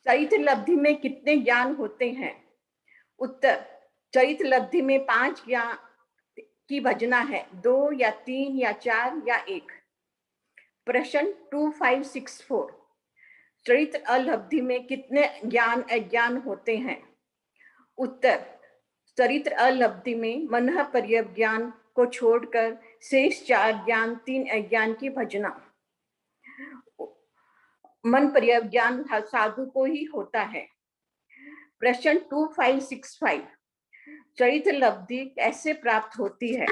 चरित्र लब्धि में कितने ज्ञान होते हैं? उत्तर, चरित्र लब्धि में 5 ज्ञान की भजना है, 2 या 3 या 4 या 1। प्रश्न 2564, चरित्र अलब्धि में कितने ज्ञान अज्ञान होते हैं? उत्तर, चरित्र अलब्धि में मन पर्यज्ञान को छोड़कर शेष 4 ज्ञान 3 अज्ञान की भजना। मन पर्यज्ञान साधु को ही होता है। प्रश्न 2565, चरित्र लब्धि कैसे प्राप्त होती है?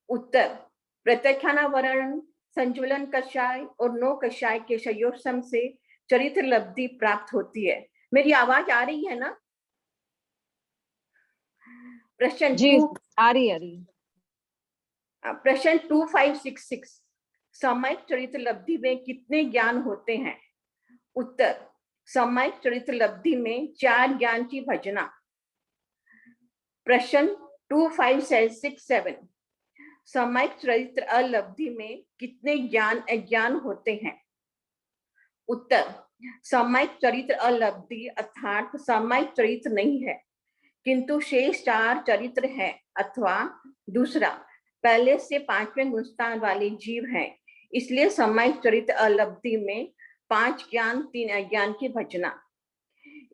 उत्तर, प्रत्यक्षानावरण, संज्वलन कषाय और नो कषाय के संयोग से चरित्र लब्धि प्राप्त होती है। मेरी आवाज आ रही है ना? प्रश्न आ रही। प्रश्न 2566, सामयिक चरित्र लब्धि में कितने ज्ञान होते हैं? उत्तर, सामयिक चरित्र लब्धि में 4 ज्ञान की भजना। प्रश्न 2567, सामयिक चरित्र अलब्धि में कितने ज्ञान अज्ञान होते हैं? उत्तर, सामयिक चरित्र अलब्धि अर्थात सामयिक चरित्र नहीं है, किंतु शेष 4 चरित्र है, अथवा दूसरा पहले से 5वें गुणस्थान वाले जीव हैं, इसलिए सामयिक चरित्र अलब्धि में 5 ज्ञान 3 अज्ञान की भजना।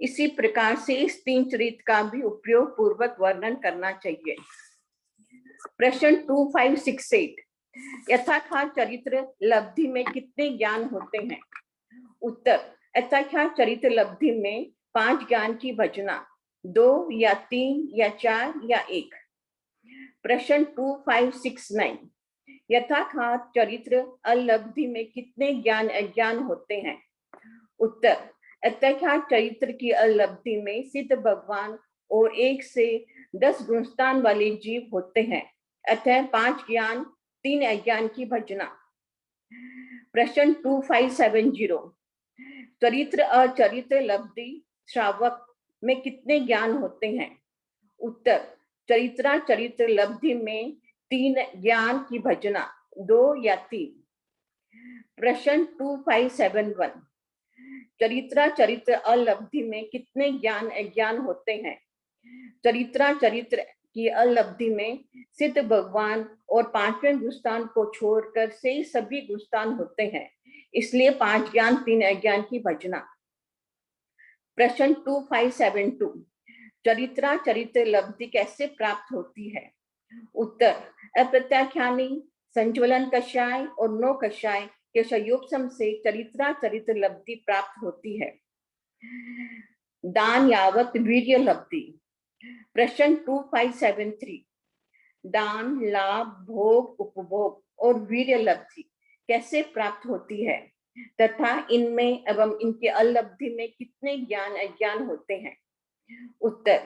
इसी प्रकार से इस 3 चरित्र का भी उपयोग पूर्वक वर्णन करना चाहिए। प्रश्न 2568, यथार्थात चरित्र लब्धि में कितने ज्ञान होते हैं? उत्तर, यथार्थात चरित्र लब्धि में 5 ज्ञान की भजना, 2 या 3 या 4 या 1। प्रश्न 2569, यथार्थात चरित्र अलब्धि में कितने ज्ञान अज्ञान होते हैं? उत्तर, यथार्थात चरित्र की अलब्धि में सिद्ध भगवान और 1 से 10 गुणस्थान वाले जीव होते हैं, अतः 5 ज्ञान 3 अज्ञान की भजना। प्रश्न 2570, चरित्र अचरित्र लब्धि श्रावक में कितने ज्ञान होते हैं? उत्तर, चरित्रा चरित्र लब्धि में 3 ज्ञान की भजना, 2 या 3। प्रश्न 2571, चरित्रा चरित्र अलब्धि में कितने ज्ञान अज्ञान होते हैं? चरित्रा चरित्र की अलब्धि में सिद्ध भगवान और 5वें गुणस्थान को छोड़कर से सभी गुणस्थान होते हैं, इसलिए 5 ज्ञान 3 अज्ञान की भजना। प्रश्न 2572, चरित्रा चरित्र लब्धि कैसे प्राप्त होती है? उत्तर, अप्रत्याख्यानी, संज्वलन कषाय और नो कषाय के संयोग से चरित्रा चरित्र लब्धि प्राप्त होती है। दान यावत वीर्य लब्धि। प्रश्न 2573, दान, लाभ, भोग, उपभोग और वीर्य लब्धि कैसे प्राप्त होती है तथा इनमें एवं इनके अलब्धि में कितने ज्ञान अज्ञान होते हैं? उत्तर,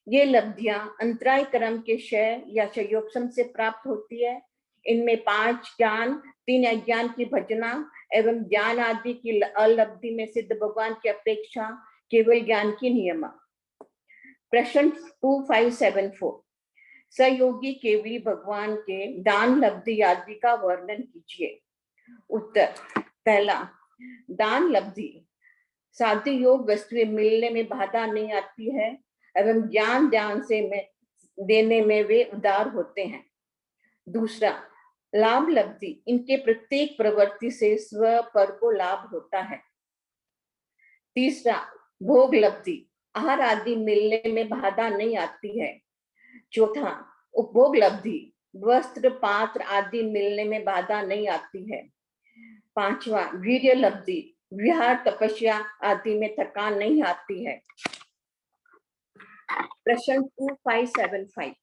ये लब्धियां अंतराय क्रम के क्षय या संयोगसम से प्राप्त होती है। इनमें 5 ज्ञान 3 अज्ञान की भजना एवं ज्ञान आदि की अलब्धि में सिद्ध भगवान की अपेक्षा केवल ज्ञान की नियमा। प्रश्न 2574, सहयोगी केवली भगवान के दान लब्धि आदि का वर्णन कीजिए। उत्तर, पहला, दान लब्धि साध्य योग वस्तुएं मिलने में बाधा नहीं आती है एवं ज्ञान ध्यान से देने में वे उदार होते हैं। दूसरा, लाभ लब्धि, इनके प्रत्येक प्रवृत्ति से स्व पर को लाभ होता है। तीसरा, भोग लब्धि, आहार आदि मिलने में बाधा नहीं आती है। चौथा, उपभोग लब्धि, वस्त्र पात्र आदि मिलने में बाधा नहीं आती है। पांचवा, वीर्य लब्धि, विहार तपस्या आदि में थकान नहीं आती है। प्रश्न 2575,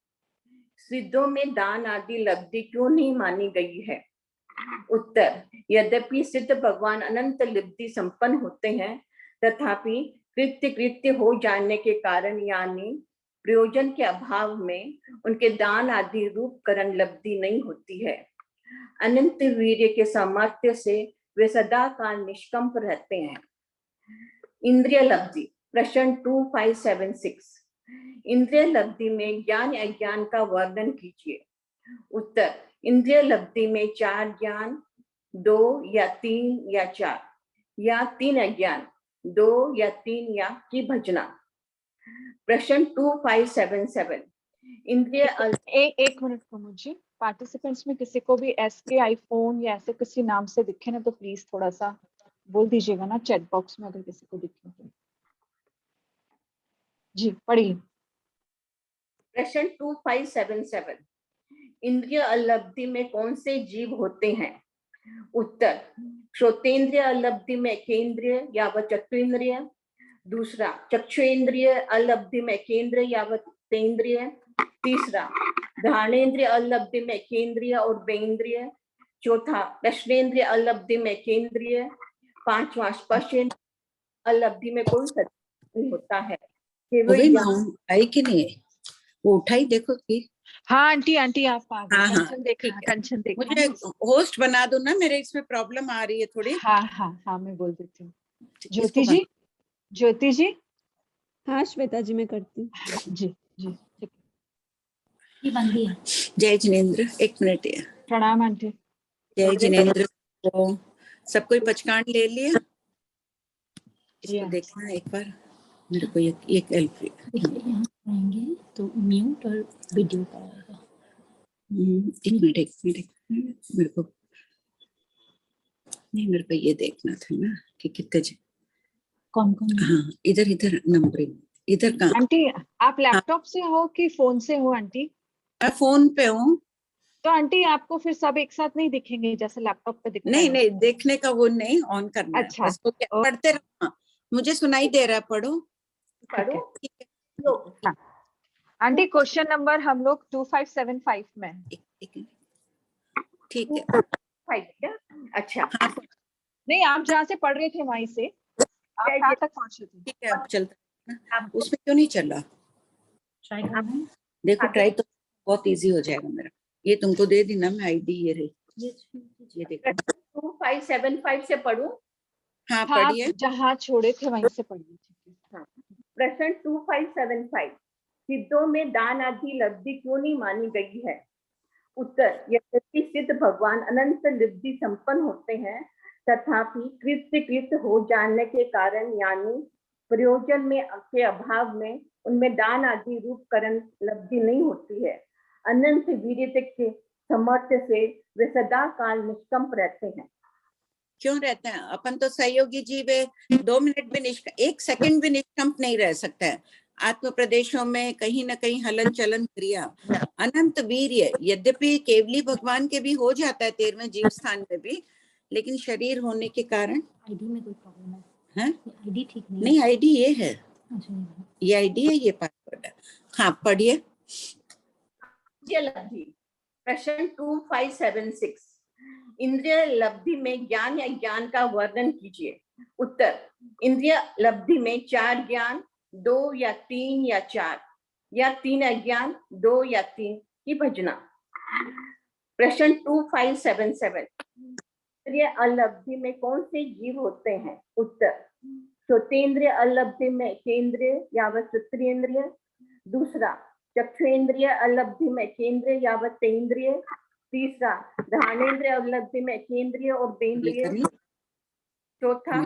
सिद्धों में दान आदि लब्धि क्यों नहीं मानी गई है? उत्तर, यद्यपि सिद्ध भगवान अनंत लब्धि संपन्न होते हैं, तथापि कृत्य हो जाने के कारण यानी प्रयोजन के अभाव में उनके दान आदि रूपकरण लब्धि नहीं होती है। अनंत वीर्य के सामर्थ्य से वे सदा काल निष्कंप रहते हैं। इंद्रिय लब्धि। प्रश्न 2576, इंद्रिय लब्धि में ज्ञान अज्ञान का वर्णन कीजिए। उत्तर, इंद्रिय लब्धि में 4 ज्ञान, 2 या 3 या 4 या 3 अज्ञान दो या तीन या की भजना। प्रश्न 2577 इंद्रिय एक मिनट को मुझे पार्टिसिपेंट्स में किसी को भी SK iPhone या ऐसे किसी नाम से दिखे ना तो प्लीज थोड़ा सा बोल दीजिएगा ना चैट बॉक्स में अगर किसी को दिखे तो। जी पढ़िए। प्रश्न 2577 इंद्रिय अलब्धि में कौन से जीव होते हैं? उत्तर श्रोतेंद्रिय अलब्धि में केंद्रीय या व चतुरेंद्रिय। दूसरा चक्षुरेंद्रिय अलब्धि में केंद्रीय या व तेंद्रिय। तीसरा घ्राणेन्द्रिय अलब्धि में केंद्रीय और बेंद्रिय। चौथा दर्शनेन्द्रिय अलब्धि में केंद्रीय। पांचवा स्पर्शेंद्रिय अलब्धि में कोई सत्य नहीं होता है, केवल आई कि नहीं वो उठाई देखो कि। हाँ आंटी आंटी आप आ गए। हाँ कंचन देखा, कंचन देखा। मुझे होस्ट बना दो ना, मेरे इसमें प्रॉब्लम आ रही है थोड़ी। हाँ हाँ हाँ मैं बोल देती हूँ। ज्योति जी, ज्योति जी। हाँ श्वेता जी मैं करती हाँ, जी जी ठीक है। जय जिनेंद्र, एक मिनट है। प्रणाम आंटी। जय जिनेंद्र। तो सब कोई पचकान ले लिया? इसको देखना एक बार, मेरे को एक हेल्प आएंगे तो म्यूट और वीडियो का आएगा। एक मिनट मेरे को नहीं, मेरे को ये देखना था ना कि कितने कौन कौन? हाँ इधर नंबरिंग इधर का। आंटी आप लैपटॉप से हो कि फोन से हो आंटी? मैं फोन पे हूँ। तो आंटी आपको फिर सब एक साथ नहीं दिखेंगे जैसे लैपटॉप पे दिखता है? नहीं देखने का वो नहीं, ऑन करना है। अच्छा बस वो क्या पढ़ते रहो, मुझे सुनाई दे रहा है, पढ़ो। हाँ। आंटी क्वेश्चन नंबर हम लोग 2575 में। ठीक है। अच्छा नहीं, आप जहाँ से पढ़ रहे थे वहीं से आप कहाँ तक पहुंचे थे? ठीक है, अब चलता है। उसमें क्यों नहीं चल रहा? ट्राई करना है। देखो ट्राई तो बहुत इजी हो जाएगा मेरा। ये तुमको दे दी ना मैं आईडी, ये रही, ये देखो। 2575 से पढ़ूं? हाँ हाँ पढ़िए। जहाँ छोड़े थे वहीं से पढ़िए। प्रश्न 2575 सिद्धों में दान आदि लब्धि क्यों नहीं मानी गई है? उत्तर यद्यपि सिद्ध भगवान अनंत लब्धि संपन्न होते हैं तथापि कृत हो जाने के कारण यानी प्रयोजन में के अभाव में उनमें दान आदि रूप करण लब्धि नहीं होती है। अनंत वीर्य के समर्थ से वे सदा काल निष्कंप रहते हैं। क्यों रहते हैं? अपन तो सहयोगी जीव है, 2 मिनट भी एक सेकंड भी निष्कंप नहीं रह सकता है। आत्म प्रदेशों में कहीं ना कहीं हलन चलन क्रिया अनंत वीर्य, यद्यपि केवली भगवान के भी हो जाता है 13वें जीव स्थान में भी, लेकिन शरीर होने के कारण आईडी में कोई प्रॉब्लम है? हैं? आईडी ठीक नहीं आईडी ये है, अच्छा ये आईडी है, ये पासवर्ड है। हाँ पढ़िए। प्रश्न 2576 इंद्रिय लब्धि में ज्ञान या ज्ञान का वर्णन कीजिए। उत्तर इंद्रिय लब्धि में 4 ज्ञान, 2 या 3 या 4 या 3 अज्ञान, 2 या 3 की भजना। प्रश्न 2577 इंद्रिय अलब्धि में कौन से जीव होते हैं? उत्तर श्रोतेंद्रिय अलब्धि में केंद्रीय या व चतुरेंद्रिय। दूसरा चक्षुरेंद्रिय अलब्धि में केंद्रीय या व तेंद्रिय। तीसरा घ्राणेन्द्रिय अलब्धि में केंद्रीय और बेंद्रिय। चौथा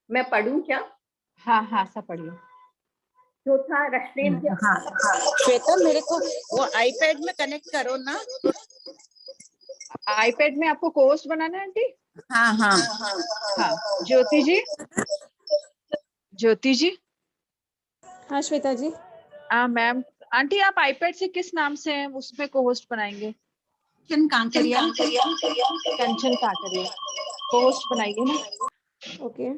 मैं पढ़ूं क्या? हाँ हाँ सब पढ़िए। चौथा रश्नेन्द्रिय। हाँ श्वेता मेरे को वो आईपैड में कनेक्ट करो ना। आईपैड में आपको कोर्स बनाना है आंटी? हाँ हाँ हाँ ज्योति जी, ज्योति जी। हाँ श्वेता जी। मैम आंटी आप आईपैड से किस नाम से हैं उसमें को होस्ट बनाएंगे? कांकरिया। कंचन काकरिया को होस्ट बनाइए ना। ओके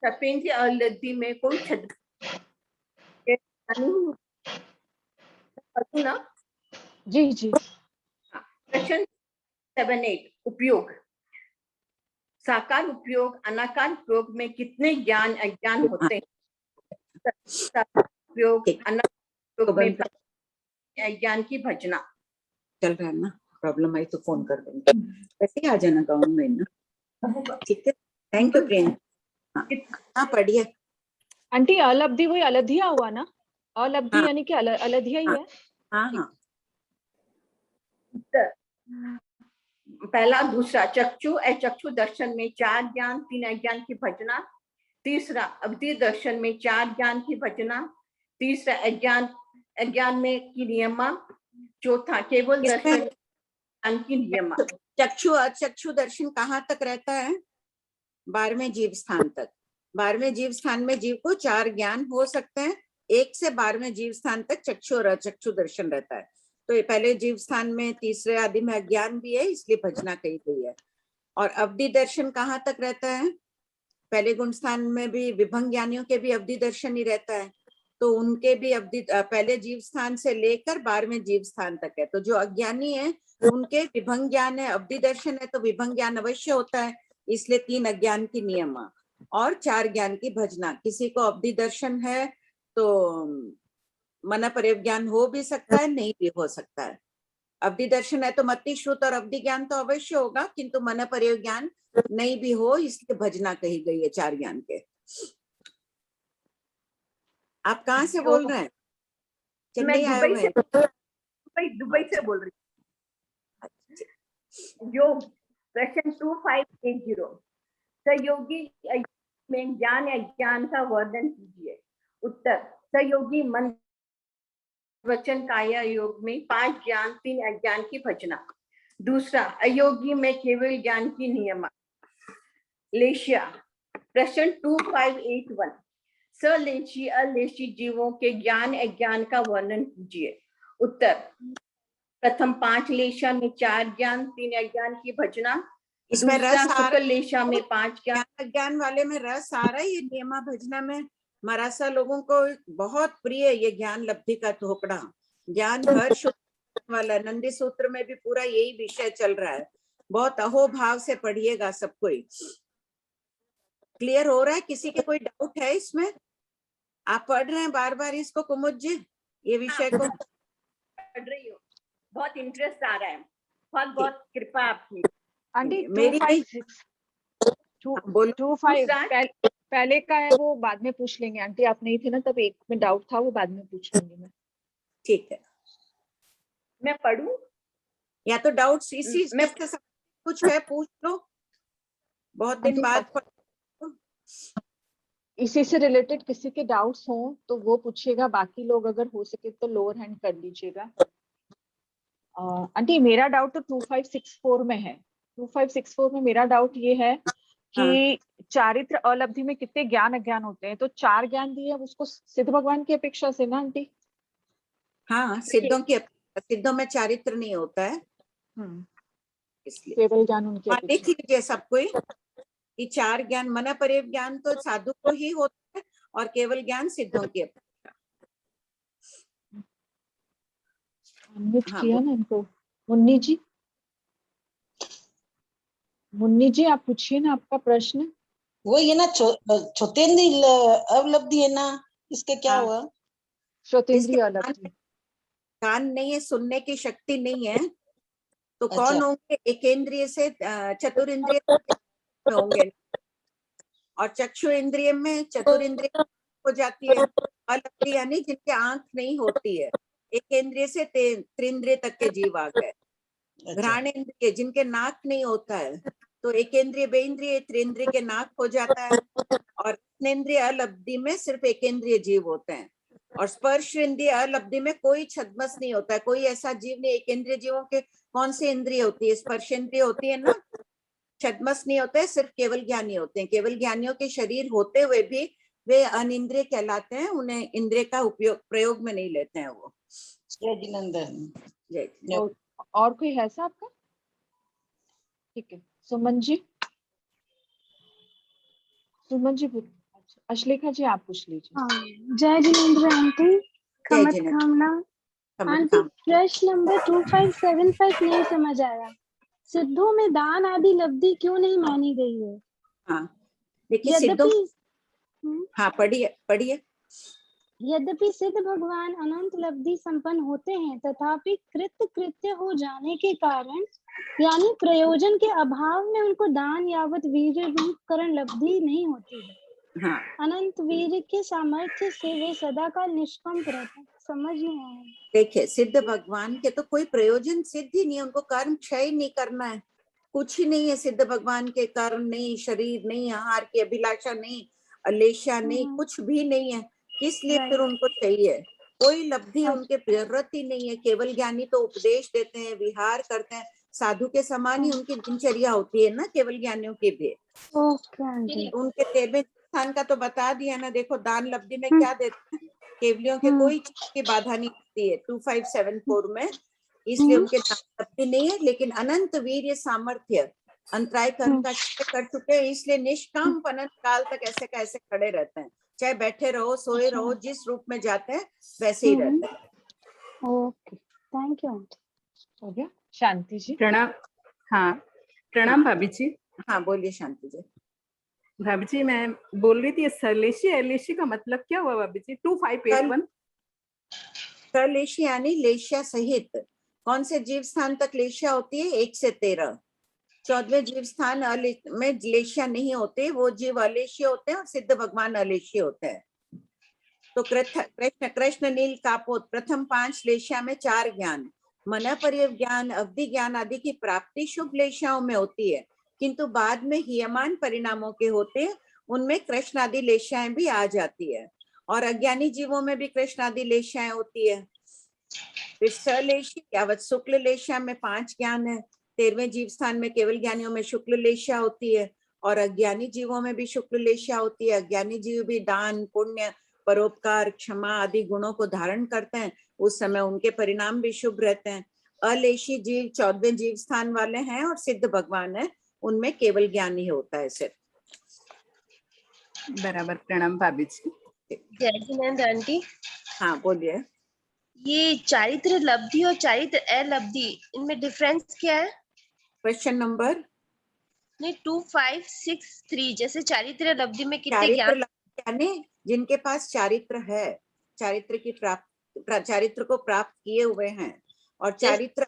सपेंद्रिय अलब्धि में कोई छद ना। जी जी। प्रश्न 78 उपयोग साकार उपयोग अनाकार उपयोग में कितने ज्ञान अज्ञान होते हैं? उपयोग अनाकार उपयोग में अज्ञान की भजना। चल रहा है ना? प्रॉब्लम आई तो फोन कर दूंगी, वैसे ही आ जाना गाउन में ना। ठीक है, थैंक यू प्रियंका। हाँ पढ़िए। आंटी अलब्धि वही अलधिया हुआ ना? अलब्धि हाँ। यानी कि अलधिया ही हाँ। है। हाँ हाँ। उत्तर पहला दूसरा चक्षु चक्षु दर्शन में 4 ज्ञान 3 अज्ञान की भजना। तीसरा अवधि दर्शन में 4 ज्ञान की भजना। तीसरा अज्ञान में की नियमा। चौथा केवल दर्शन ज्ञान की नियमा। चक्षु अचक्षु दर्शन कहाँ तक रहता है? 12वें जीव स्थान तक। 12वें जीव स्थान में जीव को 4 ज्ञान हो सकते हैं। 1 से 12वें जीव स्थान तक चक्षु और अचक्षु दर्शन रहता है। तो ये पहले जीव स्थान में तीसरे आदि में अज्ञान भी है, इसलिए भजना कही गई है। और अवधि दर्शन कहाँ तक रहता है? पहले गुण स्थान में भी विभंग ज्ञानियों के भी अवधि दर्शन ही रहता है, तो उनके भी अवधि पहले जीव स्थान से लेकर 12वें जीव स्थान तक है। तो जो अज्ञानी है उनके विभंग ज्ञान है, अवधि दर्शन है, तो विभंग ज्ञान अवश्य होता है, इसलिए 3 अज्ञान की नियमा और 4 ज्ञान की भजना। किसी को अवधि दर्शन है तो मन परिज्ञान हो भी सकता है, नहीं भी हो सकता है। अवधि दर्शन है तो मति श्रुत और अवधि ज्ञान तो अवश्य होगा, किंतु मन परिज्ञान नहीं भी हो, इसलिए भजना कही गई है 4 ज्ञान के। आप कहाँ से बोल रहे हैं? मैं चेन्नई आए दुबई हुए से हैं? दुबई से बोल रही हूँ। योग प्रश्न 2580 सहयोगी में ज्ञान अज्ञान का वर्णन कीजिए। उत्तर सहयोगी मन वचन काया योग में 5 ज्ञान 3 अज्ञान की भजना। दूसरा अयोगी में केवल ज्ञान की नियमा। लेशिया प्रश्न 2581 सलेशी अलेशी जीवों के ज्ञान अज्ञान का वर्णन कीजिए। उत्तर प्रथम 5 लेशा में 4 ज्ञान 3 अज्ञान की भजना। इसमें दूसरा रस आ शुक्ल लेशा में 5 ज्ञान। अज्ञान वाले में रस आ रहा है, ये नियमा भजना में मरासा लोगों को बहुत प्रिय ये ज्ञान लब्धि का थोपड़ा, ज्ञान हर्ष वाला। नंदी सूत्र में भी पूरा यही विषय चल रहा है, बहुत अहोभाव से पढ़िएगा सब कोई। क्लियर हो रहा है? किसी के कोई डाउट है इसमें? आप पढ़ रहे हैं बार बार इसको कुमुद जी, ये विषय को? पढ़ रही हूँ, बहुत इंटरेस्ट आ रहा है, बहुत बहुत कृपा आपकी। आंटी मेरी 256 बोलो। 25 पहले का है वो बाद में पूछ लेंगे आंटी, आप नहीं थे ना तब, एक में डाउट था वो बाद में पूछ लेंगे मैं। ठीक है, मैं पढ़ूं या तो डाउट्स इसी में कुछ है पूछ लो, बहुत दिन बाद इसी से रिलेटेड किसी के डाउट्स हो तो वो पूछिएगा, बाकी लोग अगर हो सके तो लोअर हैंड कर लीजिएगा। आंटी मेरा डाउट तो 2564 में है। 2564 में मेरा डाउट ये है कि चारित्र अलब्धि में कितने ज्ञान अज्ञान होते हैं? तो 4 ज्ञान दिए, उसको सिद्ध भगवान की अपेक्षा से ना आंटी? हाँ, सिद्धों में चारित्र नहीं होता है, इसलिए केवल ज्ञान उनकी लिख अपेक्षा। लीजिए सब कोई कि 4 ज्ञान मन परिव ज्ञान तो साधु को ही होता है और केवल ज्ञान सिद्धों की अपेक्षा। हाँ, किया ना इनको। मुन्नी जी आप पूछिए ना आपका प्रश्न। वो ये ना छोतेंद्रीय अवलब्धि है ना, इसके क्या हुआ? श्रोतेंद्रिय अलब्धि। कान नहीं है, सुनने की शक्ति नहीं है, तो अच्छा। कौन होंगे? एकेंद्रिय से चतुरिंद्रिय में होंगे, और चक्षु इंद्रिय में चतुरिंद्रिय हो जाती है अलब्धि, यानी जिनके आंख नहीं होती है। एकेंद्रिय से त्रिंद्रिय तक के जीव आ गए। घ्राण इंद्रिय जिनके नाक नहीं होता है, तो एकेंद्रिय बेंद्रिय त्रिंद्रिय के नाक हो जाता है, और स्नेन्द्रिय अलब्धि में सिर्फ एकेंद्रिय जीव होते हैं। और स्पर्श इंद्रिय अलब्धि में कोई छद्मस नहीं होता है, कोई ऐसा जीव नहीं। एकेंद्रिय जीवों के कौन सी इंद्रिय होती है? स्पर्श इंद्रिय होती है ना, छद्मस नहीं होते हैं, सिर्फ केवल ज्ञानी होते हैं। केवल ज्ञानियों के शरीर होते हुए भी वे अनिंद्रिय कहलाते हैं, उन्हें इंद्रिय का उपयोग प्रयोग में नहीं लेते हैं वो। जय। और कोई है ऐसा आपका? ठीक है, सुमन जी अश्लेखा जी आप पूछ लीजिए। जय जिनेंद्र आंटी, खमत जिनेंद्र। खामना। आंटी प्रश्न नंबर 2575 नहीं समझ आया। सिद्धों में दान आदि लब्धि क्यों नहीं मानी गई है? हाँ देखिए सिद्धों, हाँ पढ़िए। यद्यपि सिद्ध भगवान अनंत लब्धि संपन्न होते हैं, तथापि कृत कृत्य हो जाने के कारण यानी प्रयोजन के अभाव में उनको दान यावत वीर्य रूप करण लब्धि नहीं होती है। हाँ, अनंत वीर्य के सामर्थ्य से वे सदा काल निष्कंप रहते हैं। समझ नहीं आया। देखिए सिद्ध भगवान के तो कोई प्रयोजन सिद्ध ही नहीं, उनको कर्म क्षय नहीं करना है, कुछ ही नहीं है सिद्ध भगवान के। कर्म नहीं, शरीर नहीं, आहार की अभिलाषा नहीं, अलेशा नहीं, कुछ भी नहीं है, इसलिए फिर उनको चाहिए। कोई लब्धि उनके जरूरत ही नहीं है। केवल ज्ञानी तो उपदेश देते हैं, विहार करते हैं, साधु के समान ही उनकी दिनचर्या होती है ना केवल ज्ञानियों की भी। Okay aunty. उनके 13वें स्थान का तो बता दिया ना। देखो दान लब्धि में क्या देते हैं, केवलियों के कोई चीज की बाधा नहीं होती है 2574 में, इसलिए उनके दान लब्धि नहीं है। लेकिन अनंत वीर्य सामर्थ्य अंतराय कर्म का क्षय कर चुके हैं, इसलिए निष्काम अनंत काल तक ऐसे कैसे खड़े रहते हैं, चाहे बैठे रहो, सोए रहो, जिस रूप में जाते हैं वैसे ही रहते हैं। Okay, thank you aunty. हो गया। शांति जी। प्रणाम। हाँ, प्रणाम भाभी जी। हाँ बोलिए शांति जी। भाभी जी मैं बोल रही थी सलेशी एलेशी का मतलब क्या हुआ भाभी जी? 2581 सलेशी यानी लेशिया सहित। कौन से जीव स्थान तक लेशिया होती है? 1 से 13। 14वें जीव स्थान में लेशिया नहीं होते, वो जीव अलेशीय होते हैं और सिद्ध भगवान अलेशीय होते हैं। तो कृष्ण कृष्ण नील कापोत प्रथम 5 लेशिया में 4 ज्ञान, मन पर्यव ज्ञान, अवधि ज्ञान आदि की प्राप्ति शुभ लेशियाओं में होती है, किंतु बाद में हियमान परिणामों के होते हैं, उनमें कृष्ण आदि लेशियाएं भी आ जाती है। और अज्ञानी जीवों में भी कृष्ण आदि लेशियाएं होती है। फिर सलेशी यावत शुक्ल लेशिया में 5 ज्ञान है। 13वें जीव स्थान में केवल ज्ञानियों में शुक्ल लेशिया होती है और अज्ञानी जीवों में भी शुक्ल लेशिया होती है। अज्ञानी जीव भी दान, पुण्य, परोपकार, क्षमा आदि गुणों को धारण करते हैं, उस समय उनके परिणाम भी शुभ रहते हैं। अलेशी जीव 14वें जीव स्थान वाले हैं और सिद्ध भगवान है, उनमें केवल ज्ञान ही होता है सिर्फ। बराबर। प्रणाम भाभी जी। जय जिनेंद्र आंटी। हाँ बोलिए। ये चारित्र लब्धि और चारित्र अलब्धि, इनमें डिफरेंस क्या है? क्वेश्चन नंबर नहीं 2563, जैसे चारित्र लब्धि में कितने चारित्र ज्ञान? यानी जिनके पास चारित्र है, चारित्र की चारित्र को प्राप्त किए हुए हैं, और चारित्र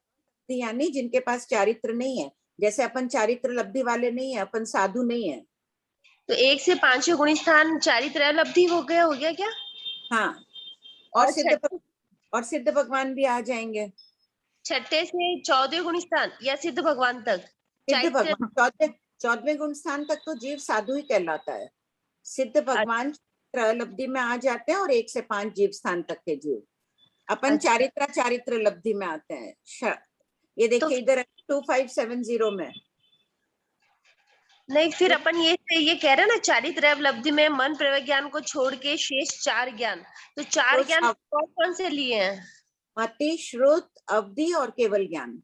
यानी जिनके पास चारित्र नहीं है। जैसे अपन चारित्र लब्धि वाले नहीं है, अपन साधु नहीं है। तो 1 से 5 गुण स्थान चारित्र अलब्धि हो गया क्या? हाँ, और सिद्ध भगवान भी आ जाएंगे। 6 से 14 गुण स्थान या सिद्ध भगवान तक? सिद्ध भगवान 14वें गुण स्थान तक तो जीव साधु ही कहलाता है। सिद्ध भगवान लब्धि में आ जाते हैं और 1 से 5 जीव स्थान तक के जीव अपन चारित्र लब्धि में आते हैं। ये देखिए इधर 2570 में। नहीं फिर अपन ये कह रहे हैं ना चारित्र लब्धि में मन प्रवय ज्ञान को छोड़ के शेष 4 ज्ञान, तो 4 ज्ञान कौन से लिए हैं? मति, श्रुत, अवधि और केवल ज्ञान।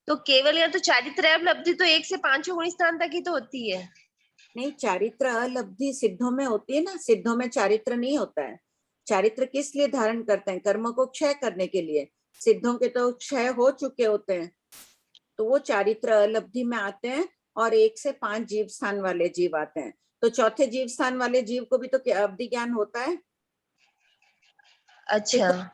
तो केवल ज्ञान तो चारित्र लब्धि तो 1 से 5 गुण स्थान तक ही तो होती है। नहीं, चारित्र अलब्धि सिद्धों में होती है ना, सिद्धों में चारित्र नहीं होता है। चारित्र किस लिए धारण करते हैं? कर्मों को क्षय करने के लिए। सिद्धों के तो क्षय हो चुके होते हैं, तो वो चारित्र अलब्धि में आते हैं और 1 से 5 जीव स्थान वाले जीव आते हैं। तो चौथे जीव स्थान वाले जीव को भी तो अवधि ज्ञान होता है। अच्छा,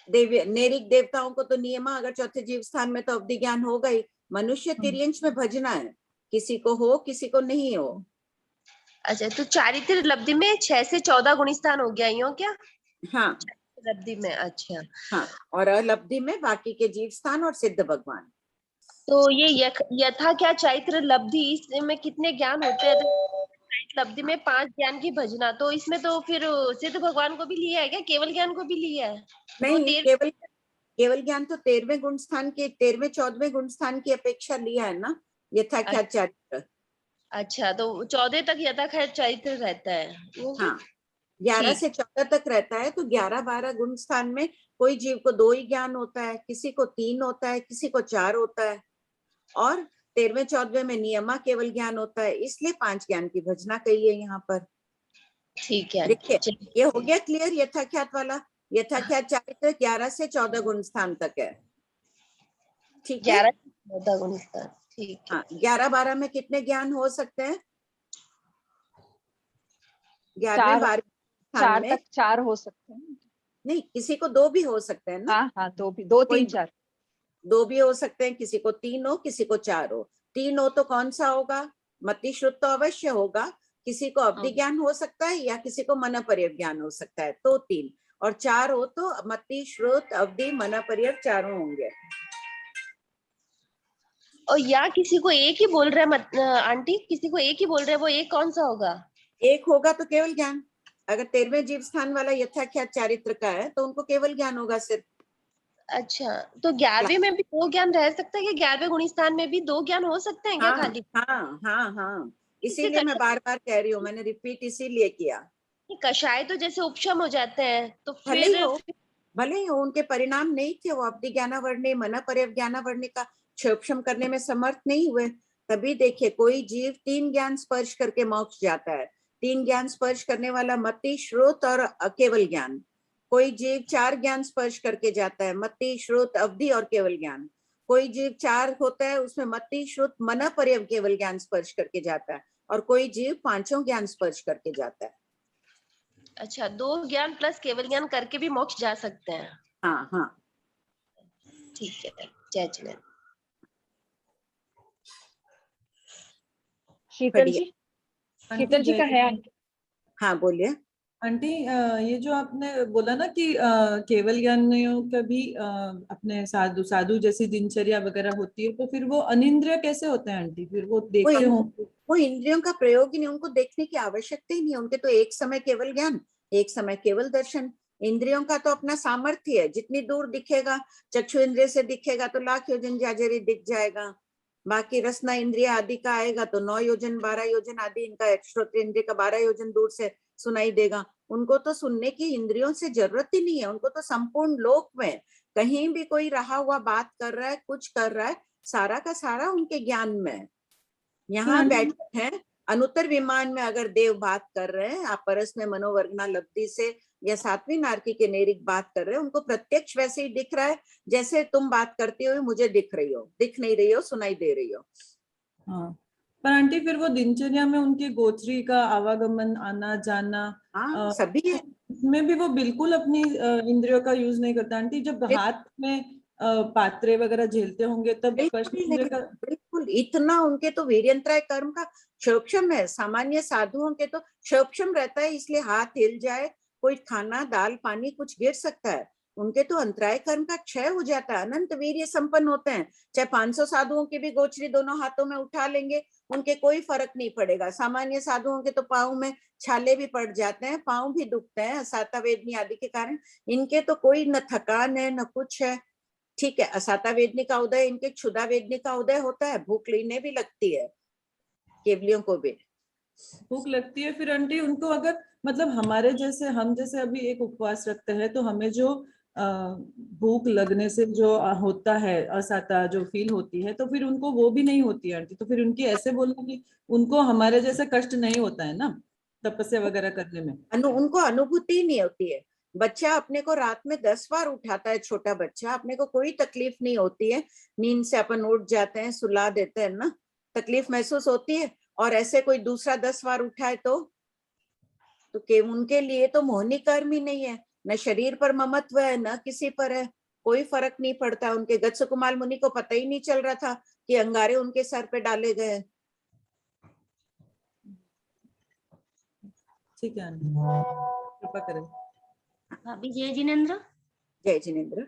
नैरिक देवताओं को तो नियमा, अगर चौथे जीव स्थान में तो अवधि ज्ञान होगा ही। मनुष्य तिर्यंश में भजना है, किसी को हो किसी को नहीं हो। अच्छा तो चारित्र लब्धि में 6 से 14 गुण स्थान हो गया यूं क्या? हाँ लब्धि में। अच्छा हाँ, और अलब्धि में बाकी के जीव स्थान और सिद्ध भगवान। तो ये यथा क्या चारित्र लब्धि, इसमें कितने ज्ञान होते हैं? तो लब्धि में 5 ज्ञान की भजना, तो इसमें तो फिर सिद्ध भगवान को भी लिया है क्या? केवल ज्ञान को भी लिया है? नहीं, केवल ज्ञान तो 13वें गुण स्थान के 13वें 14वें गुण स्थान की अपेक्षा लिया है ना, यथा क्या चारित्र। अच्छा तो 14 तक यथा क्या चारित्र रहता है। हाँ, 11 से 14 तक रहता है। तो 11-12 गुण स्थान में कोई जीव को 2 ही ज्ञान होता है, किसी को 3 होता है, किसी को 4 होता है, और 13वें 14वें में नियमा केवल ज्ञान होता है, इसलिए 5 ज्ञान की भजना कही है यहाँ पर। ठीक है, देखिए ये हो गया क्लियर। यथाख्यात वाला, यथाख्यात चारित्र 11 से 14 गुण स्थान तक है। ठीक है, 11 से 14 गुण स्थान। ठीक है। हाँ, 11-12 में कितने ज्ञान हो सकते हैं? 11वें 12 स्थान चार में तक 4 हो सकते हैं। नहीं, किसी को 2 भी हो सकते हैं ना, हाँ हाँ, 2 भी, 2 कोई 3 4। 2 भी हो सकते हैं, किसी को 3 हो, किसी को 4 हो। 3 हो तो कौन सा होगा? मति श्रुत तो अवश्य होगा, किसी को अवधि हाँ। ज्ञान हो सकता है या किसी को मनपर्यव ज्ञान हो सकता है, तो 3। और 4 हो तो मति श्रुत अवधि मनपर्यव चारों होंगे। और या किसी को एक ही बोल रहे हैं आंटी, किसी को एक ही बोल रहे हैं, वो एक कौन सा होगा? एक होगा तो केवल ज्ञान। अगर 13वें जीव स्थान वाला यथाख्यात चारित्र का है तो उनको केवल ज्ञान होगा सिर्फ। अच्छा, तो 11वें में भी 2 ज्ञान रह सकता है कि 11वें गुणी स्थान में भी 2 ज्ञान हो सकते हैं क्या हाँ खाली? हाँ हाँ हाँ, इससे इसीलिए मैं बार बार कह रही हूँ, मैंने रिपीट इसीलिए किया। कषाय तो जैसे उपशम हो जाते हैं, तो भले ही फिर हो, भले ही हो, उनके परिणाम नहीं थे, वो अवधि ज्ञानावर्णी मनपर्यव ज्ञानावर्णी का क्षोभम करने में समर्थ नहीं हुए। तभी देखिए, कोई जीव 3 ज्ञान स्पर्श करके मोक्ष जाता है। 3 ज्ञान स्पर्श करने वाला मति श्रुत और केवल ज्ञान। कोई जीव 4 ज्ञान स्पर्श करके जाता है, मति श्रुत अवधि और केवल ज्ञान। कोई जीव 4 होता है, उसमें मति श्रुत मनपर्यव केवल ज्ञान स्पर्श करके जाता है, और कोई जीव 5 ज्ञान स्पर्श करके जाता है। अच्छा, 2 ज्ञान प्लस केवल ज्ञान करके भी मोक्ष जा सकते हैं। हाँ हाँ, ठीक है, जय जिनेन्द्र। शीतल जी, आंटी शीतल जी का है आंटी। हाँ बोलिए। आंटी, ये जो आपने बोला ना कि केवल ज्ञानियों का भी अपने साधु साधु जैसी दिनचर्या वगैरह होती है, तो फिर वो अनिंद्रिय कैसे होते हैं आंटी? फिर वो देखते हो? वो इंद्रियों का प्रयोग ही नहीं, उनको देखने की आवश्यकता ही नहीं। उनके तो एक समय केवल ज्ञान, एक समय केवल दर्शन। इंद्रियों का तो अपना सामर्थ्य है, जितनी दूर दिखेगा, चक्षु इंद्रिय से दिखेगा तो लाख योजन जाजरी दिख जाएगा। बाकी रसना इंद्रिय आदि का आएगा तो 9 योजन 12 योजन आदि, इनका श्रोत्र इंद्रिय का 12 योजन दूर से सुनाई देगा। उनको तो सुनने की इंद्रियों से जरूरत ही नहीं है, उनको तो संपूर्ण लोक में कहीं भी कोई रहा हुआ बात कर रहा है, कुछ कर रहा है, सारा का सारा उनके ज्ञान में है। यहाँ बैठे हैं अनुत्तर विमान में, अगर देव बात कर रहे हैं, आप परस में मनोवर्गना लब्धि से या 7वीं नारकी के नेरिक बात कर रहे हैं, उनको प्रत्यक्ष वैसे ही दिख रहा है जैसे तुम बात करती हो मुझे दिख रही हो, दिख नहीं रही हो, सुनाई दे रही हो। हाँ, पर आंटी फिर वो दिनचर्या में उनके गोत्री का आवागमन, आना जाना, हाँ सभी है। इसमें भी वो बिल्कुल अपनी इंद्रियों का यूज नहीं करता आंटी। जब हाथ में पात्रे वगैरह झेलते होंगे तब स्पष्ट इंद्रिय का बिल्कुल, इतना उनके तो वीर्यंतराय कर्म का क्षोभम है। सामान्य साधुओं के तो क्षोभम रहता है, इसलिए हाथ हिल जाए, कोई खाना दाल पानी कुछ गिर सकता है। उनके तो अंतराय कर्म का क्षय हो जाता है, अनंत वीर्य संपन्न होते हैं। चाहे 500 साधुओं की भी गोचरी दोनों हाथों में उठा लेंगे, उनके कोई फर्क नहीं पड़ेगा। सामान्य साधुओं के तो पाँव में छाले भी पड़ जाते हैं, पाँव भी दुखते हैं असाता वेदनी आदि के कारण। इनके तो कोई न थकान है न कुछ है। ठीक है, असाता वेदनी का उदय, इनके क्षुधा वेदनी का उदय होता है, भूख लेने भी लगती है, केवलियों को भी भूख लगती है। फिर आंटी उनको अगर मतलब हमारे जैसे, हम जैसे अभी एक उपवास रखते हैं तो हमें जो भूख लगने से जो होता है, असाता जो फील होती है, तो फिर उनको वो भी नहीं होती है आंटी। तो फिर उनकी ऐसे बोलना कि उनको हमारे जैसे कष्ट नहीं होता है ना तपस्या वगैरह करने में? उनको अनुभूति ही नहीं होती है। बच्चा अपने को रात में 10 बार उठाता है, छोटा बच्चा, अपने को कोई तकलीफ नहीं होती है, नींद से अपन उठ जाते हैं, सुला देते हैं ना, तकलीफ महसूस होती है। और ऐसे कोई दूसरा 10 बार उठाए तो उनके लिए तो मोहनी कर्म ही नहीं है, न शरीर पर ममत्व है न किसी पर है, कोई फर्क नहीं पड़ता। उनके गत्स कुमार मुनि को पता ही नहीं चल रहा था कि अंगारे उनके सर पे डाले गए। ठीक है, कृपा करें। भाभी जय जिनेन्द्र। जय जिनेन्द्र।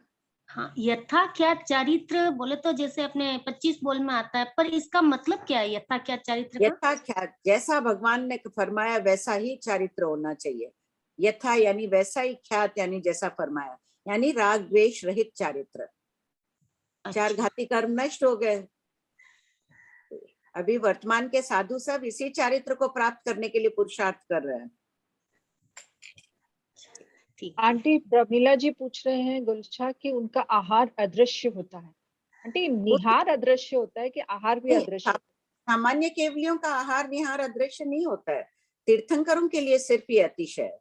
हाँ, यथाख्यात चारित्र बोले तो जैसे अपने 25 बोल में आता है, पर इसका मतलब क्या है यथाख्यात चारित्र का? यथाख्यात, जैसा भगवान ने फरमाया वैसा ही चारित्र होना चाहिए। यथा यानी वैसा ही, ख्यात यानी जैसा फरमाया, यानी राग द्वेष रहित चारित्र। चार घाती कर्म नष्ट हो गए। अभी वर्तमान के साधु सब इसी चारित्र को प्राप्त करने के लिए पुरुषार्थ कर रहे हैं। आंटी प्रमीला जी पूछ रहे हैं गुलशा कि उनका आहार अदृश्य होता है। आंटी निहार अदृश्य होता है कि आहार भी अदृश्य होता है? सामान्य केवलियों का आहार निहार अदृश्य नहीं होता है, तीर्थंकरों के लिए सिर्फ ये अतिशय है।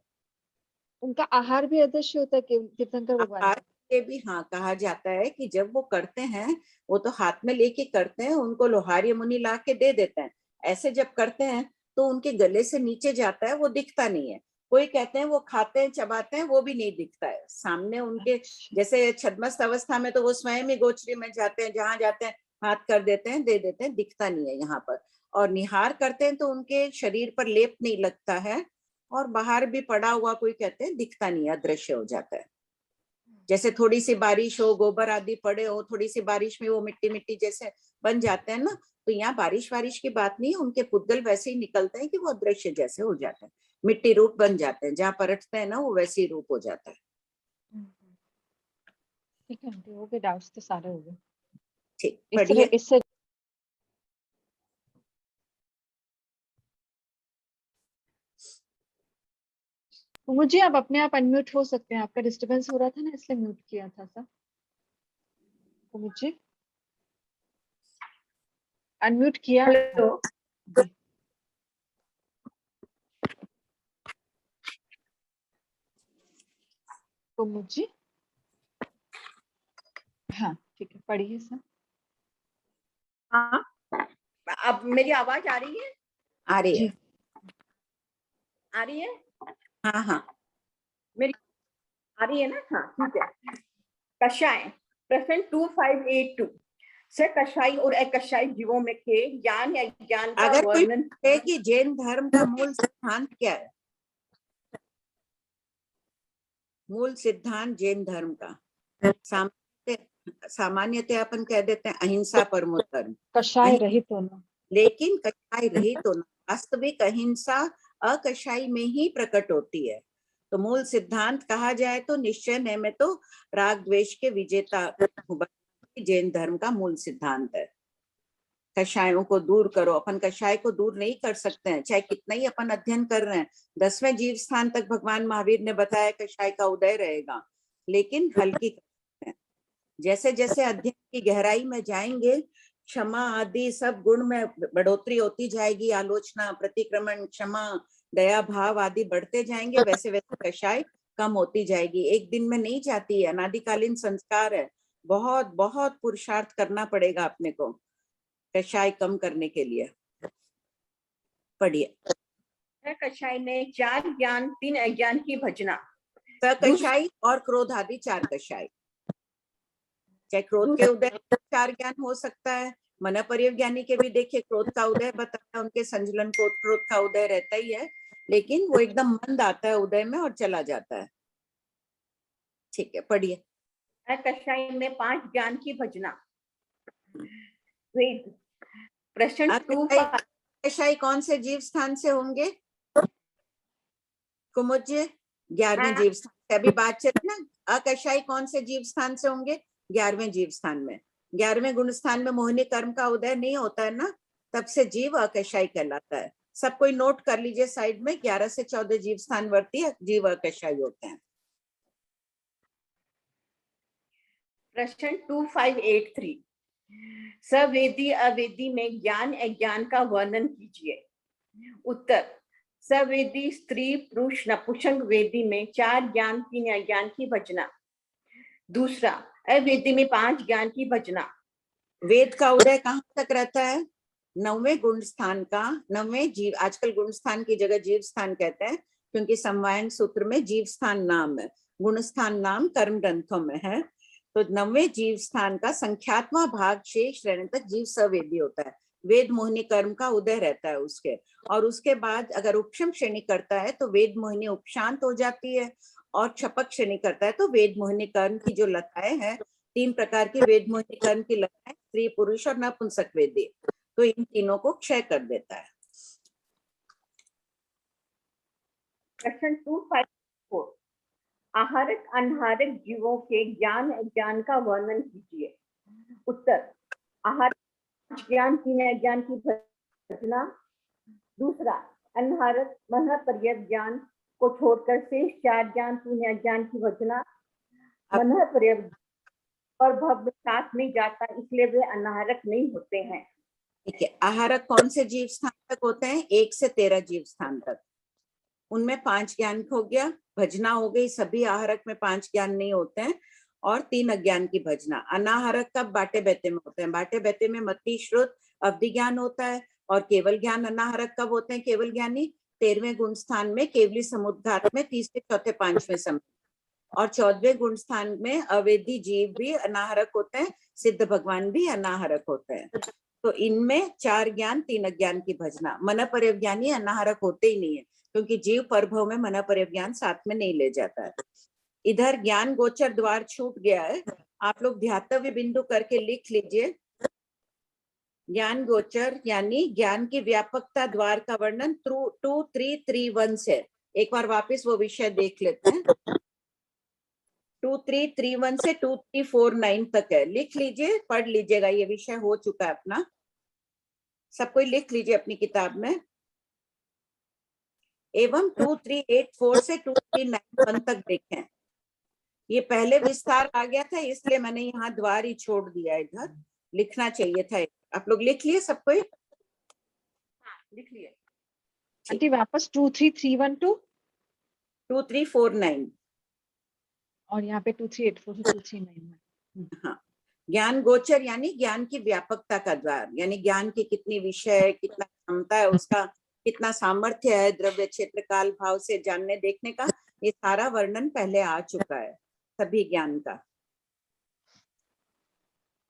उनका आहार भी अदृश्य होता है तीर्थंकर भगवान? आहार के भी हाँ कहा जाता है कि जब वो करते हैं, वो तो हाथ में लेके करते हैं, उनको लोहारी मुनि ला के दे देते हैं। ऐसे जब करते हैं तो उनके गले से नीचे जाता है, वो दिखता नहीं है। कोई कहते हैं वो खाते हैं चबाते हैं, वो भी नहीं दिखता है सामने उनके। जैसे छद्मस्त अवस्था में तो वो स्वयं ही गोचरी में जाते हैं, जहां जाते हैं हाथ कर देते हैं, दे देते हैं, दिखता नहीं है यहाँ पर। और निहार करते हैं तो उनके शरीर पर लेप नहीं लगता है, और बाहर भी पड़ा हुआ कोई कहते हैं दिखता नहीं है, अदृश्य हो जाता है। जैसे थोड़ी सी बारिश हो, गोबर आदि पड़े हो, थोड़ी सी बारिश में वो मिट्टी मिट्टी जैसे बन जाते हैं ना, तो यहाँ बारिश वारिश की बात नहीं है, उनके पुद्गल वैसे ही निकलते हैं कि वो अदृश्य जैसे हो जाते हैं, मिट्टी रूप बन जाते हैं, जहाँ पलटते हैं ना वो वैसे ही रूप हो जाता है। ठीक है आंटी, हो गए डाउट्स तो सारे हो गए। ठीक, पढ़िए। इससे मुझे आप अपने आप अनम्यूट हो सकते हैं, आपका डिस्टरबेंस हो रहा था ना इसलिए म्यूट किया था सर। तो मुझे अनम्यूट किया। हेलो। तो मुझे हाँ ठीक है, पढ़िए सर। हाँ, अब मेरी आवाज आ रही है? आ रही है। आ रही है? हाँ हाँ मेरी आ रही है ना? हाँ ठीक है। कषाय प्रश्न 2582 से कषाय और अकषाय जीवों में के ज्ञान या ज्ञान का अगर कोई वर्णन पूछे कि जैन धर्म का मूल सिद्धांत क्या है, मूल सिद्धांत जैन धर्म का सामान्यतः अपन कह देते हैं अहिंसा परमो धर्म, कषाय रहित होना, लेकिन कषाय रहित होना, वास्तविक अहिंसा अकषाय में ही प्रकट होती है। तो मूल सिद्धांत कहा जाए तो निश्चय न में तो राग द्वेष के विजेता जैन धर्म का मूल सिद्धांत है। कषायों को दूर करो, अपन कषाय को दूर नहीं कर सकते हैं, चाहे कितना ही अपन अध्ययन कर रहे हैं। 10वें जीव स्थान तक भगवान महावीर ने बताया कषाय का उदय रहेगा, लेकिन हल्की जैसे जैसे अध्ययन की गहराई में जाएंगे, क्षमा आदि सब गुण में बढ़ोतरी होती जाएगी, आलोचना, प्रतिक्रमण, क्षमा, दया भाव आदि बढ़ते जाएंगे, वैसे वैसे कषाय कम होती जाएगी। एक दिन में नहीं जाती है, अनादिकालीन संस्कार है, बहुत बहुत पुरुषार्थ करना पड़ेगा अपने को कषाय कम करने के लिए। पढ़िए। कषाय ने 4 ज्ञान 3 अज्ञान की भजना, सकषाय और क्रोध आदि 4 कषाय। चाहे क्रोध के उदय 4 ज्ञान हो सकता है, मन परिज्ञानी के भी देखिए क्रोध का उदय बताया, उनके संजलन क्रोध का उदय रहता ही है, लेकिन वो एकदम मंद आता है उदय में और चला जाता है। ठीक है, पढ़िए। कषाय ने 5 ज्ञान की भजना, वेद प्रश्न 25 कषाय कौन से जीव स्थान से होंगे कुमुज्य? 11वें जीव स्थान से अभी बात चली ना, अकषाय कौन से जीव स्थान से होंगे? 11वें जीव स्थान में। 11वें गुण स्थान में मोहिनी कर्म का उदय नहीं होता है ना, तब से जीव अकषाय कहलाता है। सब कोई नोट कर लीजिए साइड में, 11 से 14 जीव स्थान वर्ती जीव अकषाय होते हैं। प्रश्न 2583 सवेदी अवेदी में ज्ञान अज्ञान का वर्णन कीजिए। उत्तर, सवेदी स्त्री पुरुष नपुंसक वेदी में 4 ज्ञान 3 अज्ञान की भजना। दूसरा, अवेदी में 5 ज्ञान की भजना। वेद का उदय कहाँ तक रहता है? 9वें गुण स्थान का, 9वें जीव, आजकल गुण स्थान की जगह जीव स्थान कहते हैं, क्योंकि समवायन सूत्र में जीव स्थान नाम है, गुण स्थान नाम कर्म ग्रंथों में है। तो 9वें जीव स्थान का संख्यात्मक भाग शेष रहने तक जीव सवेदी होता है। वेद मोहिनी कर्म का उदय रहता है उसके, और उसके बाद अगर उपशम श्रेणी करता है तो वेद मोहिनी उपशांत हो जाती है, और छपक श्रेणी करता है तो वेद मोहिनी कर्म की जो लताएं हैं, 3 प्रकार की वेद मोहिनी कर्म की लताएं, स्त्री पुरुष और नपुंसक वेदी, तो इन तीनों को क्षय कर देता है। प्रश्न 254 आहारक अनाहारक जीवों के ज्ञान अज्ञान का वर्णन कीजिए। उत्तर, आहारक ज्ञान 3 अज्ञान की भजना। दूसरा, अनाहारक मन पर्यत ज्ञान को छोड़कर शेष 4 ज्ञान 3 अज्ञान की भजना। मन पर्यत और भव में साथ नहीं जाता, इसलिए वे अनाहारक नहीं होते हैं। ठीक है, आहारक कौन से जीव स्थान तक होते हैं? 1 से 13 जीव स्थान तक, उनमें 5 ज्ञान हो गया, भजना हो गई। सभी आहारक में 5 ज्ञान नहीं होते हैं, और 3 अज्ञान की भजना। अनाहारक कब? बाटे बैते में होते हैं। बाटे बैते में मति श्रुत अवधि ज्ञान होता है, और केवल ज्ञान अनाहारक कब होते हैं केवल ज्ञानी? 13वें गुण स्थान में केवली समुद्घात में 3 चौथे 5वें समय, और 14वें गुण स्थान में अवेदी जीव भी अनाहरक होते हैं, सिद्ध भगवान भी अनाहरक होते हैं। तो इनमें 4 ज्ञान 3 अज्ञान की भजना। मन परिज्ञानी अनाहरक होते ही नहीं है, क्योंकि जीव परभव में मन परिज्ञान साथ में नहीं ले जाता है। इधर ज्ञान गोचर द्वार छूट गया है, आप लोग ध्यातव्य बिंदु करके लिख लीजिए। ज्ञान गोचर यानी ज्ञान की व्यापकता द्वार का वर्णन 2331 से, एक बार वापस वो विषय देख लेते हैं। 2331 से 2349 तक है, लिख लीजिए, पढ़ लीजिएगा, ये विषय हो चुका है अपना, सब कोई लिख लीजिए अपनी किताब में। एवं 2384 से 2391 तक देखें, ये पहले विस्तार आ गया था, इसलिए मैंने यहाँ द्वार ही छोड़ दिया, इधर लिखना चाहिए था। आप लोग लिख लिए सब कोई? लिख लिए आंटी वापस 23312 2349 और यहाँ पे 2384 से 2399। हाँ, ज्ञान गोचर यानी ज्ञान की व्यापकता का द्वार, यानी ज्ञान की कितनी विषय है, कितना क्षमता है, उसका कितना सामर्थ्य है द्रव्य क्षेत्र काल भाव से जानने देखने का, ये सारा वर्णन पहले आ चुका है सभी ज्ञान का।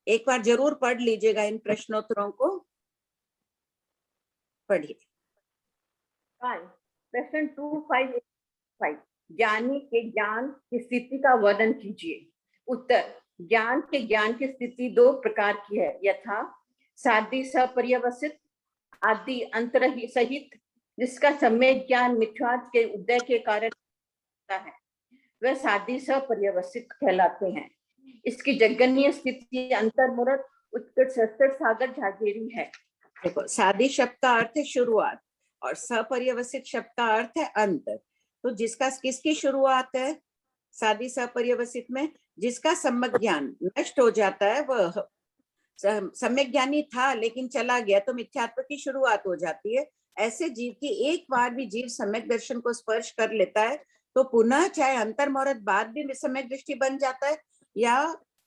एक बार जरूर पढ़ लीजिएगा, इन प्रश्नोत्तरों को पढ़िए। प्रश्न 2585, ज्ञानी के ज्ञान की स्थिति का वर्णन कीजिए। उत्तर, ज्ञान के ज्ञान की स्थिति 2 प्रकार की है, यथा साधी सपर्यवसित, आदि अंतर सहित, जिसका सम्यक ज्ञान मिथ्यात्व के उदय के कारण होता है, वह साधी सपर्यवसित कहलाते हैं। इसकी जगन्य स्थिति अंतर्मुरत उत्कट सागर झाझेरी है। देखो, साधी शब्द का अर्थ है शुरुआत और सपर्यवसित शब्द का अर्थ है अंत। तो जिसका किसकी शुरुआत है साधी सपर्यवसित में? जिसका सम्यक ज्ञान नष्ट हो जाता है, वह सम्यक ज्ञानी था लेकिन चला गया, तो मिथ्यात्व की शुरुआत हो जाती है। ऐसे जीव की एक बार भी जीव सम्यक दर्शन को स्पर्श कर लेता है तो पुनः चाहे अंतर्मुहूर्त बाद भी सम्यक दृष्टि बन जाता है, या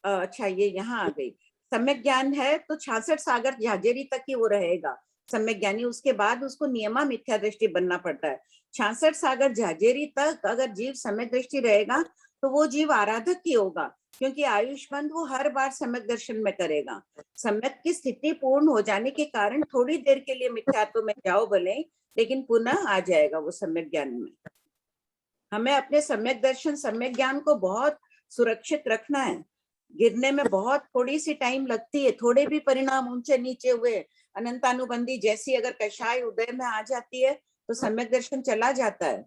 अच्छा ये यहाँ आ गई, सम्यक ज्ञान है तो 66 सागर झाझेरी तक ही वो रहेगा सम्यक ज्ञानी, उसके बाद उसको नियमा मिथ्या दृष्टि बनना पड़ता है। 66 सागर झाझेरी तक अगर जीव सम्यक दृष्टि रहेगा तो वो जीव आराधक ही होगा, क्योंकि आयुष्मंद वो हर बार सम्यक दर्शन में करेगा। सम्यक की स्थिति पूर्ण हो जाने के कारण थोड़ी देर के लिए मिथ्यात्व में जाओ भले, लेकिन पुनः आ जाएगा वो सम्यक ज्ञान में। हमें अपने सम्यक दर्शन सम्यक ज्ञान को बहुत सुरक्षित रखना है। गिरने में बहुत थोड़ी सी टाइम लगती है, थोड़े भी परिणाम ऊंचे नीचे हुए, अनंतानुबंधी जैसी अगर कषाय उदय में आ जाती है तो सम्यक दर्शन चला जाता है।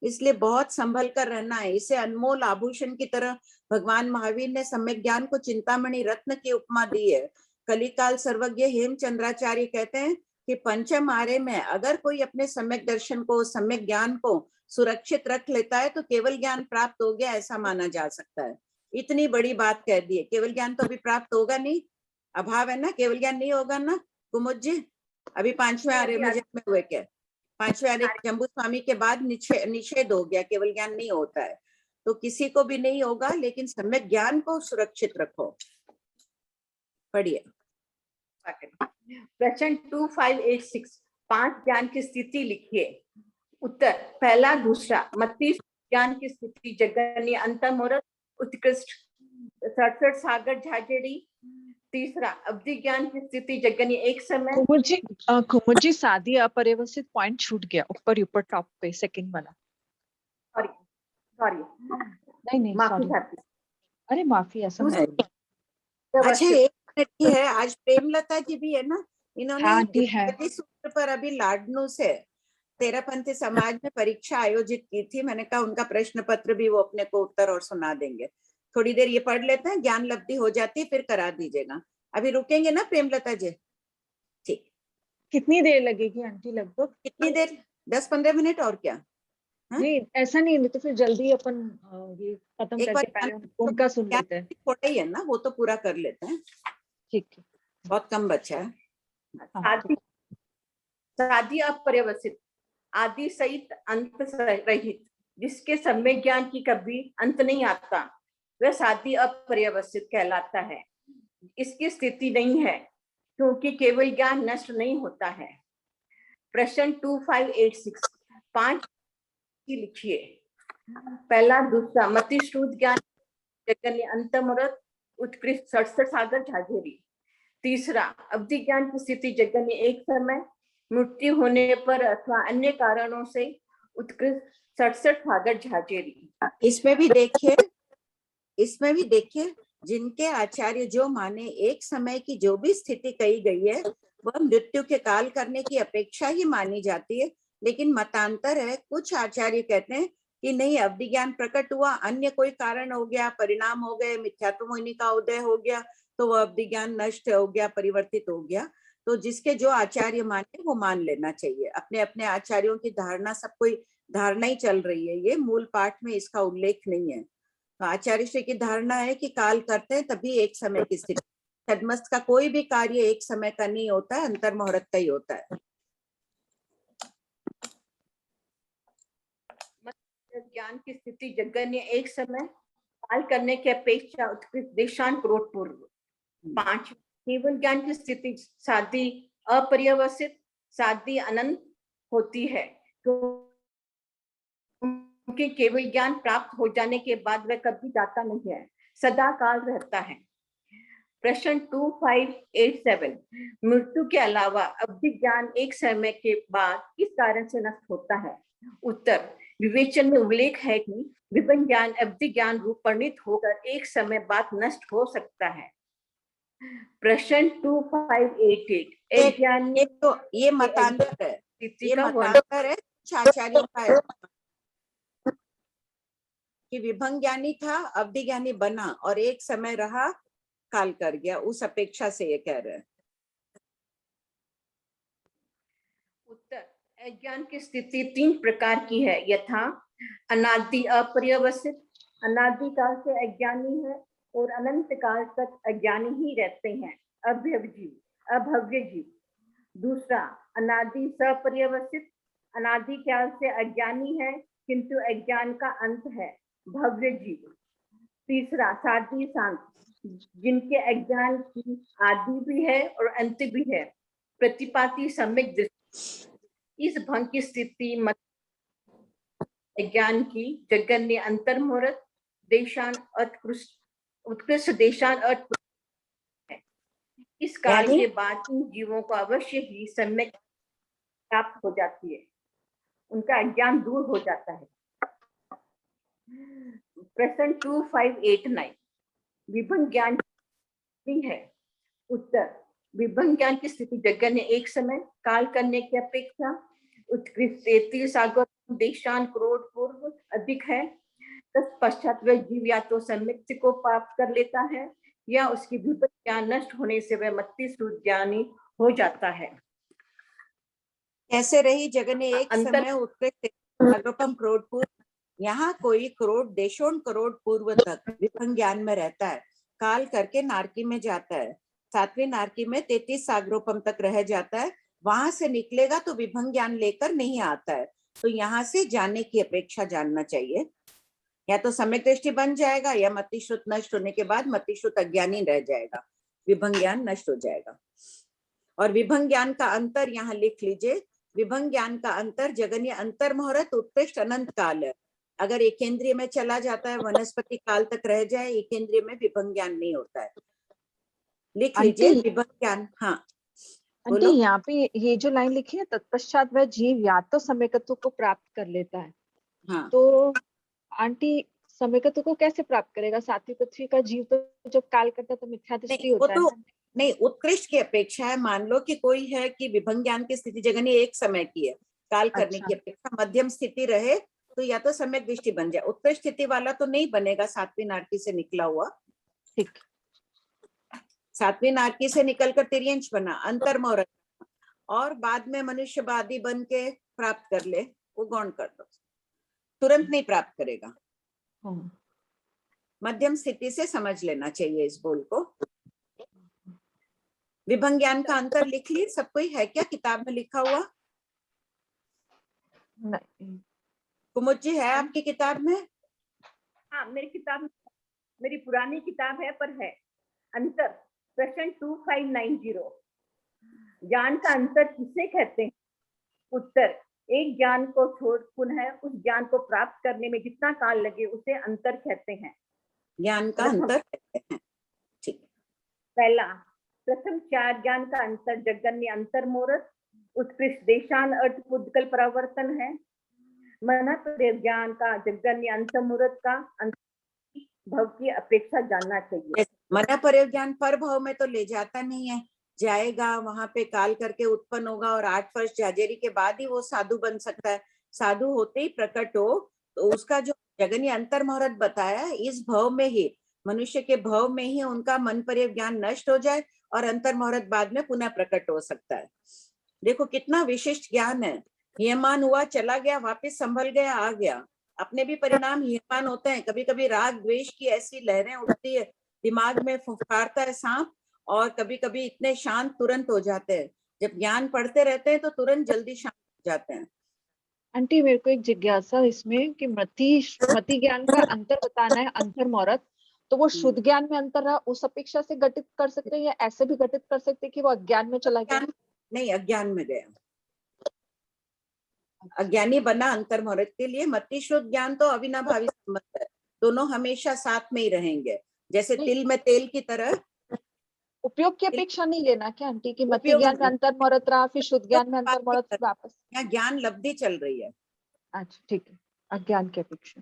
इसलिए बहुत संभल कर रहना है। इसे अनमोल आभूषण की तरह भगवान महावीर ने सम्यक ज्ञान को चिंतामणि रत्न की उपमा दी है। कलिकाल सर्वज्ञ हेमचंद्राचार्य कहते हैं कि पंचम आर्य में अगर कोई अपने सम्यक दर्शन को सम्यक ज्ञान को सुरक्षित रख लेता है तो केवल ज्ञान प्राप्त हो गया ऐसा माना जा सकता है। इतनी बड़ी बात कह दी है। केवल ज्ञान तो अभी प्राप्त होगा नहीं, अभाव है ना, केवल ज्ञान नहीं होगा ना कुमुद जी। अभी 5वें आर्य में जन्मे हुए क्या, 5वें आर्य जम्बू स्वामी के बाद निषेध हो गया, केवल ज्ञान नहीं होता है, तो किसी को भी नहीं होगा, लेकिन सम्यक ज्ञान को सुरक्षित रखो। पढ़िए प्रश्न 2586, 5 ज्ञान की स्थिति लिखिए। उत्तर, पहला दूसरा मत्ती ज्ञान की स्थिति जगन्य अंतर्मुहूर्त उत्कृष्ट 67 सागर झाझेरी। तीसरा अवधि ज्ञान की स्थिति जगन्य एक समय। कुमुद जी साधी अपरिवर्तित पॉइंट छूट गया ऊपर टॉप पे सेकंड वाला। सॉरी नहीं माफी सॉरी, चाहती, अरे माफी ऐसा नहीं। अच्छा एक मिनट की है, आज प्रेमलता जी भी है ना, इन्होंने सूत्र पर अभी लाडनू से तेरापंथी समाज में परीक्षा आयोजित की थी। मैंने कहा उनका प्रश्न पत्र भी वो अपने को उत्तर और सुना देंगे। थोड़ी देर ये पढ़ लेते हैं, ज्ञान लब्धि हो जाती है फिर करा दीजिएगा। अभी रुकेंगे ना प्रेमलता जी? ठीक। कितनी देर लगेगी आंटी? लगभग कितनी देर? 10-15 मिनट और क्या? नहीं ऐसा नहीं तो फिर जल्दी अपन ये खत्म करके पहले उनका सुन लेते हैं। थोड़ा ही है ना, वो तो पूरा कर लेते हैं। ठीक है, बहुत कम बचा है। साधी अपरिवर्तित, आदि सहित अंत रहित, जिसके सम्यक ज्ञान की कभी अंत नहीं आता, वह साधी अपरिवर्तित कहलाता है। इसकी स्थिति नहीं है क्योंकि केवल ज्ञान नष्ट नहीं होता है। प्रश्न 2586 5 की लिखिए। पहला, दूसरा मति श्रुत ज्ञान जगन्य अंतर्मुहूर्त उत्कृष्ट 67 सागर झाझेरी। तीसरा, अवधि ज्ञान की स्थिति जगन्य एक समय मृत्यु होने पर अथवा अन्य कारणों से उत्कृष्ट 67 सागर झाझेरी। इसमें भी देखिए जिनके आचार्य जो माने एक समय की जो भी स्थिति कही गई है वह मृत्यु के काल करने की अपेक्षा ही मानी जाती है, लेकिन मतांतर है। कुछ आचार्य कहते हैं कि नहीं, अवधि ज्ञान प्रकट हुआ, अन्य कोई कारण हो गया, परिणाम हो गए, मिथ्यात्व मोहिनी का उदय हो गया, तो वह अवधि ज्ञान नष्ट हो गया, परिवर्तित हो गया। तो जिसके जो आचार्य माने वो मान लेना चाहिए। अपने अपने आचार्यों की धारणा, सब कोई धारणा ही चल रही है, ये मूल पाठ में इसका उल्लेख नहीं है। तो आचार्य श्री की धारणा है कि काल करते हैं तभी एक समय की स्थिति। छद्मस्त का कोई भी कार्य एक समय का नहीं होता है, अंतर्मुहूर्त का ही होता है। ज्ञान की स्थिति जगन्य एक समय काल करने की अपेक्षा उत्कृष्ट देशांत करोड़ पूर्व। 5, केवल ज्ञान की स्थिति साधी अपर्यवसित साधी अनंत होती है, क्योंकि केवल ज्ञान प्राप्त हो जाने के बाद वह कभी जाता नहीं है, सदा काल रहता है। प्रश्न 2587 मृत्यु के अलावा अवधि ज्ञान एक समय के बाद किस कारण से नष्ट होता है? उत्तर, विवेचन में उल्लेख है कि विभिन्न ज्ञान अवधि ज्ञान रूप परिणित होकर एक समय बाद नष्ट हो सकता है। प्रश्न 2588 एक ज्ञान तो ये मतांतर है, ये मतांतर है कुछ आचार्यों का है कि विभंग ज्ञानी था, अवधि ज्ञानी बना और एक समय रहा, काल कर गया, उस अपेक्षा से ये कह रहे हैं। उत्तर, अज्ञान की स्थिति 3 प्रकार की है, यथा अनादि अपर्यवसित, अनादि काल से अज्ञानी है और अनंत काल तक अज्ञानी ही रहते हैं, अभव्य जीव। दूसरा, अनादि सपर्यवसित, अनादि काल से अज्ञानी है किंतु अज्ञान का अंत है, भव्य जीव। तीसरा, साधी शांत, जिनके अज्ञान की आदि भी है और अंत भी है, प्रतिपाती सम्यक दृष्टि। इस भंग की स्थिति मत अज्ञान की जगन्य अंतर्मुहूर्त देशान उत्कृष्ट देशान है। इस काल के बाद इन जीवों को अवश्य ही सम्यक प्राप्त हो जाती है, उनका अज्ञान दूर हो जाता है। प्रश्न 2589 विभंग ज्ञान है। उत्तर, विभंग ज्ञान की स्थिति जगन्य एक समय काल करने की अपेक्षा उत्कृष्ट 33 सागर देशांत करोड़ पूर्व अधिक है। तत्पश्चात वह जीव या तो सम्यक को प्राप्त कर लेता है या उसकी विभंग ज्ञान नष्ट होने से वह मति श्रुत ज्ञानी हो जाता है। कैसे रही जगन्य एक समय उत्कृष्ट सागरोपम करोड़ पूर्व, यहाँ कोई करोड़ देशों करोड़ पूर्व तक विभंग ज्ञान में रहता है, काल करके नारकी में जाता है, 7वीं नारकी में 33 सागरोपम तक रह जाता है, वहां से निकलेगा तो विभंग ज्ञान लेकर नहीं आता है। तो यहाँ से जाने की अपेक्षा जानना चाहिए, या तो सम्यक दृष्टि बन जाएगा या मति श्रुत नष्ट होने के बाद मति श्रुत अज्ञानी रह जाएगा, विभंग ज्ञान नष्ट हो जाएगा। और विभंग ज्ञान का अंतर यहाँ लिख लीजिए, विभंग ज्ञान का अंतर जगन्य अंतर्मुहूर्त उत्कृष्ट अनंत काल है। अगर एकेंद्रिय में चला जाता है, वनस्पति काल तक रह जाए, एकेंद्रिय में विभंग ज्ञान नहीं होता है। लिख लीजिए विभंग ज्ञान। हाँ आंटी, यहाँ पे ये जो लाइन लिखी है, तत्पश्चात वह जीव या तो सम्यकत्व को प्राप्त कर लेता है। हाँ। तो आंटी सम्यकत्व को कैसे प्राप्त करेगा? 7वीं पृथ्वी का जीव तो जब काल करता है तो मिथ्या दृष्टि होता है। नहीं, उत्कृष्ट की अपेक्षा है। मान लो कि कोई है कि विभंग ज्ञान की स्थिति जगन्य एक समय की है, काल करने की अपेक्षा मध्यम स्थिति रहे तो या तो सम्यक दृष्टि बन जाए। उत्कृष्ट स्थिति वाला तो नहीं बनेगा, 7वीं नारकी से निकला हुआ। ठीक, 7वीं नारकी से निकलकर तिर्यंश बना, अंतर्मुहूर्त, और बाद में मनुष्यवादी बन के प्राप्त कर ले, वो गौण कर दो, तुरंत नहीं प्राप्त करेगा। मध्यम स्थिति से समझ लेना चाहिए इस बोल को। विभंग ज्ञान का अंतर लिख लिए, सब कोई है क्या किताब में लिखा हुआ? नहीं। कुमुद जी, है आपकी किताब में? हाँ, मेरी किताब, मेरी पुरानी किताब है, पर है अंतर। प्रश्न 2590 ज्ञान का अंतर किसे कहते हैं? उत्तर, एक ज्ञान को छोड़ पुनः उस ज्ञान को प्राप्त करने में जितना काल लगे उसे अंतर कहते हैं। ज्ञान का अंतर कहते हैं। ठीक। पहला, प्रथम 4 ज्ञान का अंतर जगन्य अंतर मुहूर्त, उत्कृष्ट देशान अर्थ पुद्गल परावर्तन है। मनः ज्ञान का जगन्य अंतर मुहूर्त का भव की अपेक्षा जानना चाहिए। मना परिज्ञान पर भाव में तो ले जाता नहीं है, जाएगा वहां पे काल करके उत्पन्न होगा और 8 वर्ष जाजेरी के बाद ही वो साधु बन सकता है। साधु होते ही प्रकट हो तो उसका जो जगन्य अंतर मुहूर्त बताया, इस भव में ही, मनुष्य के भव में ही उनका मन परिज्ञान नष्ट हो जाए और अंतर मुहूर्त बाद में पुनः प्रकट हो सकता है। देखो कितना विशिष्ट ज्ञान है। हीयमान हुआ, चला गया, वापस संभल गया, आ गया। अपने भी परिणाम हीयमान होते हैं। कभी कभी राग द्वेष की ऐसी लहरें उठती है, दिमाग में फुफकारता है सांप, और कभी कभी इतने शांत तुरंत हो जाते हैं। जब ज्ञान पढ़ते रहते हैं तो तुरंत जल्दी शांत हो जाते हैं। आंटी मेरे को एक जिज्ञासा इसमें कि मति ज्ञान का अंतर बताना है, अंतर मुहूर्त, तो वो शुद्ध ज्ञान में अंतर रहा, उस अपेक्षा से घटित कर सकते हैं या ऐसे भी घटित कर सकते हैं कि वो अज्ञान में चला गया? नहीं, अज्ञान में गया, अज्ञानी बना अंतर मुहूर्त के लिए। मति शुद्ध ज्ञान तो अविनाभावी संबंध है, दोनों हमेशा साथ में ही रहेंगे, जैसे तिल में तेल की तरह। उपयोग की अपेक्षा नहीं लेना क्या आंटी कि मति ज्ञान में अंतर मुहूर्त रहा, फिर शुद्ध ज्ञान में अंतर मुहूर्त वापस? यहाँ ज्ञान लब्धि चल रही है। अच्छा ठीक है, अज्ञान की अपेक्षा।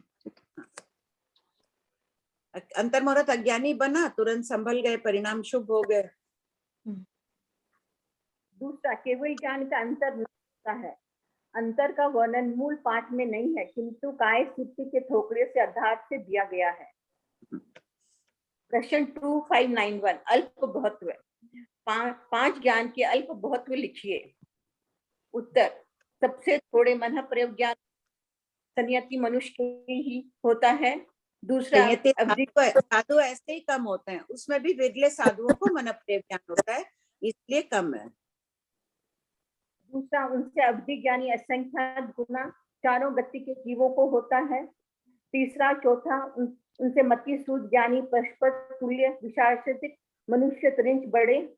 अंतर मुहूर्त अज्ञानी बना, तुरंत संभल गए, परिणाम शुभ हो गए। दूसरा, केवल ज्ञान का अंतर न होता है। अंतर का वर्णन मूल पाठ में नहीं है, किंतु काय स्थिति के थोकड़े से आधार से दिया गया है। प्रश्न 2591, अल्प बहुत्व। 5 ज्ञान के अल्प बहुत्व लिखिए। उत्तर, सबसे थोड़े मन प्रयोग ज्ञान संयति मनुष्य के ही होता है। दूसरा, साधु ऐसे ही कम होते हैं, उसमें भी विरले साधुओं को मन प्रयोग ज्ञान होता है, इसलिए कम है। दूसरा, उनसे अवधि ज्ञानी असंख्यात गुना चारों गति के जीवों को होता है। तीसरा, चौथा, उनसे मति सूद ज्ञानी परस्पर तुल्य विशारसिक मनुष्य त्रिंच बड़े।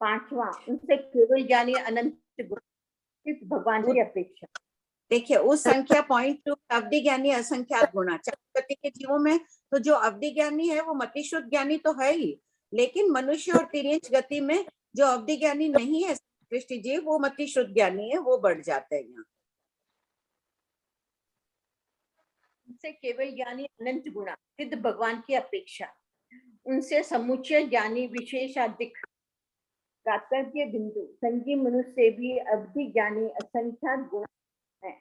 5वां, उनसे केवल ज्ञानी अनंत गुण भगवान की अपेक्षा। देखिए उस संख्या पॉइंट 2, अवधि ज्ञानी असंख्यात गुना, चारों गति के जीवों में तो जो अवधि ज्ञानी है वो मति शुद्ध ज्ञानी तो है ही, लेकिन मनुष्य और तिर्यंच गति में जो अवधि ज्ञानी नहीं है सृष्टि जीव, वो मति शुद्ध ज्ञानी है, वो बढ़ जाते हैं यहाँ। उनसे केवल ज्ञानी अनंत गुणा सिद्ध भगवान की अपेक्षा। उनसे समुच्चय ज्ञानी विशेषाधिक तात्पर्य बिंदु संगी मनुष्य से भी अवधि ज्ञानी असंख्यात गुण है।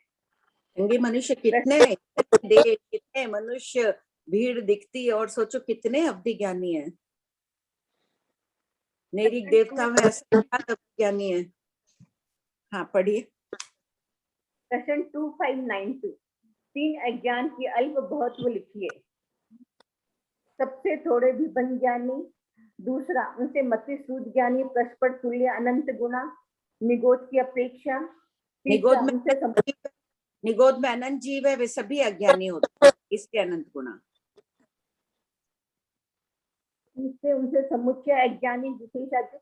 संगी मनुष्य कितने देश, कितने मनुष्य, भीड़ दिखती है, और सोचो कितने अवधि ज्ञानी है। नेरिक देवता में असंख्यात अवधि ज्ञानी है। हाँ पढ़िए। प्रश्न 2592, 3 अज्ञान की अल्प बहुत्व लिखिए। सबसे थोड़े विभिन्न ज्ञानी। दूसरा, उनसे मति सूद ज्ञानी परस्पर तुल्य अनंत गुणा निगोद की अपेक्षा। निगोद में अनंत जीव है, वे सभी अज्ञानी होते हैं, इसके अनंत गुणा। उनसे समुच्चय अज्ञानी विशेषाधिक।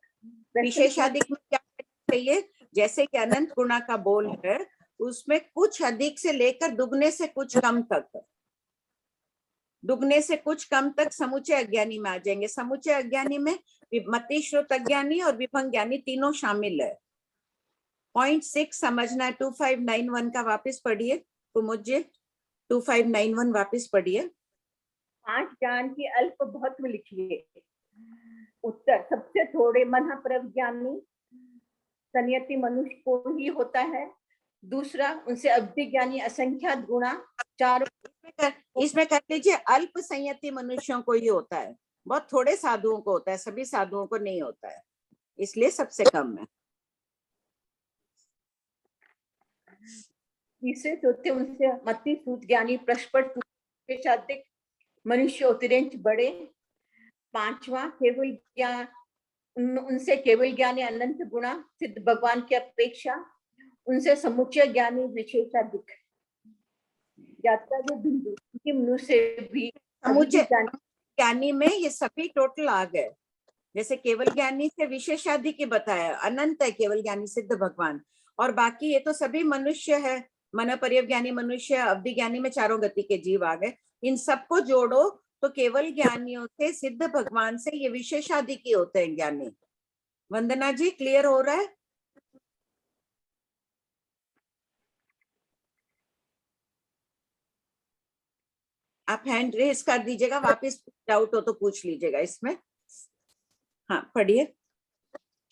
विशेषाधिक में क्या करना चाहिए? जैसे कि अनंत गुणा का बोल है, उसमें कुछ अधिक से लेकर दुगने से कुछ कम तक, दुगने से कुछ कम तक समुच्चय अज्ञानी में आ जाएंगे। समुच्चय अज्ञानी में मति श्रुत अज्ञानी और विभंग ज्ञानी तीनों शामिल है। पॉइंट 6 समझना है। 2591 का वापस पढ़िए तो मुझे 2591 वापस पढ़िए। 5 ज्ञान की अल्प बहुत्व लिखिए। उत्तर, सबसे थोड़े मन प्रज्ञानी संयति मनुष्य को ही होता है। दूसरा, उनसे अवधि ज्ञानी असंख्यात गुणा चारों। इसमें कर लीजिए अल्प संयति मनुष्यों को ही होता है, बहुत थोड़े साधुओं को होता है, सभी साधुओं को नहीं होता है, इसलिए सबसे कम है। तीसरे, चौथे, उनसे मति सूद ज्ञानी परस्पर अधिक मनुष्य अतिरिक्त बड़े। 5वां, केवल ज्ञान, उनसे केवल ज्ञानी अनंत गुणा सिद्ध भगवान की अपेक्षा। उनसे समुच्चय ज्ञानी विशेषाधिक बिंदु मनुष्य भी। समुच्चय ज्ञानी में ये सभी टोटल आ गए। जैसे केवल ज्ञानी से विशेषाधिक बताया, अनंत है केवल ज्ञानी सिद्ध भगवान, और बाकी ये तो सभी मनुष्य है, मन परिज्ञानी मनुष्य, अवधि ज्ञानी में चारों गति के जीव आ गए। इन सबको जोड़ो तो केवल ज्ञानियों से, सिद्ध भगवान से ये विशेषादि के होते हैं ज्ञानी। वंदना जी क्लियर हो रहा है? आप हैंड रेस कर दीजिएगा, वापस डाउट हो तो पूछ लीजिएगा इसमें। हाँ पढ़िए।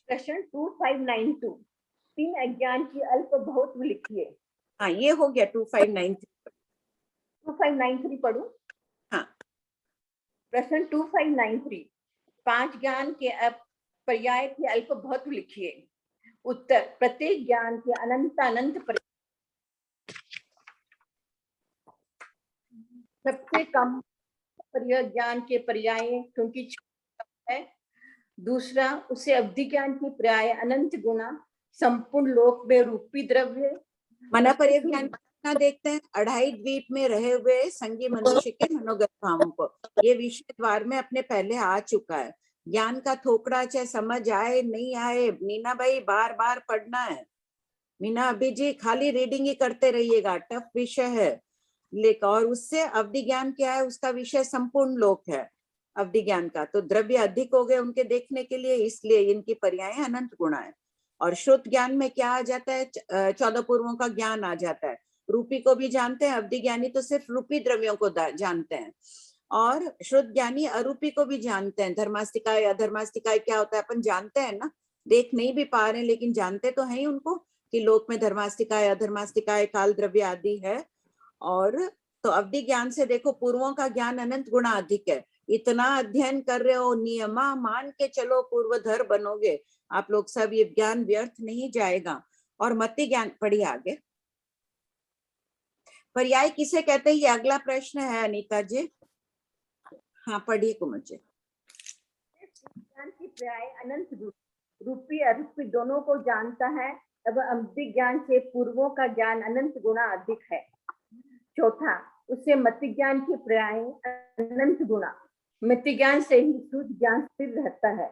प्रश्न 2592, 3 अज्ञान की अल्प बहुत लिखिए। हाँ ये हो गया 2593। 2593 पढ़ू। हाँ प्रश्न 2593, 5 ज्ञान के पर्याय के अल्प बहुत लिखिए। उत्तर, प्रत्येक ज्ञान के अनंत अनंत सबसे कम ज्ञान के पर्याय क्योंकि है। दूसरा, उसे अवधि ज्ञान की पर्याय अनंत गुना संपूर्ण लोक में रूपी द्रव्य। मन परिज्ञान देखते हैं, अढ़ाई द्वीप में रहे हुए संगी मनुष्य के मनोगत भावों को। ये विषय द्वार में अपने पहले आ चुका है। ज्ञान का थोकड़ा चाहे समझ आए नहीं आए, मीना भाई बार बार पढ़ना है। मीना अभी जी खाली रीडिंग ही करते रहिएगा, टफ विषय है। लेकिन और उससे अवधि ज्ञान क्या है, उसका विषय संपूर्ण लोक है अवधि ज्ञान का। तो द्रव्य अधिक हो गए उनके देखने के लिए, इसलिए इनकी पर्याय अनंत गुणा है। और श्रुत ज्ञान में क्या आ जाता है, 14 पूर्वों का ज्ञान आ जाता है। रूपी को भी जानते हैं, अवधि ज्ञानी तो सिर्फ रूपी द्रव्यों को जानते हैं। और श्रुत ज्ञानी अरूपी को भी जानते हैं। धर्मास्तिकाय अधर्मास्तिकाय क्या होता है अपन जानते हैं ना, देख नहीं भी पा रहे हैं लेकिन जानते तो हैं उनको कि लोक में धर्मास्तिकाय अधर्मास्तिकाय काल द्रव्य आदि है। और तो अवधि ज्ञान से देखो पूर्वों का ज्ञान अनंत गुणा अधिक है। इतना अध्ययन कर रहे हो, नियमा मान के चलो पूर्वधर बनोगे आप लोग सब, ये ज्ञान व्यर्थ नहीं जाएगा। और मति ज्ञान पढ़िए आगे। पर्याय किसे कहते हैं, ये अगला प्रश्न है अनीता जी। हाँ पढ़िए कुमार जी। ज्ञान की पर्याय अनंत रूपी अरूपी दोनों को जानता है, तब अवधि ज्ञान से पूर्वों का ज्ञान अनंत गुणा अधिक है। चौथा, उसे मति ज्ञान की पर्याय अनंत गुणा, मति ज्ञान से ही शुद्ध ज्ञान स्थिर रहता है,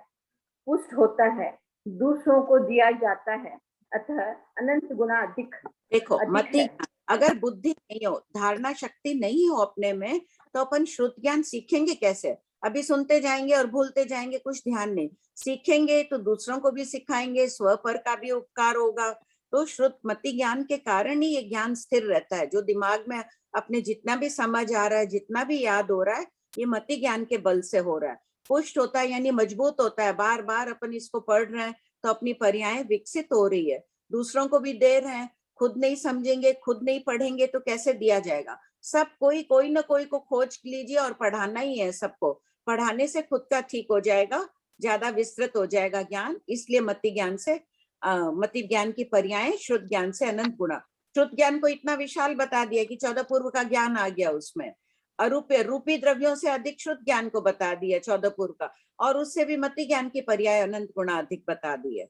पुष्ट होता है, दूसरों को दिया जाता है, अतः अनंत गुणा अधिक। देखो मति अगर बुद्धि नहीं हो, धारणा शक्ति नहीं हो अपने में, तो अपन श्रुत ज्ञान सीखेंगे कैसे? अभी सुनते जाएंगे और भूलते जाएंगे, कुछ ध्यान नहीं। सीखेंगे तो दूसरों को भी सिखाएंगे, स्व पर का भी उपकार होगा। तो श्रुत मति ज्ञान के कारण ही ये ज्ञान स्थिर रहता है। जो दिमाग में अपने जितना भी समझ आ रहा है, जितना भी याद हो रहा है, ये मति ज्ञान के बल से हो रहा है। पुष्ट होता है यानी मजबूत होता है। बार बार अपन इसको पढ़ रहे हैं तो अपनी पर्याय विकसित हो रही है, दूसरों को भी दे रहे हैं। खुद नहीं समझेंगे, खुद नहीं पढ़ेंगे तो कैसे दिया जाएगा? सब कोई ना कोई को खोज लीजिए और पढ़ाना ही है सबको। पढ़ाने से खुद का ठीक हो जाएगा, ज्यादा विस्तृत हो जाएगा ज्ञान। इसलिए मति ज्ञान से मति ज्ञान की पर्याय श्रुत ज्ञान से अनंत गुणा। श्रुत ज्ञान को इतना विशाल बता दिया कि 14 पूर्व का ज्ञान आ गया उसमें। अरूपी रूपी द्रव्यों से अधिक श्रुत ज्ञान को बता दिया 14 पूर्व का, और उससे भी मति ज्ञान की पर्याय अनंत गुणा अधिक बता दी है।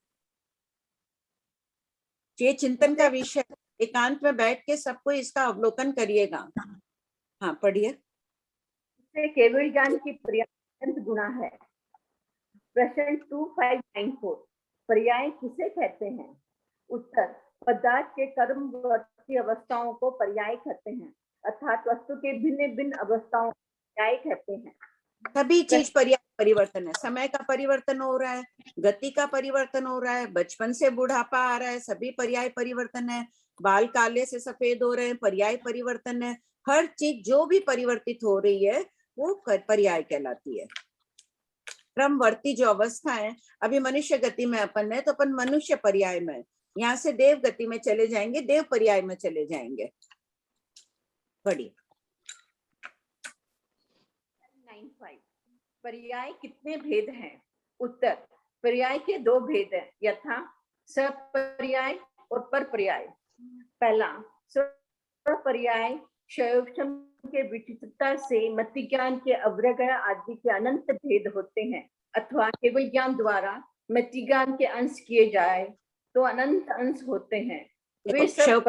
ये चिंतन का विषय, एकांत में बैठ के सबको इसका अवलोकन करिएगा। हाँ पढ़िए। केवल ज्ञान की पर्याय अनंत गुणा है। प्रश्न 2594, पर्याय किसे कहते हैं? उत्तर, पदार्थ के कर्मवर्ती अवस्थाओं को पर्याय कहते हैं, अर्थात वस्तु के भिन्न भिन्न अवस्थाओं को पर्याय कहते हैं। सभी चीज पर्याय परिवर्तन है। समय का परिवर्तन हो रहा है, गति का परिवर्तन हो रहा है, बचपन से बुढ़ापा आ रहा है, सभी पर्याय परिवर्तन है। बाल काले से सफेद हो रहे हैं, पर्याय परिवर्तन है। हर चीज जो भी परिवर्तित हो रही है वो पर्याय कहलाती है। क्रमवर्ती जो अवस्था है, अभी मनुष्य गति में अपन है तो अपन मनुष्य पर्याय में, यहाँ से देव गति में चले जाएंगे, देव पर्याय में चले जाएंगे। बढ़िए। 95, पर्याय कितने भेद हैं? उत्तर, पर्याय के 2 भेद हैं, यथा सपर्याय और परपर्याय। पहला, सपर्याय शयोक्षम के विचित्रता से मति ज्ञान के अवग्रह आदि के अनंत भेद होते हैं, अथवा केवल ज्ञान द्वारा मति ज्ञान के अंश किए जाए तो अनंत अंश होते हैं। वे सब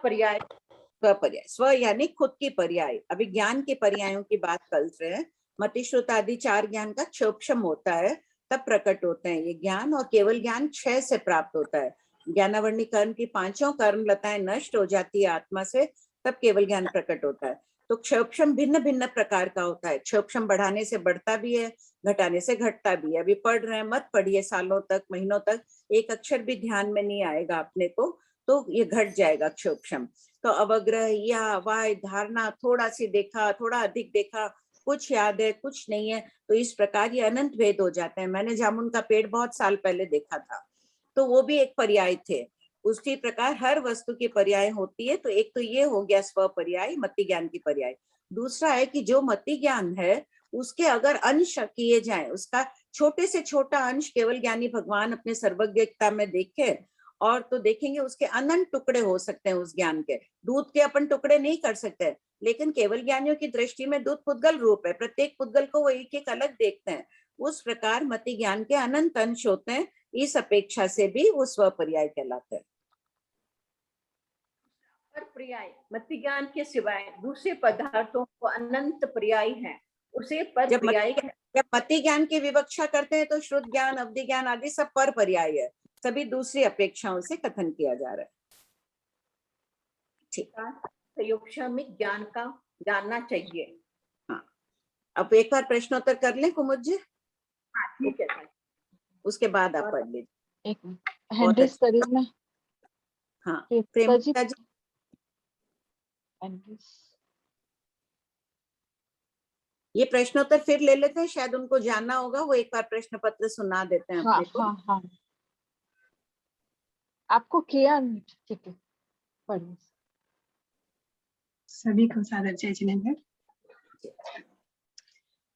पर्याय स्वपर्याय, स्व यानी खुद की पर्याय। अभी ज्ञान के पर्यायों की बात कर रहे हैं। मति श्रुत आदि 4 ज्ञान का क्षोक्षम होता है तब प्रकट होते हैं ये ज्ञान, और केवल ज्ञान 6 से प्राप्त होता है। ज्ञानावर्णी कर्म की पांचों कर्म लताएं नष्ट हो जाती है आत्मा से, तब केवल ज्ञान प्रकट होता है। तो क्षोभक्षम भिन्न भिन्न प्रकार का होता है। क्षोभक्षम बढ़ाने से बढ़ता भी है, घटाने से घटता भी है। अभी पढ़ रहे हैं, मत पढ़िए सालों तक, महीनों तक, एक अक्षर भी ध्यान में नहीं आएगा अपने को, तो ये घट जाएगा क्षोभक्षम। तो अवग्रह या वाय धारणा, थोड़ा सी देखा, थोड़ा अधिक देखा, कुछ याद है कुछ नहीं है, तो इस प्रकार ये अनंत भेद हो जाते हैं। मैंने जामुन का पेड़ बहुत साल पहले देखा था, तो वो भी एक पर्याय थे। उसी प्रकार हर वस्तु की पर्याय होती है। तो एक तो ये हो गया स्व पर्याय, मति ज्ञान की पर्याय। दूसरा है कि जो मति ज्ञान है उसके अगर अंश किए जाए, उसका छोटे से छोटा अंश केवल ज्ञानी भगवान अपने सर्वज्ञता में देखे, और तो देखेंगे उसके अनंत टुकड़े हो सकते हैं उस ज्ञान के। दूध के अपन टुकड़े नहीं कर सकते, लेकिन केवल ज्ञानियों की दृष्टि में दूध पुद्गल रूप है, प्रत्येक पुद्गल को वो एक एक अलग देखते हैं। उस प्रकार मति ज्ञान के अनंत अंश होते हैं, इस अपेक्षा से भी वो स्वपर्याय कहलाते हैं। पर पर्याय मति ज्ञान के सिवाय दूसरे पदार्थों को अनंत पर्याय है, उसे पर पर्याय। जब मति ज्ञान की विवक्षा करते हैं तो श्रुत ज्ञान, अवधि ज्ञान आदि सब पर पर्याय है, सभी दूसरी अपेक्षाओं से कथन किया जा रहा है। ठीक, संयोगक्षमिक ज्ञान का जानना चाहिए। हाँ, अब एक बार प्रश्नोत्तर कर लें कुमुद जी। हाँ ठीक है, उसके बाद आप पढ़ लीजिए। एक हेनरी स्टडी में। हाँ, प्रेमिका जी। ये प्रश्नोत्तर फिर ले लेते हैं, शायद उनको जानना होगा, वो एक बार प्रश्न पत्र सुना देते हैं अपने को। हाँ हाँ, आपको किया, ठीक है, पढ़िए। सभी को सादर जय जिनेंद्र।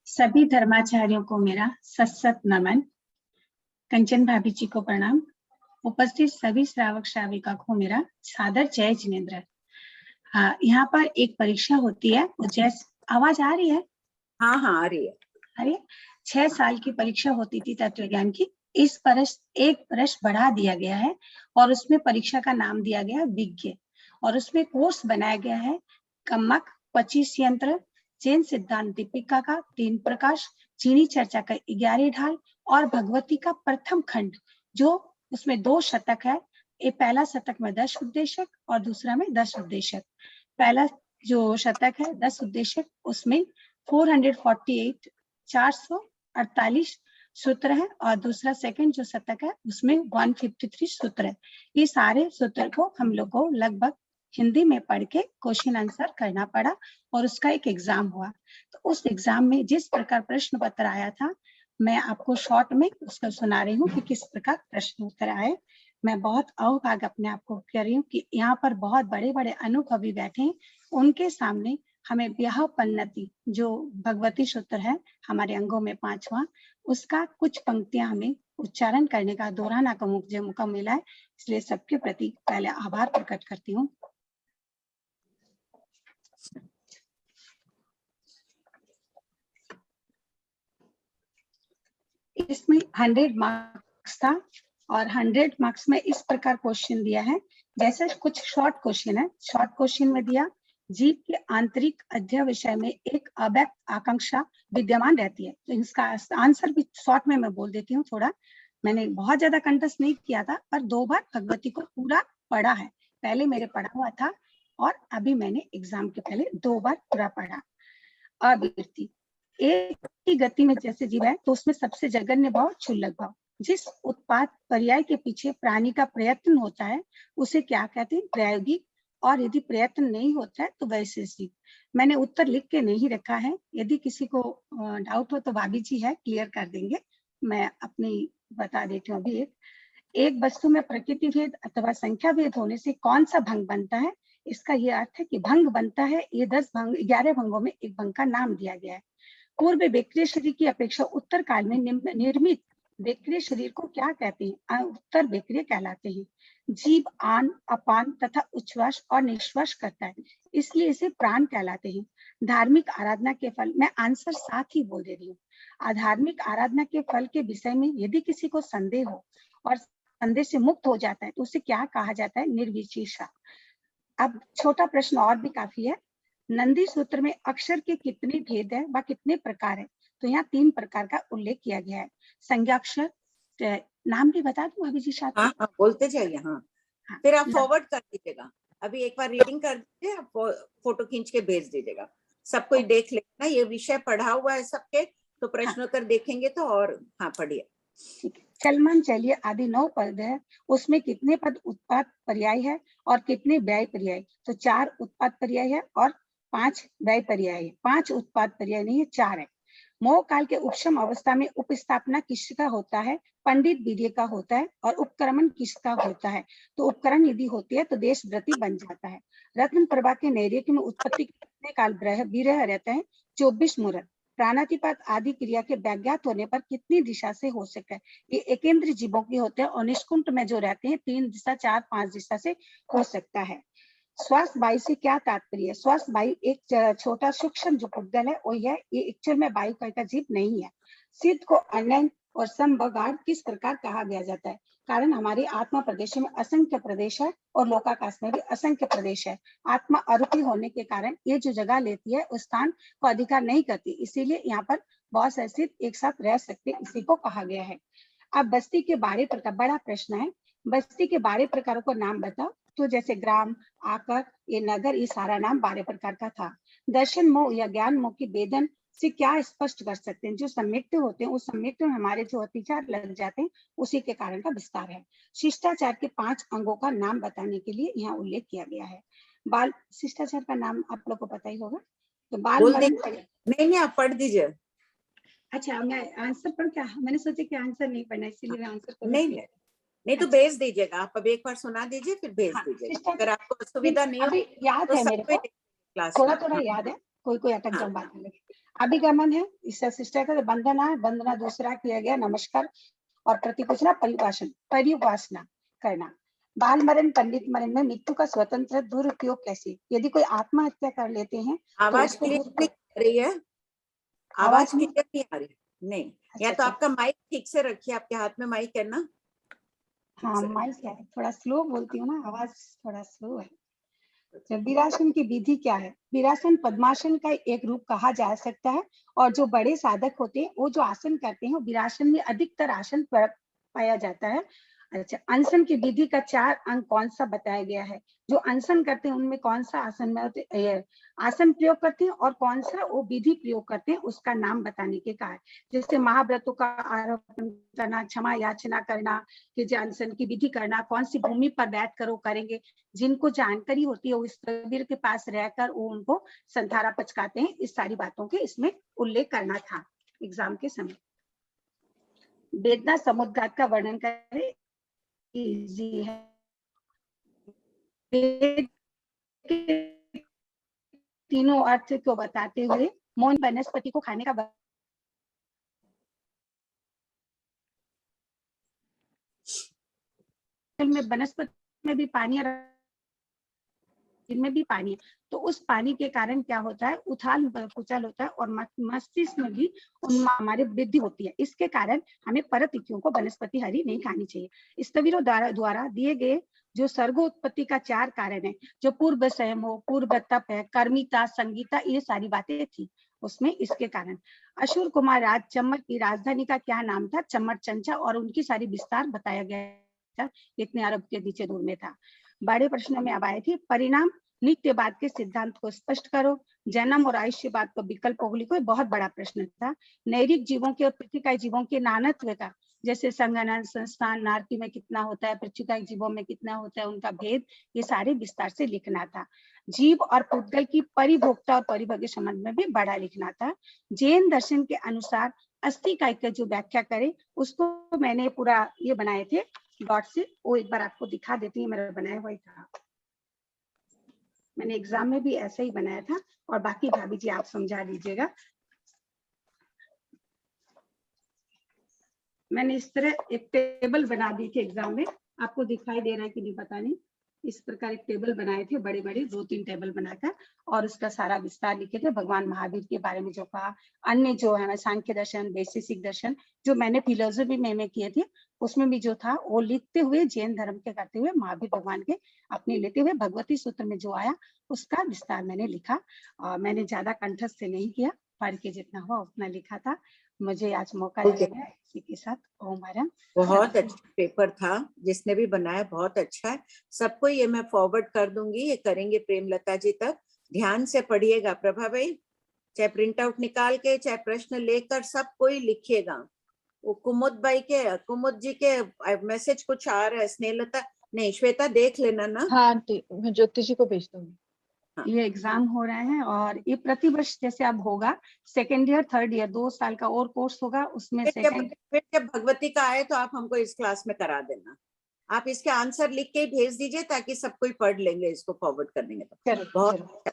सभी धर्माचार्यों को मेरा सत्सत नमन। कंचन भाभी जी को प्रणाम। उपस्थित सभी श्रावक श्राविका को मेरा सादर जय जिनेंद्र। हाँ, यहाँ पर एक परीक्षा होती है, जैसे आवाज आ रही है? हाँ हाँ, आ रही है। अरे 6 साल की परीक्षा होती थी तत्व ज्ञान की, इस वर्ष एक वर्ष बढ़ा दिया गया है और उसमें परीक्षा का नाम दिया गया है विज्ञ, और उसमें कोर्स बनाया गया है कम्मक, 25 यंत्र, जैन सिद्धांत दीपिका का 3 प्रकाश, चीनी चर्चा का 11 ढाल और भगवती का प्रथम खंड, जो उसमें 2 शतक है। ये पहला शतक में 10 उद्देशक और दूसरा में 10 उद्देशक। पहला जो शतक है 10 उद्देशक, उसमें 448 448 सूत्र है, और दूसरा सेकंड जो शतक है उसमें 153 सूत्र है। ये सारे सूत्र को हम लोग को लगभग हिंदी में पढ़ के क्वेश्चन आंसर करना पड़ा, और उसका एक एग्जाम हुआ। तो उस एग्जाम में जिस प्रकार प्रश्न पत्र आया था, मैं आपको शॉर्ट में उसको सुना रही हूँ कि किस प्रकार प्रश्न उत्तर आए। मैं बहुत अवभाग अपने आप को कह रही हूँ कि यहाँ पर बहुत बड़े बड़े अनुभवी बैठे हैं, उनके सामने हमें ब्याह पन्नति जो भगवती सूत्र है हमारे अंगों में 5वां, उसका कुछ पंक्तियां हमें उच्चारण करने का, दोहराना का मुझे मौका मिला है, इसलिए सबके प्रति पहले आभार प्रकट करती हूँ। इसमें 100 मार्क्स था, और 100 मार्क्स में इस प्रकार क्वेश्चन दिया है, जैसे कुछ शॉर्ट क्वेश्चन है। शॉर्ट क्वेश्चन में दिया, जीव के आंतरिक अध्यय विषय में एक अव्यक्त आकांक्षा विद्यमान रहती है। तो इसका आंसर भी शॉर्ट में मैं बोल देती हूँ। थोड़ा मैंने बहुत ज्यादा कंटेस्ट नहीं किया था, पर 2 बार भगवती को पूरा पढ़ा है। पहले मेरे पढ़ा हुआ था, और अभी मैंने एग्जाम के पहले 2 बार पूरा पढ़ा। अवृत्ति एक ही गति में जैसे जीव है, तो उसमें सबसे जघन्य भाव क्षुल्लक भाव। जिस उत्पाद पर्याय के पीछे प्राणी का प्रयत्न होता है उसे क्या कहते हैं? प्रायोगिक। और यदि प्रयत्न नहीं होता है तो वैशेषिक। मैंने उत्तर लिख के नहीं रखा है, यदि किसी को डाउट हो तो भाभी जी है, क्लियर कर देंगे। मैं अपनी बता देती हूँ अभी। एक वस्तु में प्रकृति भेद अथवा संख्या भेद होने से कौन सा भंग बनता है? इसका ये अर्थ है कि भंग बनता है। ये 11 भंगों में एक भंग का नाम दिया गया है। पूर्व बेक्रिय शरीर की अपेक्षा उत्तर काल में निर्मित बेक्रिय शरीर को क्या कहते हैं? उत्तर बेक्रिय कहलाते हैं। जीव आन, अपान तथा उच्छ्वास और निश्वास करता है, इसलिए इसे प्राण कहलाते हैं। धार्मिक आराधना के फल, मैं आंसर साथ ही बोल दे रही हूँ। आधार्मिक आराधना के फल के विषय में यदि किसी को संदेह हो और संदेह से मुक्त हो जाता है तो उसे क्या कहा जाता है? निर्विशेषा। अब छोटा प्रश्न और भी काफी है। नंदी सूत्र में अक्षर के कितने भेद है व कितने प्रकार है? तो यहाँ 3 प्रकार का उल्लेख किया गया है। संज्ञाक्षर, नाम भी बता दूं अभी जी साथ में? हाँ हाँ बोलते जाइए। हाँ हाँ, फिर आप ना- फॉरवर्ड कर दीजिएगा, अभी एक बार रीडिंग कर दीजिए, आप फोटो खींच के भेज दीजिएगा, सब कोई देख लेना। ये विषय पढ़ा हुआ है सबके, तो प्रश्नोत्तर देखेंगे तो और। हाँ पढ़िए। ठीक है। चलमान चलिए आदि 9 पद है, उसमें कितने पद उत्पाद पर्याय है और कितने व्यय पर्याय? तो 4 उत्पाद पर्याय है और 5 व्यय पर्याय है। 5 उत्पाद पर्याय नहीं है, 4 है। मोह काल के उपशम अवस्था में उपस्थापना किसका होता है? पंडित वीर्य का होता है। और उपक्रमण किसका होता है? तो उपकरण यदि होती है तो देश व्रती बन जाता है। रत्न प्रभा के नैरेक्य में उत्पत्ति कितने काल विरह रहता है? 24 मुहूर्त। प्राणातिपात आदि क्रिया के व्याज्ञात होने पर कितनी दिशा से हो सकता है? ये एकेंद्र जीवों के होते हैं और निष्कुंठ में जो रहते हैं 3 दिशा 4 5 दिशा से हो सकता है। स्वास्थ्य वायु से क्या तात्पर्य है? स्वास्थ्य वायु एक छोटा सूक्ष्म जो पुद्गल है वही है, ये एक्चुअल में वायु का जीव नहीं है। सिद्ध को अनंत और समबगाड़ किस प्रकार कहा गया जाता है? कारण हमारे आत्मा प्रदेश में असंख्य प्रदेश है और लोकाकाश में भी असंख्य प्रदेश है। आत्मा आरोपी होने के कारण ये जो जगह लेती है उस स्थान को अधिकार नहीं करती, इसीलिए यहाँ पर बहुत से सिद्ध एक साथ रह सकते, इसी को कहा गया है। अब बस्ती के 12 प्रकार, बड़ा प्रश्न है, बस्ती के 12 प्रकारों को नाम बताओ। तो जैसे ग्राम, आकर, ये नगर, ये सारा नाम 12 प्रकार का था। दर्शन मोह या ज्ञान मोह की वेदन से क्या स्पष्ट कर सकते हैं? जो सम्यक्त होते हैं उस सम्यक्त में हमारे जो अतिचार लग जाते हैं उसी के कारण का विस्तार है। शिष्टाचार के 5 अंगों का नाम बताने के लिए यहाँ उल्लेख किया गया है। बाल शिष्टाचार का नाम आप लोग को पता ही होगा। तो बाल मरण, नहीं आप पढ़ दीजिए। अच्छा मैं आंसर पढ़ क्या? मैंने सोचा कि आंसर नहीं पढ़ना, इसीलिए मैं आंसर कर नहीं तो भेज दीजिएगा, आप अब एक बार सुना दीजिए फिर भेज दीजिएगा, अगर आपको असुविधा नहीं हो। अभी याद है मेरे को, थोड़ा थोड़ा याद है, कोई कोई अटक जाओ बात में। अभिगमन है, इसका सिस्टर का वंदना है, वंदना दूसरा किया गया नमस्कार और प्रतिपूजना परिउपासना करना। बाल मरण, पंडित मरण में मृत्यु का स्वतंत्र दुरुपयोग कैसे? यदि कोई आत्महत्या कर लेते हैं आवाज क्लियर नहीं आ रही है, आवाज क्लियर नहीं आ रही। नहीं, या तो आपका माइक ठीक से रखिए, आपके हाथ में माइक है ना? हाँ माइक है, थोड़ा स्लो बोलती हूँ ना, आवाज थोड़ा स्लो है। वीरासन की विधि क्या है? वीरासन पद्मासन का एक रूप कहा जा सकता है और जो बड़े साधक होते हैं वो जो आसन करते हैं वो वीरासन में अधिकतर आसन पाया जाता है। अच्छा, अनशन की विधि का 4 अंग कौन सा बताया गया है? जो अनशन करते हैं उनमें कौन सा आसन में आसन प्रयोग करते हैं और कौन सा वो विधि प्रयोग करते हैं उसका नाम बताने के कारण। जैसे महाव्रतों का आरोपण करना, क्षमा याचना करना, कि जो अनशन की विधि करना, कौन सी भूमि पर बैठ कर वो करेंगे। जिनको जानकारी होती है वो इस तस्वीर के पास रहकर वो उनको संथारा पचकाते हैं। इस सारी बातों के इसमें उल्लेख करना था एग्जाम के समय। वेदना समुद्घात का वर्णन करें, इजी है। तीनों अर्थ को बताते हुए मौन वनस्पति को खाने का में वनस्पति में भी पानी जिनमें भी पानी है, तो उस पानी के कारण क्या होता है? उथाल पुथल होता है और मस्तिष्क में भी हमारी वृद्धि होती है। इसके कारण हमें परतिथियों को वनस्पति हरी नहीं खानी चाहिए। स्तवीरों द्वारा दिए गए जो सर्गोत्पत्ति का 4 कारण है, जो पूर्व संयम हो, पूर्व तप है, कर्मिता, संगीता, ये सारी बातें थी उसमें। इसके कारण अशुर कुमार राज चम्मर की राजधानी का क्या नाम था? चम्मर चंचा, और उनकी सारी विस्तार बताया गया था, कितने अरब के नीचे दूर में था। बड़े प्रश्नों में अब आए थे परिणाम नित्यवाद के सिद्धांत को स्पष्ट करो, जन्म और आयुष्यवाद को विकल्प को लिखो। बहुत बड़ा प्रश्न था। नैरिक जीवों के और पृथ्वीकाय जीवों के नानत्व का, जैसे संगणन संस्थान नारकी में कितना होता है, पृथ्वीकाय जीवों में कितना होता है, उनका भेद, ये सारे विस्तार से लिखना था। जीव और पुद्गल की परिभोक्ता और परिभोग्य संबंध में भी बड़ा लिखना था। जैन दर्शन के अनुसार अस्थि काय की जो व्याख्या करे उसको मैंने पूरा ये बनाए थे डॉट से, वो एक बार आपको दिखा देती हूँ। मेरा बनाया हुआ था, मैंने एग्जाम में भी ऐसा ही बनाया था, और बाकी भाभी जी आप समझा दीजिएगा। मैंने इस तरह एक टेबल बना दी थी एग्जाम में, आपको दिखाई दे रहा है कि नहीं पता नहीं। इस प्रकार एक टेबल बनाए थे, बड़े बड़े 2-3 टेबल बनाकर, और उसका सारा विस्तार लिखे थे। भगवान महावीर के बारे में जो कहा, अन्य जो है सांख्य दर्शन, वैशेषिक दर्शन जो मैंने फिलोसफी में किए थे उसमें भी जो था वो लिखते हुए, जैन धर्म के करते हुए, महावीर भगवान के अपने लेते हुए, भगवती सूत्र में जो आया उसका विस्तार मैंने लिखा। मैंने ज्यादा कंठस्थ से नहीं किया, पढ़ के जितना हुआ उतना लिखा था। मुझे आज मौका दिया गया इसी के साथ ओम आर्यन। बहुत अच्छा पेपर था, जिसने भी बनाया बहुत अच्छा है। सबको ये मैं फॉरवर्ड कर दूंगी, ये करेंगे प्रेमलता जी तक। ध्यान से पढ़िएगा प्रभा भाई, चाहे प्रिंट आउट निकाल के चाहे प्रश्न लेकर सब कोई लिखिएगा। वो कुमुद जी के मैसेज कुछ आ रहा है, स्नेहलता नहीं श्वेता देख लेना ना। हाँ आंटी, मैं ज्योति जी को भेज दूंगी। ये एग्जाम हो रहे हैं और ये प्रतिवर्ष जैसे अब होगा, सेकेंड ईयर थर्ड ईयर 2 साल का और कोर्स होगा, उसमें फिर जब भगवती का आए तो आप हमको इस क्लास में करा देना। आप इसके आंसर लिख के भेज दीजिए ताकि सब कोई पढ़ लेंगे, इसको फॉरवर्ड कर देंगे तो बहुत।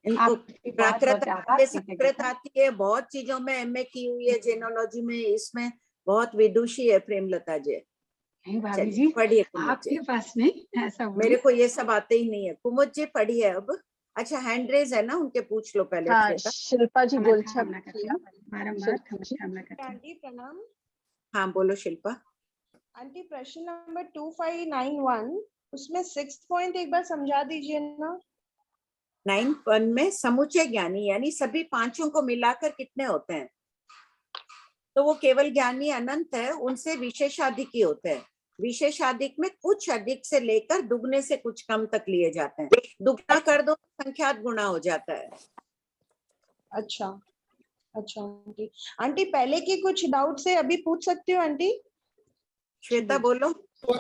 इनको प्राकृत आती है, बहुत चीजों में एमए की हुई है, जेनोलॉजी में, इसमें बहुत विदुषी है प्रेमलता जी। भाभी जी पढ़िए आपके पास नहीं ऐसा, मेरे को ये सब आते ही नहीं है। कुमुद जी पढ़िए अब। अच्छा हैंड रेज है ना, उनके पूछ लो पहले। हाँ, शिल्पा जी गोलछा आंटी प्रणाम। हाँ बोलो शिल्पा। आंटी प्रश्न नंबर 2591 उसमें 6th पॉइंट एक बार समझा दीजिए ना। 9 में समुच्चय ज्ञानी यानी सभी पांचों को मिलाकर कितने होते हैं? तो वो केवल ज्ञानी अनंत है, उनसे विशेषाधिकी होते हैं। विशेषाधिक में कुछ अधिक से लेकर दुगने से कुछ कम तक लिए जाते हैं। दुगना कर दो संख्यात गुणा हो जाता है। अच्छा अच्छा आंटी, आंटी पहले की कुछ डाउट से अभी पूछ सकती हूँ आंटी? श्वेता बोलो।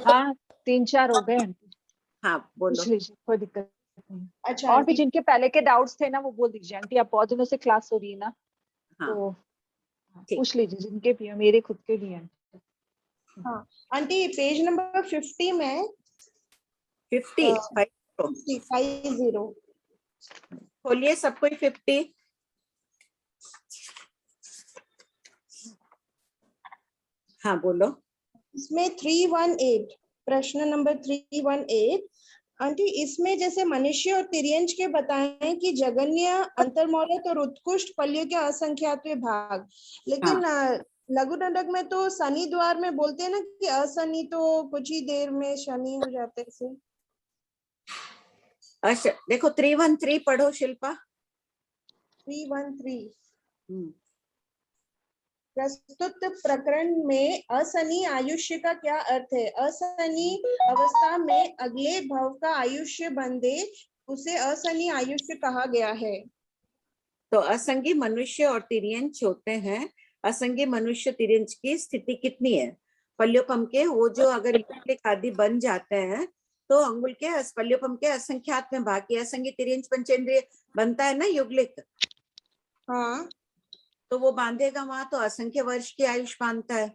हाँ 3-4 हो गए आंटी। हाँ बोलो। कोई दिक्कत नहीं। अच्छा और भी जिनके पहले के डाउट्स थे ना वो बोल दीजिए आंटी, आप बहुत दिनों से क्लास हो रही है ना। हाँ, तो पूछ लीजिए जिनके भी, मेरे खुद के भी हैं। हाँ आंटी पेज नंबर 50 में 50 खोलिए सब कोई 50। हाँ बोलो। इसमें 318 प्रश्न नंबर 318 आंटी, इसमें जैसे मनुष्य और तिर्यंच के बताएं कि जगन्य, अंतर्मौलत और उत्कृष्ट पल्लियों के असंख्यात भाग, लेकिन लघु दंडक में तो शनि द्वार में बोलते हैं ना कि असनि, तो कुछ ही देर में शनि हो जाते हैं। अच्छा देखो 313 पढ़ो शिल्पा। 313 प्रस्तुत प्रकरण में असनि आयुष्य का क्या अर्थ है? असनि अवस्था में अगले भव का आयुष्य बंधे उसे असनि आयुष्य कहा गया है। तो असंगी मनुष्य और तिर्यंच होते हैं। असंगी मनुष्य तिर्यंच की स्थिति कितनी है? पल्योपम के वो जो अगर युगलिक आदि बन जाते हैं तो अंगुल के पल्योपम के असंख्यात में भाग, असंगी तिर्यंच पंचेंद्रिय बनता है ना युगलिक। हाँ तो वो बांधेगा वहां तो असंख्य वर्ष की आयुष बांधता है।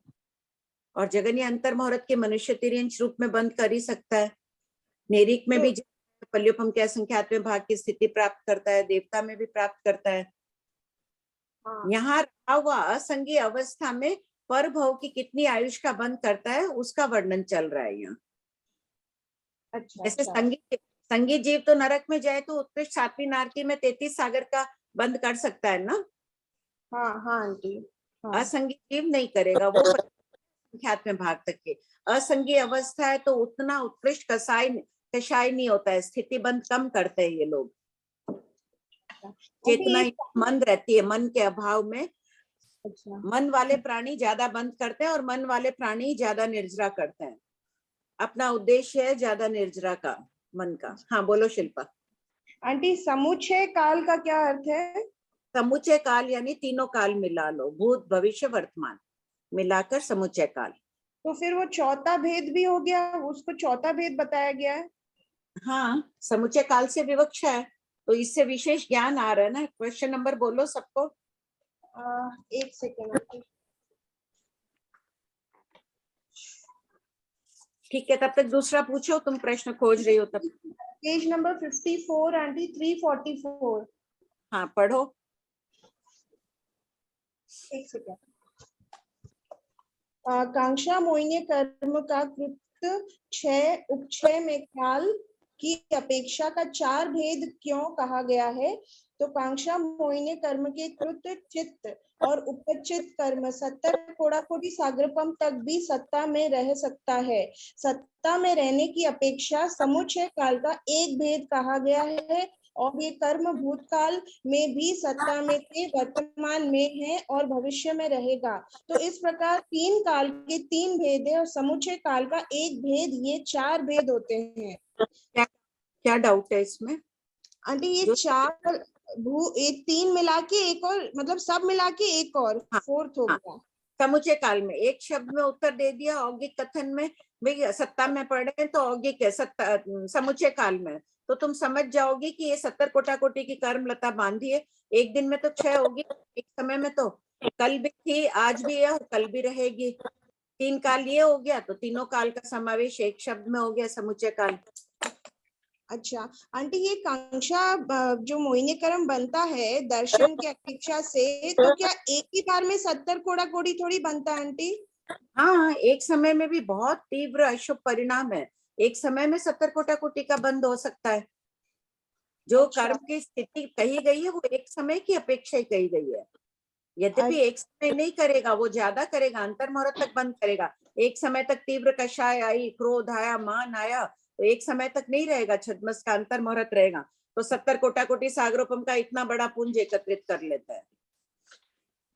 और जगन्य अंतर मुहूर्त के मनुष्य तिर्यंच रूप में बंद कर ही सकता है। नेरिक में भी पल्योपम के असंख्यात में भाग की स्थिति प्राप्त करता है, देवता में भी प्राप्त करता है। यहाँ रहा हुआ असंगी अवस्था में पर भव की कितनी आयुष का बंद करता है उसका वर्णन चल रहा है यहाँ। जैसे संगी जीव तो नरक में जाए तो उत्कृष्ट सातवीं नारकी में 33 सागर का बंद कर सकता है ना। हाँ हाँ आंटी। असंगी जीव नहीं करेगा, वो संख्यात में भाग तक के। असंगी अवस्था है तो उतना उत्कृष्ट कषाय नहीं होता है, स्थिति बंद कम करते हैं ये लोग। चेतना मंद रहती है मन के अभाव में। मन वाले प्राणी ज्यादा बंद करते हैं और मन वाले प्राणी ज्यादा निर्जरा करते हैं। अपना उद्देश्य है ज्यादा निर्जरा का मन का। हाँ बोलो शिल्पा। आंटी समुच्चय काल का क्या अर्थ है? समुच्चय काल यानी तीनों काल मिला लो, भूत भविष्य वर्तमान मिलाकर समुच्चय काल। तो फिर वो चौथा भेद भी हो गया, उसको चौथा भेद बताया गया है। हाँ समुच्चय काल से विवक्षा है तो इससे विशेष ज्ञान आ रहा है ना। क्वेश्चन नंबर बोलो सबको। 1 सेकेंड। ठीक है तब तक दूसरा पूछो, तुम प्रश्न खोज रही हो तब। Page number 54 aunty 344। हाँ पढ़ो। 1 सेकेंड। कांक्षा मोहिनी कर्म का कृत 6 उपक्षय में काल की अपेक्षा का 4 भेद क्यों कहा गया है? तो कांक्षा मोहिनी कर्म के कृत चित्त और उपचित कर्म 70 कोटि सागरपम तक भी सत्ता में रह सकता है। सत्ता में रहने की अपेक्षा समुच्चय काल का एक भेद कहा गया है और ये कर्म भूतकाल में भी सत्ता में थे, वर्तमान में है और भविष्य में रहेगा। तो इस प्रकार 3 काल के 3 भेद है और समुच्चय काल का एक भेद, ये 4 भेद होते हैं। क्या डाउट है इसमें? आंटी ये 4 ये 3 मिला के एक और, मतलब सब मिला के एक और 4th हो गया। समुच्चय काल में एक शब्द में उत्तर दे दिया। औगिक कथन में भाई सत्ता में पढ़े हैं तो औगिक है, सत्ता समुच्चय काल में, तो तुम समझ जाओगी कि ये 70 कोटि की कर्म लता बांधी है। एक दिन में तो 6 होगी, एक समय में तो कल भी थी, आज भी है और कल भी रहेगी। 3 काल ये हो गया तो तीनों काल का समावेश एक शब्द में हो गया, समुच्चय काल। अच्छा आंटी, ये कांक्षा जो मोहिनी कर्म बनता है दर्शन की अपेक्षा से, तो क्या एक ही बार में 70 कोड़ा-कोड़ी थोड़ी बनता है आंटी? हाँ, एक समय में भी बहुत तीव्र अशुभ परिणाम है। एक समय में 70 कोटि का बंद हो सकता है। जो कर्म की स्थिति कही गई है वो एक समय की अपेक्षा ही कही गई है। यद्यपि एक समय नहीं करेगा, वो ज्यादा करेगा, अंतर मुहूर्त तक बंद करेगा। एक समय तक तीव्र कषाय आई, क्रोध आया, मान आया, तो एक समय तक नहीं रहेगा, छद्मस का अंतर मुहूर्त रहेगा। तो 70 कोटि सागरोपम का इतना बड़ा पुंज एकत्रित कर लेता है।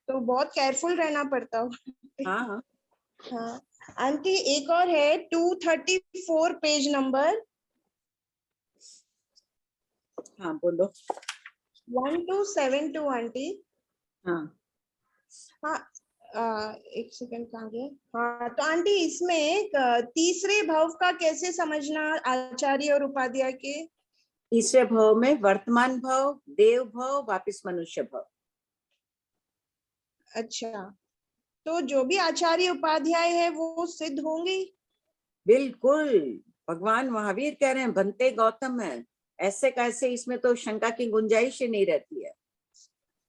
तो बहुत केयरफुल रहना पड़ता हो। हाँ हाँ आंटी, एक और है 234 पेज नंबर। हाँ बोलो। 1272 आंटी। हाँ एक सेकंड कहाँ गए? हाँ तो आंटी, इसमें तीसरे भाव का कैसे समझना आचार्य और उपाध्याय के? तीसरे भाव में वर्तमान भाव, देव भाव, वापिस मनुष्य भाव। अच्छा, तो जो भी आचार्य उपाध्याय है वो सिद्ध होंगे? बिल्कुल, भगवान महावीर कह रहे हैं बनते गौतम है, ऐसे कैसे, इसमें तो शंका की गुंजाइश ही नहीं रहती है।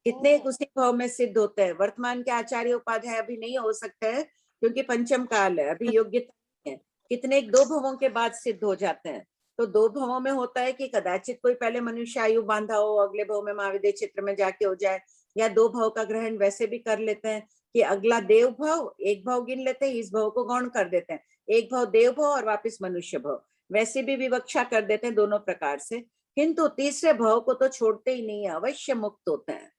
कितने उसी भाव में सिद्ध होते हैं। वर्तमान के आचार्य उपाध्याय अभी नहीं हो सकते हैं क्योंकि पंचम काल है, अभी योग्यता नहीं है। कितने 2 भवों के बाद सिद्ध हो जाते हैं। तो 2 भवों में होता है कि कदाचित कोई पहले मनुष्य आयु बांधा हो, अगले भव में महाविद्य क्षेत्र में जाके हो जाए, या 2 भव का ग्रहण वैसे भी कर लेते हैं कि अगला देव भव, एक भव गिन लेते हैं, इस भव को गौण कर देते हैं, एक भव देव भव और वापिस मनुष्य भव, वैसे भी विवक्षा कर देते हैं दोनों प्रकार से। किंतु तीसरे भव को तो छोड़ते ही नहीं है, अवश्य मुक्त होते हैं।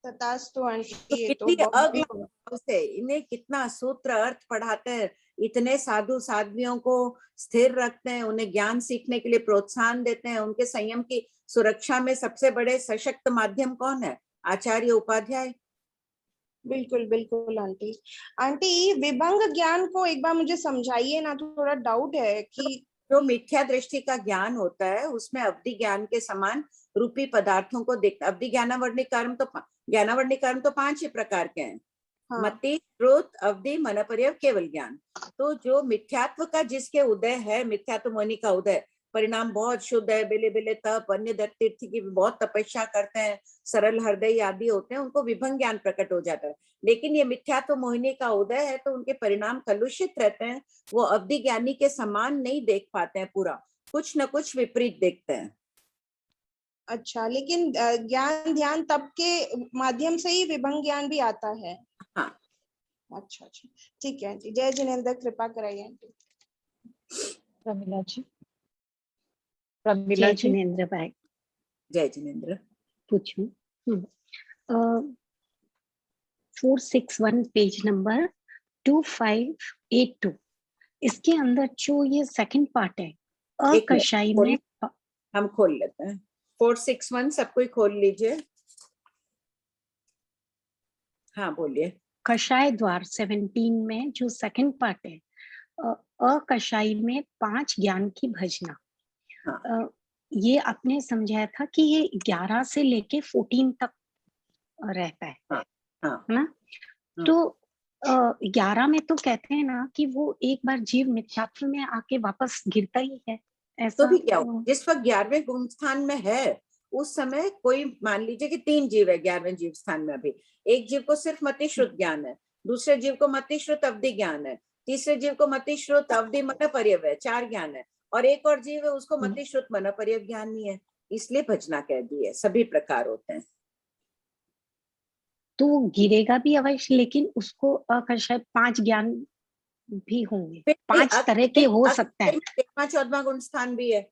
तथास्तु आंटी, तो कितनी अगला से इन्हें कितना सूत्र अर्थ पढ़ाते हैं, इतने साधु साध्वियों को स्थिर रखते हैं, उन्हें ज्ञान सीखने के लिए प्रोत्साहन देते हैं। उनके संयम की सुरक्षा में सबसे बड़े सशक्त माध्यम कौन है? आचार्य उपाध्याय। बिल्कुल बिल्कुल आंटी। आंटी, विभंग ज्ञान को एक बार मुझे समझाइए ना, थोड़ा डाउट है कि जो मिथ्या दृष्टि का ज्ञान होता है उसमें अवधि ज्ञान के समान रूपी पदार्थों को देखता। अवधि ज्ञानावर्णिक कर्म तो 5 ही प्रकार के हैं। हाँ। मति, श्रुत, अवधि, मनपर्यव, केवल ज्ञान। तो जो मिथ्यात्व का जिसके उदय है, मिथ्यात्व मणि का उदय, परिणाम बहुत शुद्ध है, बिले बिले तप, अन्य तीर्थ की बहुत तपस्या करते हैं, सरल हृदय आदि होते हैं, उनको विभंग ज्ञान प्रकट हो जाता है। लेकिन ये मिथ्यात्व मोहिनी का उदय है तो उनके परिणाम कलुषित रहते हैं, वो अवधि ज्ञानी के समान नहीं देख पाते हैं, पूरा कुछ न कुछ विपरीत देखते हैं। अच्छा, लेकिन ज्ञान ध्यान तप के माध्यम से ही विभंग ज्ञान भी आता है। हाँ अच्छा अच्छा, ठीक है आंटी। जय जिनेंद्र, कृपा कराइए आंटी। प्रमिला जी। जय जिनेंद्र भाई। जय जिनेंद्र। पूछूं? 461 पेज नंबर 2582, इसके अंदर जो ये सेकंड पार्ट है, अकषाई में, हम खोल लेते हैं 461, सब कोई खोल लीजिए। हाँ बोलिए। कषाय द्वार 17 में जो सेकंड पार्ट है, अकषाई में 5 ज्ञान की भजना। हाँ। ये आपने समझाया था कि ये 11 से लेके 14 तक रहता है। हाँ। हाँ। ना? तो 11 में तो कहते हैं ना कि वो एक बार जीव मिथ्यात्व में आके वापस गिरता ही है, ऐसा। तो भी क्या हो, जिस वक्त 11वें गुण स्थान में है उस समय कोई, मान लीजिए कि 3 जीव है 11वें जीव स्थान में, अभी एक जीव को सिर्फ मति श्रुत ज्ञान है, दूसरे जीव को मति श्रुत अवधि ज्ञान है, तीसरे जीव को मति श्रुत अवधि मनपर्यव है, 4 ज्ञान है, और एक और जीव है उसको मति श्रुत मनपर्यव ज्ञान नहीं है, इसलिए भजना कह दी है। सभी प्रकार होते हैं। तो गिरेगा भी अवश्य, लेकिन उसको अकषाय 5 ज्ञान भी होंगे, 5 तरह के हो सकता है। 13वां 14वां गुण स्थान भी है।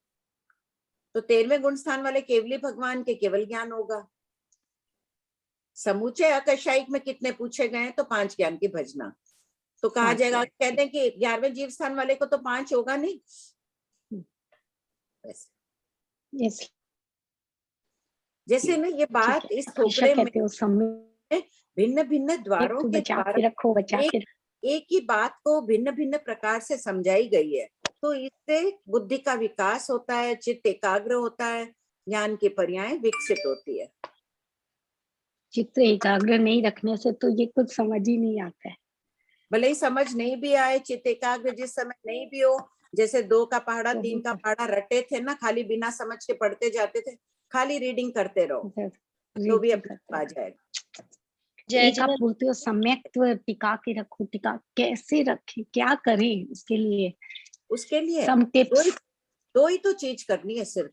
तो 13वें गुण स्थान वाले केवली भगवान के केवल ज्ञान होगा। समूचे आकर्षायिक में कितने पूछे गए हैं, तो 5 ज्ञान की भजना। तो कहा जाएगा, कह दें कि 11वें जीव स्थान वाले को तो 5 होगा नहीं। यस, जैसे ना ये बात इस थोपड़े में भिन्न भिन्न द्वारों के द्वारा रखो, बचा के एक ही बात को भिन्न भिन्न प्रकार से समझाई गई है। तो इससे बुद्धि का विकास होता है, चित्त एकाग्र होता है, ज्ञान की पर्याय विकसित होती है। चित्त एकाग्र नहीं रखने से तो ये कुछ समझ ही नहीं आता है। भले ही समझ नहीं भी आए, चित्त एकाग्र जिस समय नहीं भी हो, जैसे 2 का पहाड़ा 3 का पहाड़ा रटे थे ना, खाली बिना समझ के पढ़ते जाते थे, खाली रीडिंग करते रहो तो भी अपने आ जाएगा। एक आप बोलते हो सम्यक्त्व टिका के रखो, टिका कैसे रखें, क्या करें उसके लिए? उसके लिए सम टिप्स। दो ही तो चीज करनी है सिर्फ,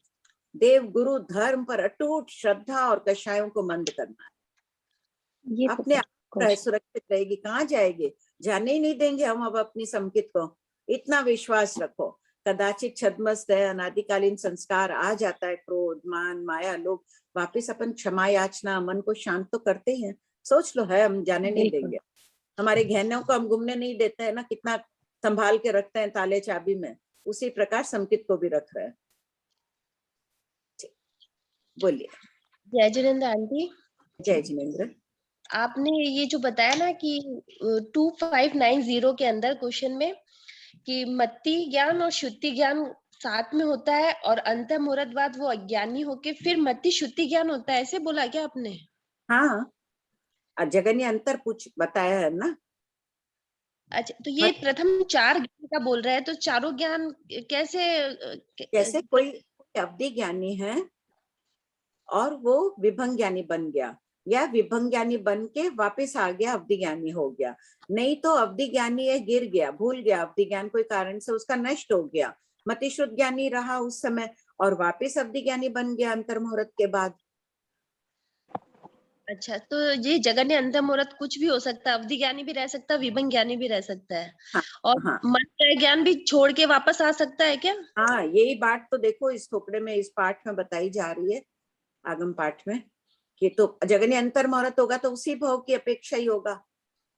देव गुरु धर्म पर अटूट श्रद्धा और कषायों को मंद करना है। ये अपने तो आप सुरक्षित रहेगी, कहाँ जाएगी, जाने ही नहीं देंगे हम अब अपनी समकित को। इतना विश्वास रखो, कदाचित छद्मस्त है, अनादिकालीन संस्कार आ जाता है, क्रोध मान माया लोग, वापिस अपन क्षमा याचना मन को शांत तो करते ही हैं। सोच लो है, हम जाने नहीं देंगे, हमारे गहनों को हम घूमने नहीं देते हैं ना, कितना संभाल के रखते हैं ताले चाबी में, उसी प्रकार समकित को भी रख रहे हैं। बोलिए। जय जिनेंद्र आंटी। जय जिनेंद्र। आपने ये जो बताया ना कि 2590 के अंदर क्वेश्चन में कि मत्ती ज्ञान और शुद्धि ज्ञान साथ में होता है और अंत मुहूर्तवाद वो अज्ञानी होके फिर मत्ती शुद्धि ज्ञान होता है, ऐसे बोला क्या आपने? हाँ, जगन्य अंतर पूछ बताया है ना। अच्छा, तो ये प्रथम 4 ज्ञान का बोल रहे हैं, तो चारों ज्ञान कैसे? जैसे कोई अवधि ज्ञानी है और वो विभंग ज्ञानी बन गया, या विभंग ज्ञानी बन के वापस आ गया, अवधि ज्ञानी हो गया। नहीं तो अवधि ज्ञानी है, गिर गया, भूल गया, अवधि ज्ञान कोई कारण से उसका नष्ट हो गया, मति शुद्ध ज्ञानी रहा उस समय और वापस अवधि ज्ञानी बन गया अंतर मुहूर्त के बाद। अच्छा, तो ये जगन्य अंत मुहूर्त कुछ भी हो सकता है, अवधि ज्ञानी भी रह सकता है, विभंग ज्ञानी भी रह सकता है। हाँ, और हाँ। मन ज्ञान भी छोड़ के वापस आ सकता है क्या? हाँ, यही बात तो देखो इस थोपड़े में, इस पाठ में बताई जा रही है, आगम पाठ में, कि तो जगन्य अंतर मुहूर्त होगा तो उसी भाव की अपेक्षा ही होगा।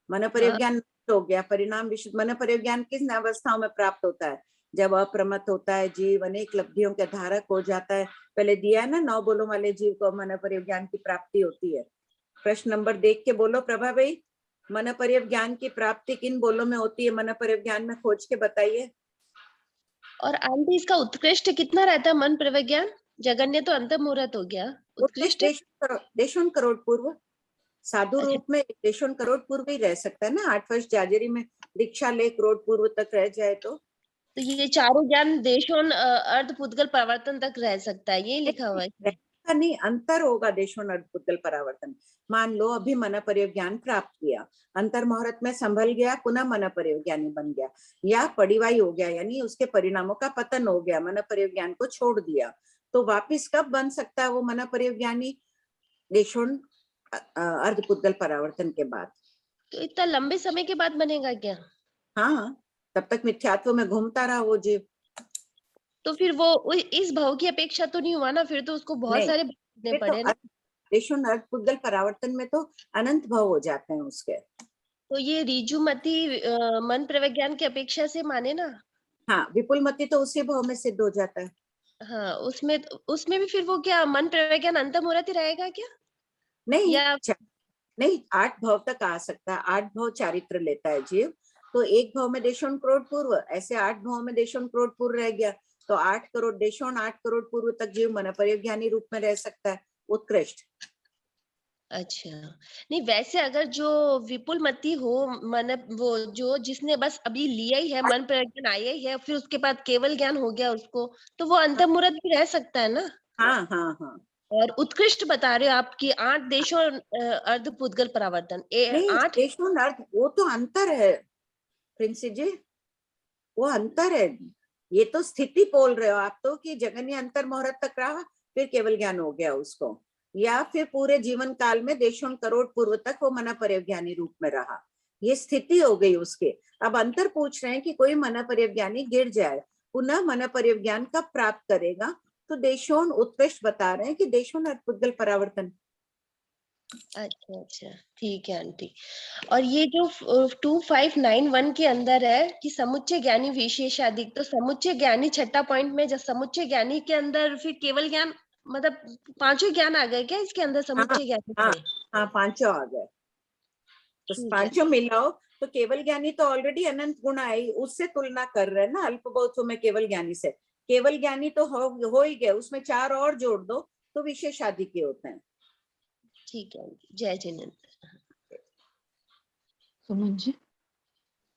मन परिज्ञान हो गया, परिणाम विशुद्ध। मन परिज्ञान किस अवस्थाओं में प्राप्त होता है? जब अप्रमत्त होता है जीव, अनेक लब्धियों के धारक हो जाता है। पहले दिया है ना, 9 बोलों वाले जीव को मन परिज्ञान की प्राप्ति होती है। प्रश्न नंबर देख के बोलो प्रभा भाई, मन परिज्ञान की प्राप्ति किन बोलों में होती है? मन परिज्ञान में खोज के बताइए। और आंटी इसका उत्कृष्ट कितना रहता है मन परिज्ञान? जगन्य तो अंत मुहूर्त हो गया, उत्कृष्ट देशों करोड़ पूर्व, साधु रूप में देशों करोड़ पूर्व ही रह सकता है ना। 8 वर्ष जाजरी में दीक्षा ले करोड़ पूर्व तक रह जाए तो ये चारों ज्ञान देशों अर्ध पुद्गल परिवर्तन तक रह सकता है, ये लिखा हुआ है। नहीं, अंतर होगा देशों अर्ध पुद्गल परिवर्तन। मान लो अभी मन परिज्ञान प्राप्त किया, अंतर मुहूर्त में संभल गया, पुनः मन परिज्ञानी बन गया, या पड़िवाई हो गया, यानी उसके परिणामों का पतन हो गया, मन परिज्ञान को छोड़ दिया, तो वापिस कब बन सकता है वो मन परिज्ञानी? देशों अर्ध पुद्गल परिवर्तन के बाद। तो इतना लंबे समय के बाद बनेगा क्या? हाँ, तब तक मिथ्यात्व में घूमता रहा वो जीव। तो फिर वो इस भाव की अपेक्षा तो नहीं हुआ ना, फिर तो उसको बहुत सारे भोगने पड़े ना। देशों अर्ध पुद्गल परिवर्तन में तो अनंत भाव हो जाते हैं उसके। तो ये ऋजुमति मन प्रविज्ञान की अपेक्षा से माने ना। हाँ, विपुलमति तो उसी भाव में सिद्ध हो जाता है। हाँ, उसमें भी फिर वो क्या मन प्रविज्ञान अंत मुहूर्त ही रहेगा क्या? नहीं, या नहीं, 8 भाव तक आ सकता है। 8 भाव चारित्र लेता है जीव, तो एक भाव में देशों करोड़ पूर्व, ऐसे 8 भाव में देशों करोड़ पूर्व रह गया, तो 8 करोड़ देशों 8 करोड़ पूर्व तक जीव मन परिज्ञानी रूप में रह सकता है। उत्कृष्ट। अच्छा, नहीं वैसे अगर जो विपुलमति हो, मन वो जो जिसने बस अभी लिया ही है, मन प्रज्ञान आया ही है, फिर उसके बाद केवल ज्ञान हो गया उसको, तो वो अंत मुहूर्त भी रह सकता है ना। हाँ हाँ हाँ। और उत्कृष्ट बता रहे हो आपकी 8 देशों अर्ध पुद्गल परिवर्तन, 8 देशों अर्ध, वो तो अंतर है प्रिंसी जी, वो अंतर है। ये तो स्थिति बोल रहे हो आप तो कि जगन्य अंतर मुहूर्त तक रहा, फिर केवल ज्ञान हो गया उसको, या फिर पूरे जीवन काल में देशों करोड़ पूर्व तक वो मन परिज्ञानी रूप में रहा, ये स्थिति हो गई उसके। अब अंतर पूछ रहे हैं कि कोई मन परिज्ञानी गिर जाए, पुनः मन परिज्ञान कब प्राप्त करेगा? तो देशोन उत्कृष्ट बता रहे हैं कि देशोन अर्थ पुद्गल परावर्तन। अच्छा अच्छा, ठीक है आंटी। और ये जो 2591 के अंदर है कि समुच्चय ज्ञानी विशेषाधिक, तो समुच्चय ज्ञानी छठा पॉइंट में, जब समुच्चय ज्ञानी के अंदर फिर केवल ज्ञान, मतलब पांचों ज्ञान आ गए क्या इसके अंदर समुच्चय ज्ञानी हाँ में? हाँ, पांचों आ गए। तो ठीक है। पांचों मिलाओ तो केवल ज्ञानी तो ऑलरेडी अनंत गुण आई, उससे तुलना कर रहे हैं ना अल्प बहुत्व में केवल ज्ञानी से। केवल ज्ञानी तो हो ही गए, उसमें 4 और जोड़ दो तो विशेषाधिक के होते हैं। ठीक है, जय जिनेंद्र। सुमन जी।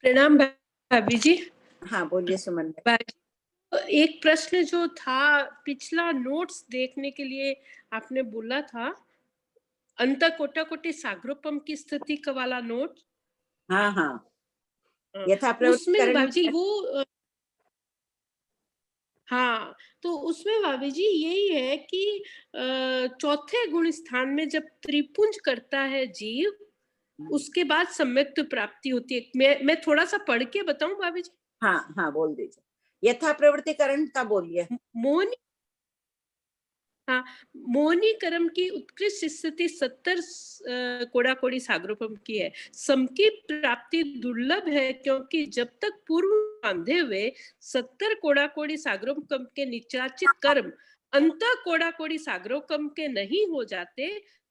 प्रणाम भाभी जी। हाँ बोलिए सुमन। एक प्रश्न जो था, पिछला नोट्स देखने के लिए आपने बोला था अंत कोटा कोटि साग्रोपम की स्थिति का वाला नोट। हाँ हाँ, उसमें भाभी जी वो हाँ, तो उसमें भाभी जी यही है कि चौथे गुण स्थान में जब त्रिपुंज करता है जीव, उसके बाद सम्यक्त्व प्राप्ति होती है। मैं थोड़ा सा पढ़ के बताऊं भाभी जी? हाँ हाँ बोल दीजिए। यथा प्रवृत्तिकरण का बोलिए। मोहनी, हाँ, मोहनी कर्म की उत्कृष्ट स्थिति 70 कोड़ा कोड़ी साग्रोपम की है। सम की प्राप्ति दुर्लभ है क्योंकि जब तक पूर्व बांधे हुए 70 कोड़ा कोड़ी साग्रोपम के निचाचित कर्म अंत कोड़ा कोड़ी साग्रोपम के नहीं हो जाते,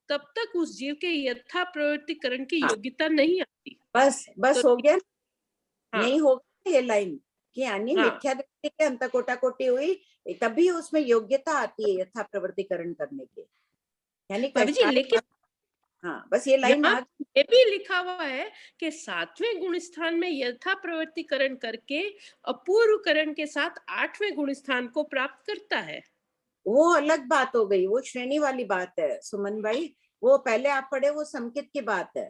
तब तक उस जीव के यथा प्रवृत्तिकरण की योग्यता नहीं आती। बस तो, हो गया। हाँ, नहीं होगा ये लाइन कि यानी हाँ, मिथ्या दृष्टि के अंत कोटा कोटि हुई, तभी उसमें योग्यता आती है यथा प्रवृत्तिकरण करने की। यानी लेकिन हाँ, बस ये लाइन ये भी लिखा हुआ है कि 7वें गुण स्थान में यथा प्रवृत्तिकरण करके अपूर्वकरण के साथ 8वें गुण स्थान को प्राप्त करता है। वो अलग बात हो गई, वो श्रेणी वाली बात है सुमन भाई। वो पहले आप पढ़े वो संकेत की बात है।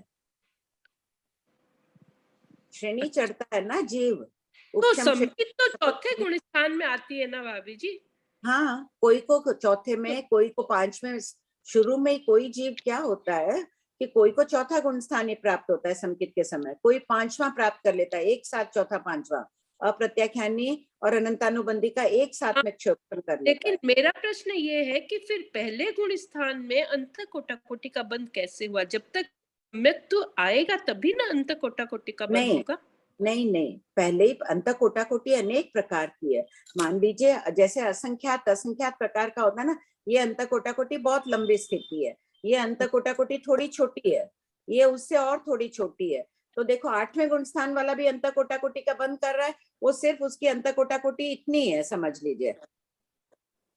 श्रेणी चढ़ता है ना जीव, तो संकेत तो चौथे गुण स्थान में आती है ना भाभी जी? हाँ, कोई को चौथे में, कोई को 5वें। शुरू में कोई जीव क्या होता है कि कोई को चौथा गुण स्थान ही प्राप्त होता है संकेत के समय, कोई 5वां प्राप्त कर लेता है, एक साथ चौथा 5वां। अप्रत्याख्यानी और अनंतानुबंधी का एक साथ में क्षोभन कर लेता लेकिन मेरा प्रश्न ये है कि फिर पहले गुण स्थान में अंत कोटा कोटि का बंध कैसे हुआ? जब तक सम्यक्त्व आएगा तभी ना अंत कोटा कोटि का बंध होगा। नहीं, पहले ही अंत कोटा कोटि अनेक प्रकार की है। मान लीजिए जैसे असंख्यात प्रकार का होता है ना, ये अंत कोटा कोटि बहुत लंबी स्थिति है, ये अंत कोटा कोटि थोड़ी छोटी है, ये उससे और थोड़ी छोटी है। तो देखो 8वें गुण स्थान वाला भी अंत कोटा कोटि का बंद कर रहा है, वो सिर्फ उसकी अंत कोटा कोटि इतनी है, समझ लीजिए,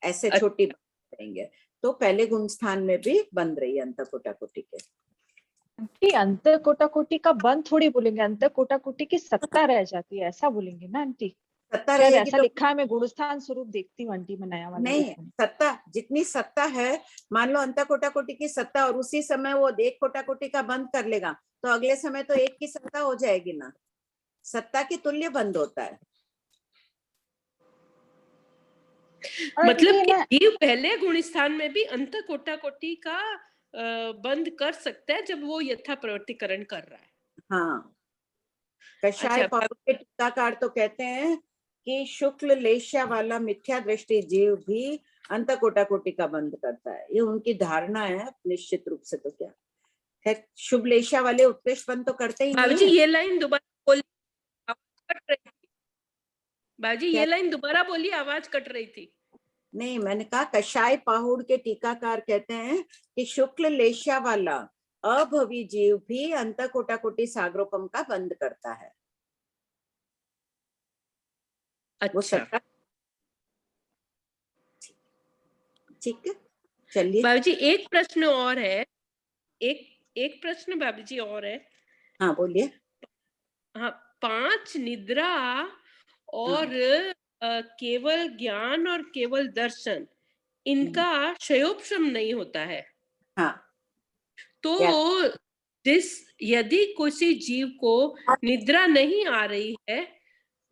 ऐसे छोटी करेंगे। तो पहले गुण स्थान में भी बंद रही अंत कोटा कोटि के। अंत कोटा कोटि का बंद थोड़ी बोलेंगे, अंत कोटा कोटि की सत्ता रह जाती है, ऐसा बोलेंगे ना आंटी? सत्ता रहेगी ऐसा तो लिखा है, मैं गुणस्थान स्वरूप देखती हूँ आंटी में नया वाला। नहीं, सत्ता जितनी सत्ता है, मान लो अंत कोटा कोटि की सत्ता, और उसी समय वो एक कोटा कोटि का बंद कर लेगा तो अगले समय तो एक की सत्ता हो जाएगी ना, सत्ता के तुल्य बंद होता है। मतलब कि जीव पहले गुण स्थान में भी अंत कोटा कोटि का बंद कर सकता है जब वो यथा प्रवृत्तिकरण कर रहा है। हाँ, कषाय पाउड के टीकाकार तो कहते हैं कि शुक्ल लेशा वाला मिथ्या दृष्टि जीव भी अंत कोटा कोटि का बंद करता है, ये उनकी धारणा है निश्चित रूप से। तो क्या है, शुभ लेशा वाले उत्कृष्ट बंद तो करते ही नहीं। बाबूजी ये लाइन दोबारा बोली, आवाज कट रही थी। बाबूजी ये लाइन दोबारा बोली, आवाज कट रही थी। नहीं, मैंने कहा कषाय पाहुड़ के टीकाकार कहते हैं कि शुक्ल लेशा वाला अभवी जीव भी अंत कोटा कोटि साग्रोपम का बंद करता है। अच्छा, ठीक है, चलिए। बाबूजी एक प्रश्न और है, एक प्रश्न बाबूजी और है। हाँ बोलिए। हाँ, 5 निद्रा और केवल ज्ञान और केवल दर्शन, इनका क्षयोपशम नहीं होता है। हाँ, तो यदि किसी जीव को निद्रा नहीं आ रही है,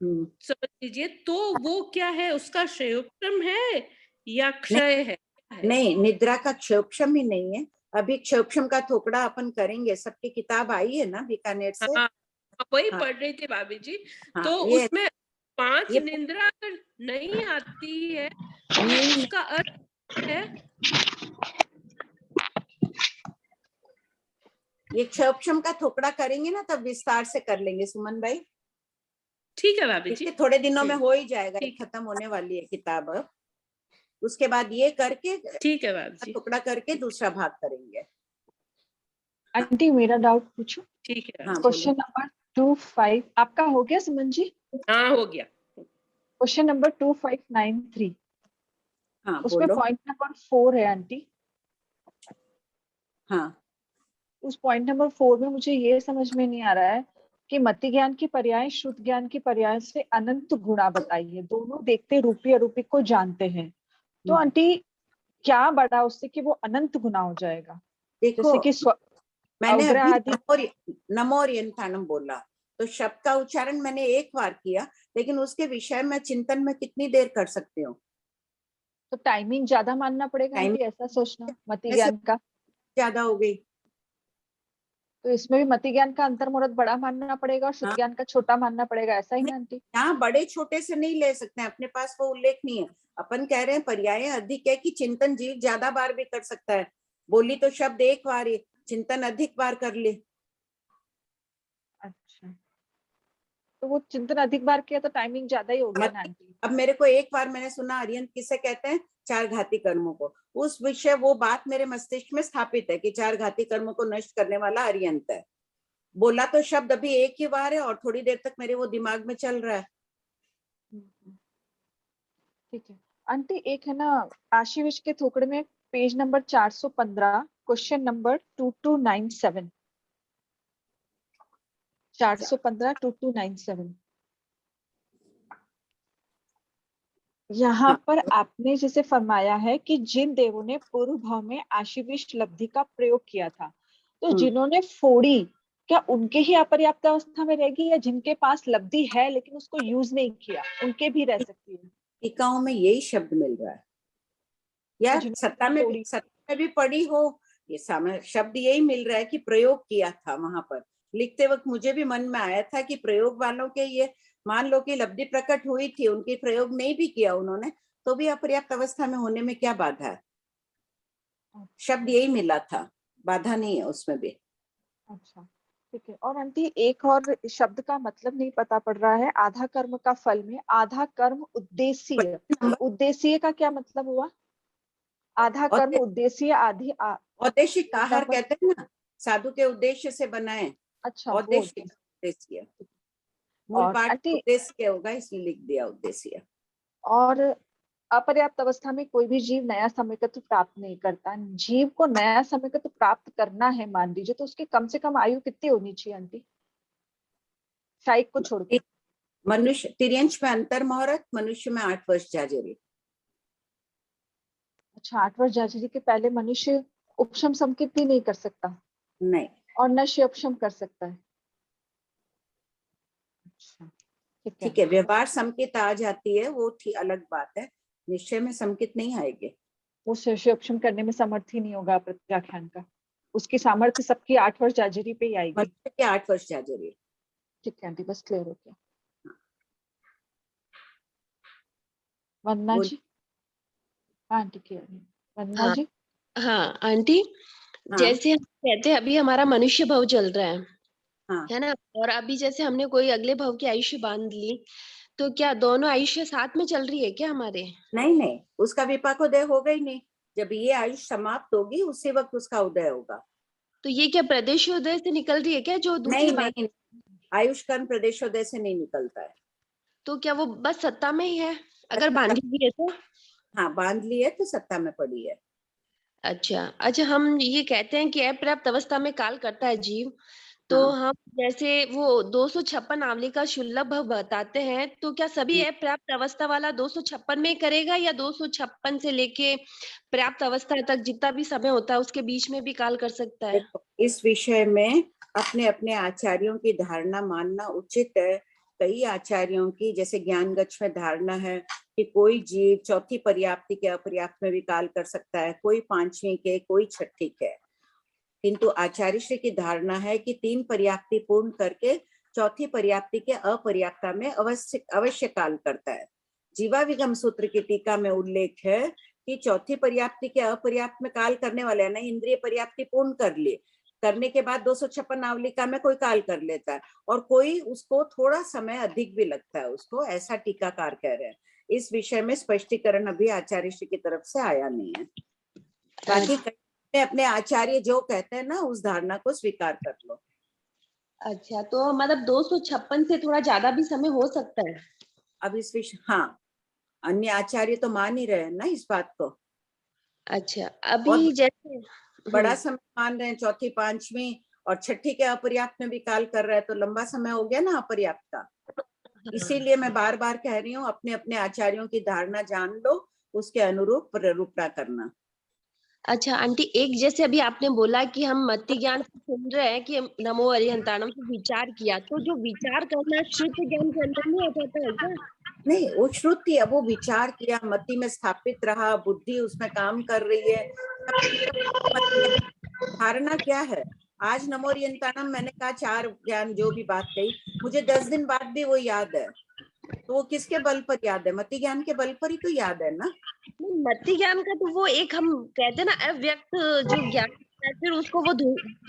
समझ लीजिए, तो वो क्या है, उसका क्षयोपशम है या क्षय है? नहीं, निद्रा का क्षयोपशम ही नहीं है। अभी क्षयोपशम का थोकड़ा अपन करेंगे, सबकी किताब आई है ना बीकानेर से। हाँ, वही पढ़ रही थी भाभी जी। तो उसमें 5 निद्रा अगर नहीं आती है उसका अर्थ है ये क्षोभक्षम का थोकड़ा करेंगे ना तब विस्तार से कर लेंगे सुमन भाई। ठीक है भाभी जी, थोड़े दिनों में हो ही जाएगा, खत्म होने वाली है किताब अब। उसके बाद ये करके ठीक है भाभी जी, टुकड़ा करके दूसरा भाग करेंगे। आंटी मेरा डाउट पूछो। ठीक है। हाँ, क्वेश्चन नंबर 25 आपका हो गया सुमन जी? हाँ हो गया। Question number 2593। हाँ उसमें बोलो। पॉइंट नंबर 4 है आंटी। हाँ उस पॉइंट नंबर 4 में मुझे ये समझ में नहीं आ रहा है कि मति ज्ञान की पर्याय शुद्ध ज्ञान की पर्याय से अनंत गुणा बताइए। दोनों देखते रूपी अरूपी को जानते हैं, तो आंटी क्या बड़ा उससे कि वो अनंत गुना हो जाएगा? देखो जैसे कि मैंने अवग्रह अभी आदि नमोरियंथानम बोला तो शब्द का उच्चारण मैंने एक बार किया, लेकिन उसके विषय में चिंतन में कितनी देर कर सकते हो? तो टाइमिंग ज्यादा मानना पड़ेगा आंटी, ऐसा सोचना मति ज्ञान का ज्यादा हो गई। तो इसमें भी मति ज्ञान का अंतर मुहूर्त बड़ा मानना पड़ेगा और शुद्ध ज्ञान का छोटा मानना पड़ेगा, ऐसा ही ना आंटी? यहाँ बड़े छोटे से नहीं ले सकते हैं, अपने पास वो उल्लेख नहीं है। अपन कह रहे हैं पर्याय अधिक है कि चिंतन जीव ज्यादा बार भी कर सकता है। बोली तो शब्द एक बार ही, चिंतन अधिक बार कर ले। अच्छा, तो वो चिंतन अधिक बार किया तो टाइमिंग ज्यादा ही हो गया ना आंटी? अब मेरे को एक बार मैंने सुना अरियंत किसे कहते हैं, चार घाती कर्मों को। उस विषय वो बात मेरे मस्तिष्क में स्थापित है कि चार घाती कर्मों को नष्ट करने वाला अरियंत है। बोला तो शब्द अभी एक ही बार है और थोड़ी देर तक मेरे वो दिमाग में चल रहा है। ठीक है आंटी, एक है ना आशीविश के थोकड़े में पेज नंबर 415 क्वेश्चन नंबर 2297 415 2297 यहाँ पर आपने जैसे फरमाया है कि जिन देवों ने पूर्व भाव में आशीविश लब्धि का प्रयोग किया था, तो जिन्होंने फोड़ी क्या उनके ही अपर्याप्त अवस्था में रहेगी, या जिनके पास लब्धि है लेकिन उसको यूज नहीं किया उनके भी रह सकती है? टीकाओं में यही शब्द मिल रहा है, या सत्ता में भी पढ़ी हो, ये शब्द यही मिल रहा है कि प्रयोग किया था। वहां पर लिखते वक्त मुझे भी मन में आया था कि प्रयोग वालों के ये मान लो कि लब्धि प्रकट हुई थी, उनकी प्रयोग नहीं भी किया उन्होंने, तो भी अपर्याप्त अवस्था में होने में क्या बाधा है? शब्द यही मिला था, बाधा नहीं है उसमें भी। अच्छा ठीक है। और आंटी एक और शब्द का मतलब नहीं पता पड़ रहा है, आधा कर्म का फल में आधा कर्म उद्देश्य, उद्देश्य का क्या मतलब हुआ? आधा कर्म उद्देश्य आधी उद्देश्य काहर कहते हैं ना, साधु के उद्देश्य से बनाए। अच्छा उद्देश्य मूल पाठ उद्देश्य होगा, इसलिए लिख दिया उद्देश्य। और अपर्याप्त अवस्था में कोई भी जीव नया समीकत्व प्राप्त नहीं करता। जीव को नया समीकत्व प्राप्त करना है मान लीजिए, तो उसकी कम से कम आयु कितनी होनी चाहिए आंटी, शायद को छोड़ के? मनुष्य तिर्यंश में अंतर मुहूर्त, मनुष्य में 8 वर्ष जाजरी। अच्छा 8 वर्ष जाजरी के पहले मनुष्य उपशम समकित नहीं कर सकता? नहीं। और नश्य उपशम कर सकता है? अच्छा ठीक है, व्यवहार समकित आ जाती है, वो अलग बात है, निश्चय में समकित नहीं आएगी। वो उपशम करने में समर्थ ही नहीं होगा प्रत्याख्यान का, उसकी सामर्थ्य सबकी 8 वर्ष जाजरी पे ही आएगी। 8 वर्ष जाजरी। ठीक है आंटी, बस क्लियर हो गया। वंदना जी। आंटी क्लियर है। वंदना जी। हाँ आंटी, जैसे हम कहते हैं अभी हमारा मनुष्य भव चल रहा है, है ना, और अभी जैसे हमने कोई अगले भव की आयुष्य बांध ली, तो क्या दोनों आयुष्य साथ में चल रही है क्या हमारे? नहीं, उसका विपाकोदय होगा ही नहीं। जब ये आयुष समाप्त होगी उसी वक्त उसका उदय होगा। तो ये क्या प्रदेशोदय से निकल रही है क्या, जो दूसरी नहीं, आयुष कर्म प्रदेशोदय से नहीं निकलता है। तो क्या वो बस सत्ता में ही है, अगर बांध ली है तो? हाँ, बांध ली है तो सत्ता में पड़ी है। अच्छा, हम ये कहते हैं कि अपर्याप्त अवस्था में काल करता है जीव, तो हम जैसे वो 256 आवली का शुल्लभ भव बताते हैं, तो क्या सभी अपर्याप्त अवस्था वाला 256 में करेगा, या 256 से लेके पर्याप्त अवस्था तक जितना भी समय होता है उसके बीच में भी काल कर सकता है? इस विषय में अपने अपने आचार्यों की धारणा मानना उचित है। कई आचार्यों की, जैसे ज्ञान गच्छ में धारणा है कि कोई जीव चौथी पर्याप्ति के अपर्याप्त में भी काल कर सकता है, कोई पांचवी के, कोई छठी के। किंतु आचार्य श्री की धारणा है कि 3 पर्याप्ति पूर्ण करके चौथी पर्याप्ति के अपर्याप्ता में अवश्य काल करता है। जीवाविगम सूत्र की टीका में उल्लेख है कि चौथी पर्याप्ति के अपर्याप्त में काल करने वाले है ना, इंद्रिय पर्याप्ति पूर्ण कर लिए, करने के बाद 256 नावलिका में कोई काल कर लेता है और कोई उसको थोड़ा समय अधिक भी लगता है उसको, ऐसा टीकाकार कह रहे हैं। इस विषय में स्पष्टीकरण अभी आचार्य श्री की तरफ से आया नहीं है। बाकी अपने आचार्य जो कहते हैं ना उस धारणा को स्वीकार कर लो। अच्छा, तो मतलब 256 से थोड़ा ज्यादा भी समय हो सकता है अब इस विषय, हाँ, अन्य आचार्य तो मान ही रहे हैं ना इस बात को। अच्छा, अभी जैसे बड़ा समय मान रहे हैं, चौथी पांचवी और छठी के अपर्याप्त में भी काल कर रहा है, तो लंबा समय हो गया ना अपर्याप्त का। इसीलिए मैं बार बार कह रही हूँ अपने अपने आचार्यों की धारणा जान लो, उसके अनुरूप प्ररूपता करना। अच्छा आंटी, एक जैसे अभी आपने बोला कि हम मति ज्ञान से सुन रहे हैं कि नमो अरिहंताणम से विचार किया, तो जो विचार करना शुद्ध ज्ञान के अंदर नहीं आ जाता है क्या? नहीं, वो श्रुति, अब वो विचार किया, मति में स्थापित रहा, बुद्धि उसमें काम कर रही है। धारणा क्या है? आज नमो अरिहंताणम मैंने कहा, चार ज्ञान जो भी बात कही, मुझे 10 दिन बाद भी वो याद है, तो वो किसके बल पर याद है? मति ज्ञान के बल पर ही तो याद है ना। मति ज्ञान का तो वो एक हम कहते हैं ना अव्यक्त जो ज्ञान है, फिर उसको वो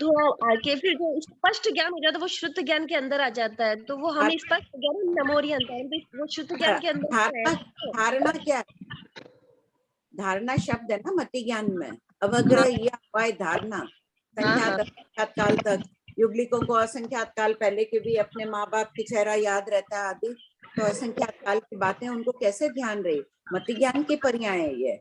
थोड़ा आके फिर जो स्पष्ट ज्ञान हो जाता है वो शुद्ध ज्ञान के अंदर आ जाता है, तो वो हम स्पष्ट ज्ञान नमो अरिहंताणम वो शुद्ध ज्ञान के अंदर है। धारणा क्या है? धारणा शब्द है ना मति ज्ञान में, अवग्रह या वाय धारणा, संख्यात असंख्यात काल तक, युगलिकों को असंख्यात काल पहले के भी अपने माँ बाप की चेहरा याद रहता है आदि, तो असंख्यात काल की बातें उनको कैसे ध्यान रही? मति ज्ञान के पर्याय है ये।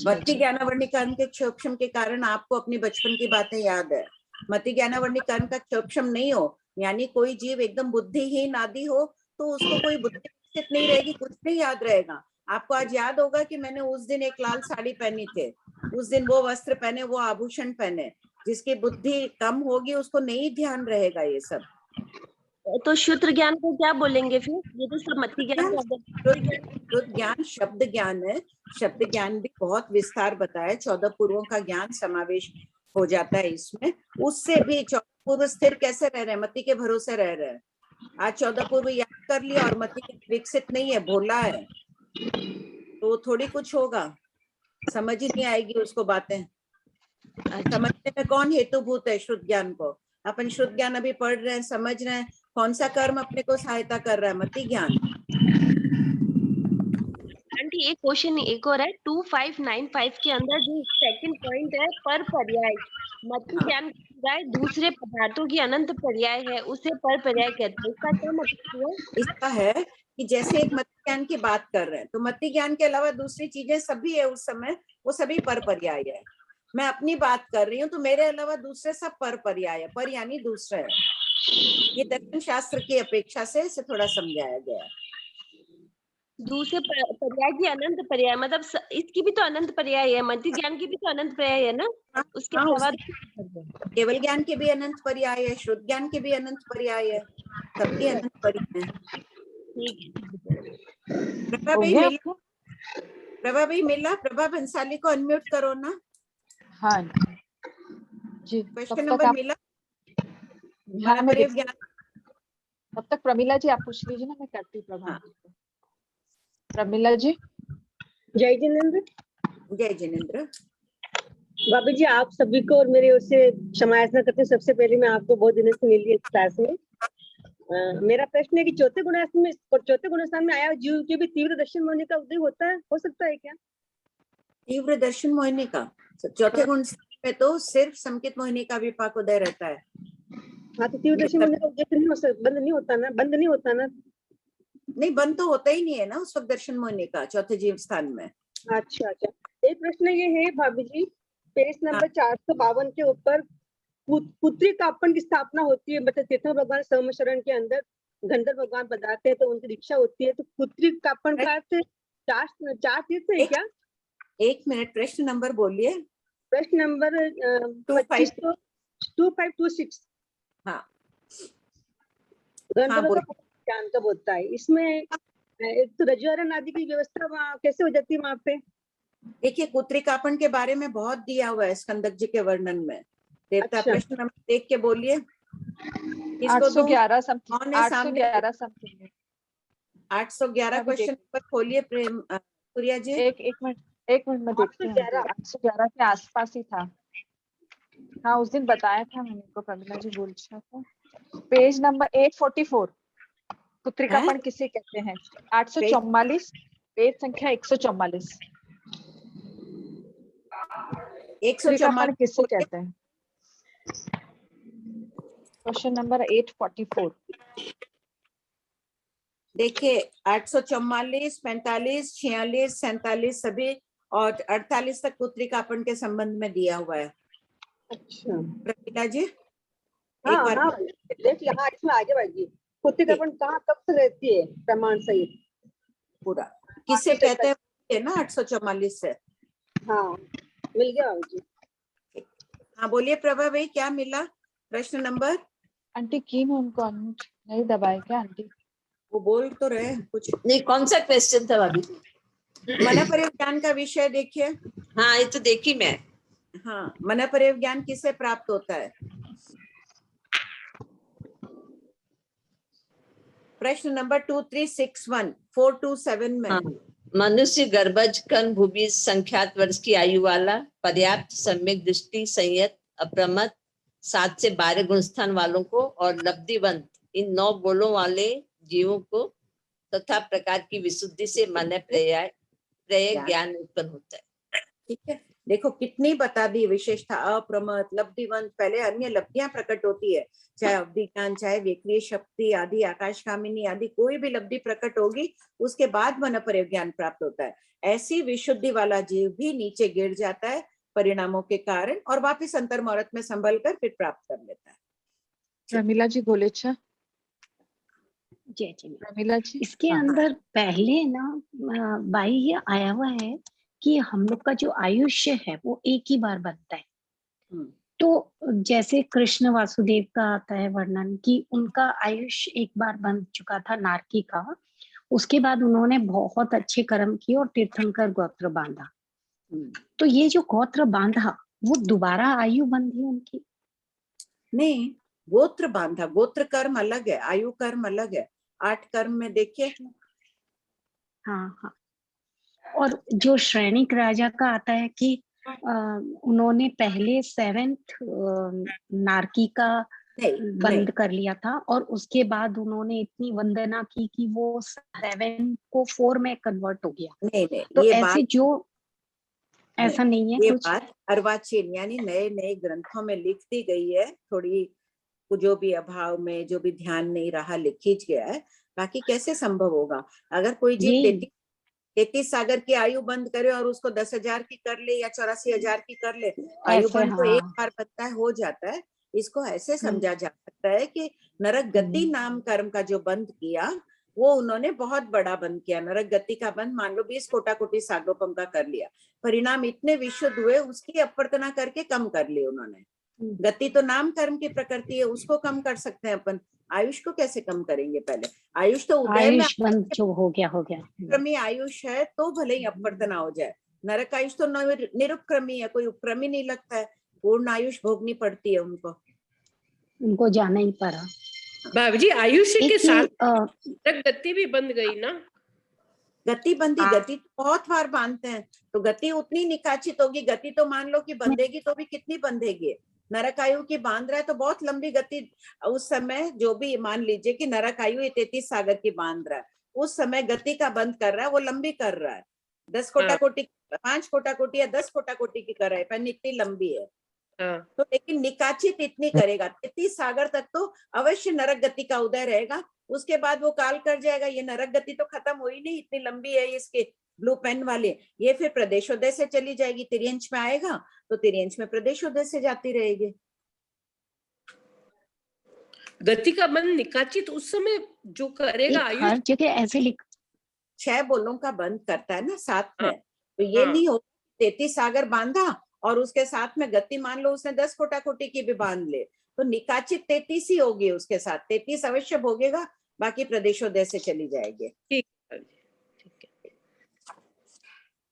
मति ज्ञानावर्णीकरण के क्षोक्षम के कारण आपको अपनी बचपन की बातें याद है। मति ज्ञानावर्णीकरण का क्षोक्षम नहीं हो, यानी कोई जीव एकदम बुद्धिहीन आदि हो, तो उसको कोई बुद्धि विकसित नहीं रहेगी, कुछ नहीं याद रहेगा। आपको आज याद होगा कि मैंने उस दिन एक लाल साड़ी पहनी थी, उस दिन वो वस्त्र पहने, वो आभूषण पहने। जिसकी बुद्धि कम होगी उसको नहीं ध्यान रहेगा ये सब। तो शुद्ध ज्ञान को क्या बोलेंगे फिर? ये तो सब मति ज्ञान शुद्ध ज्ञान शब्द ज्ञान है। शब्द ज्ञान भी बहुत विस्तार बताया, 14 पूर्वों का ज्ञान समावेश हो जाता है इसमें। उससे भी 14 पूर्व स्थिर कैसे रह रहे हैं? मति के भरोसे रह रहे हैं। आज 14 पूर्व याद कर लिया और मति विकसित नहीं है, भोला है, तो थोड़ी कुछ होगा, समझ ही नहीं आएगी उसको बातें। समझने में कौन हेतुभूत है शुद्ध ज्ञान को? अपन शुद्ध ज्ञान अभी पढ़ रहे हैं, समझ रहे हैं, कौन सा कर्म अपने को सहायता कर रहा है? मति ज्ञान। आंटी एक क्वेश्चन एक और है, 2595 के अंदर जो सेकंड पॉइंट है पर पर्याय, मति ज्ञान के दूसरे पदार्थों की अनंत पर्याय है, उसे पर पर्याय कहते हैं। इसका क्या मतलब है? इसका है कि जैसे एक मति ज्ञान की बात कर रहे हैं, तो मति ज्ञान के अलावा दूसरी चीजें सभी है उस समय, वो सभी पर पर्याय है। मैं अपनी बात कर रही हूँ तो मेरे अलावा दूसरे सब पर पर्याय है, पर यानी दूसरे है। ये दर्शन शास्त्र की अपेक्षा से इसे थोड़ा समझाया गया है। दूसरे पर्याय की अनंत पर्याय मतलब इसकी भी तो अनंत पर्याय है, मति ज्ञान की भी तो अनंत पर्याय है ना। उसके अलावा केवल ज्ञान के भी अनंत पर्याय है, शुद्ध ज्ञान के भी अनंत पर्याय है, सबके अनंत पर्याय है। प्रभा भाई मिला? प्रभा भंसाली को अनम्यूट करो ना। हाँ जी, क्वेश्चन नंबर मिला? तब तक प्रमिला जी आप पूछ लीजिए ना, मैं करती हूँ। प्रमिला जी। जय जिनेंद्र। जय जिनेंद्र। बाबू जी आप सभी को और मेरे ओर से क्षमा याचना करते हैं। सबसे पहले मैं आपको बहुत दिनों से मिल रही क्लास में। मेरा प्रश्न है कि चौथे गुणास्थान में आया जीव के भी तीव्र दर्शन मोहिनी का उदय होता है, हो सकता है क्या? तीव्र दर्शन मोहिनी का चौथे गुण में तो सिर्फ संकित मोहिनी का विपाक उदय रहता है। हाँ, तो तीव्र दर्शन मोहिनी का उदय नहीं हो सकता, बंद नहीं होता ना? नहीं, बंद तो होता ही नहीं है ना उस वक्त दर्शन मोहिनी का चौथे जीव स्थान में। अच्छा। एक प्रश्न ये है भाभी जी, पेज नंबर 452 के ऊपर पुत्री कापन की स्थापना होती है, मतलब तीर्थ भगवान समशरण के अंदर गंधर्व भगवान बताते हैं तो उनकी दीक्षा होती है, तो पुत्री कापन का अर्थ चार तीर्थ है क्या? एक मिनट, प्रश्न नंबर बोलिए। प्रश्न नंबर 2526। हाँ, गंधर्व का ज्ञान कब होता है? इसमें एक तो रजोहरण आदि की व्यवस्था कैसे हो जाती है वहां पे? देखिए, पुत्रिकापन के बारे में बहुत दिया हुआ है स्कंदक जी के वर्णन में। देवता प्रश्न नंबर देख के बोलिए। 811 समथिंग। 811 क्वेश्चन पर खोलिए प्रेम सूर्या जी। एक मिनट मैं देखती हूँ। 811 के आसपास ही था। हाँ, उस दिन बताया था मैंने को, प्रमिला जी बोल रहा था। पेज नंबर 844, पुत्रिकापण किसे कहते हैं? 844, पेज संख्या 144। पुत्रिकापण किसे कहते हैं? Question number 844। देखिए 844, 45, 46, 47 सभी और 48 तक पुत्रिकापण के संबंध में दिया हुआ है। अच्छा प्रमिला जी हाँ हाँ देख लिया। हाँ, इसमें आगे बढ़िए। पुत्रिकापण कहाँ कब से रहती है प्रमाण सहित पूरा किसे कहते हैं ना 844 से। हाँ मिल गया जी। हाँ बोलिए प्रभा भाई, क्या मिला प्रश्न नंबर? आंटी की में उनको अनम्यूट नहीं दबाए क्या आंटी? वो बोल तो रहे कुछ नहीं। कौन सा क्वेश्चन था भाभी? मनःपरक ज्ञान का विषय देखिए। हाँ ये तो देखी मैं। हाँ, मनःपरक ज्ञान किससे प्राप्त होता है? प्रश्न नंबर 2361 427 में। हाँ। मनुष्य गर्भज कर्ण भूबीज संख्यात वर्ष की आयु वाला, पर्याप्त सम्यक दृष्टि, संयत, अप्रमत्त, 7 से 12 गुणस्थान वालों को और लब्धिवंत, इन 9 बोलों वाले जीवों को तथा प्रकार की विशुद्धि से मन प्रय ज्ञान उत्पन्न होता है। ठीक है, देखो कितनी बता दी विशेषता, अप्रमत्त, लब्धिवंत, पहले अन्य लब्धियां प्रकट होती है, चाहे अवधि ज्ञान, चाहे वेक्रिय शक्ति आदि, आकाशकामिनी आदि, कोई भी लब्धि प्रकट होगी उसके बाद मनःपरक ज्ञान प्राप्त होता है। ऐसी विशुद्धि वाला जीव भी नीचे गिर जाता है परिणामों के कारण और वापिस अंतर्मुहूर्त में संभल कर फिर प्राप्त कर लेता है। प्रमिला जी बोले अच्छा। जय जी प्रमिला जी, इसके अंदर पहले ना बाई ये आया हुआ है कि हम लोग का जो आयुष्य है वो एक ही बार बनता है। तो जैसे कृष्ण वासुदेव का आता है वर्णन कि उनका आयुष्य एक बार बन चुका था नारकी का, उसके बाद उन्होंने बहुत अच्छे कर्म किए और तीर्थंकर गोत्र बांधा। तो ये जो गोत्र बांधा वो दोबारा आयु बंधी उनकी? नहीं, गोत्र बांधा, गोत्र कर्म अलग है, आयु कर्म अलग है। 8 कर्म में देखिए। हाँ। और जो श्रेणिक राजा का आता है कि उन्होंने पहले 7th नारकी का बंद कर लिया था और उसके बाद उन्होंने इतनी वंदना की कि वो 7 को 4 में कन्वर्ट हो गया। नहीं, तो ये ऐसे बात जो ऐसा नहीं है ये कुछ? बात अर्वाचीन यानी नए ग्रंथों में लिख दी गई है, थोड़ी जो भी अभाव में जो भी ध्यान नहीं रहा लिखी गया है। बाकी कैसे संभव होगा? अगर कोई जीव 33 सागर की आयु बंद करे और उसको 10,000 की कर ले या 84,000 की कर ले, आयु बंद तो एक बार बनता है, हो जाता है। इसको ऐसे समझा जा सकता है कि नरक गति नाम कर्म का जो बंद किया वो उन्होंने बहुत बड़ा बंद किया। नरक गति का बंद मान लो 20 कोटि सागरोपम का कर लिया, परिणाम इतने विशुद्ध हुए उसकी अपवर्तना करके कम कर ली उन्होंने। गति तो नाम कर्म की प्रकृति है, उसको कम कर सकते हैं अपन, आयुष को कैसे कम करेंगे? पहले आयुष तो उदय में जो हो गया क्रमी आयुष है तो भले ही अपवर्तना हो जाए। नरक आयुष तो निरुपक्रमी है, कोई उपक्रमी नहीं लगता है, पूर्ण आयुष भोगनी पड़ती है उनको जाना ही पड़ा। भाभी जी आयुष्य के साथ गति भी बंद गई ना? गति बंदी, गति तो बहुत बार बांधते हैं, तो गति उतनी निकाचित होगी। गति तो मान लो कि बंधेगी तो भी कितनी बंधेगी? नरक आयु की बांध रहा है तो बहुत लंबी गति उस समय, जो भी मान लीजिए कि नरक आयु 33 सागर की बांध रहा है, उस समय गति का बंद कर रहा है, वो लंबी कर रहा है। 10 कोटि 5 कोटि या 10 कोटि की कर रहा है, पर इतनी लंबी है। तो लेकिन निकाचित इतनी करेगा, 33 सागर तक तो अवश्य नरक गति का उदय रहेगा, उसके बाद वो काल कर जाएगा। ये नरक गति तो खत्म हो ही नहीं, इतनी लंबी है इसके ब्लू पेन वाले। ये फिर प्रदेशोदय से चली जाएगी, तिर्यंश में आएगा तो तिर्यंश में प्रदेशोदय से जाती रहेगी। गति का बंद निकाचित उस समय जो करेगा आयुष, हर जगह ऐसे लिख 6 बोलों का बंद करता है ना साथ में, तो ये नहीं हो 33 सागर बांधा और उसके साथ में गति मान लो उसने 10 कोटि की भी बांध ले, तो निकाचित 33 ही होगी, उसके साथ 33 अवश्य भोगेगा, बाकी प्रदेशोदय से चली जाएगी। ठीक है।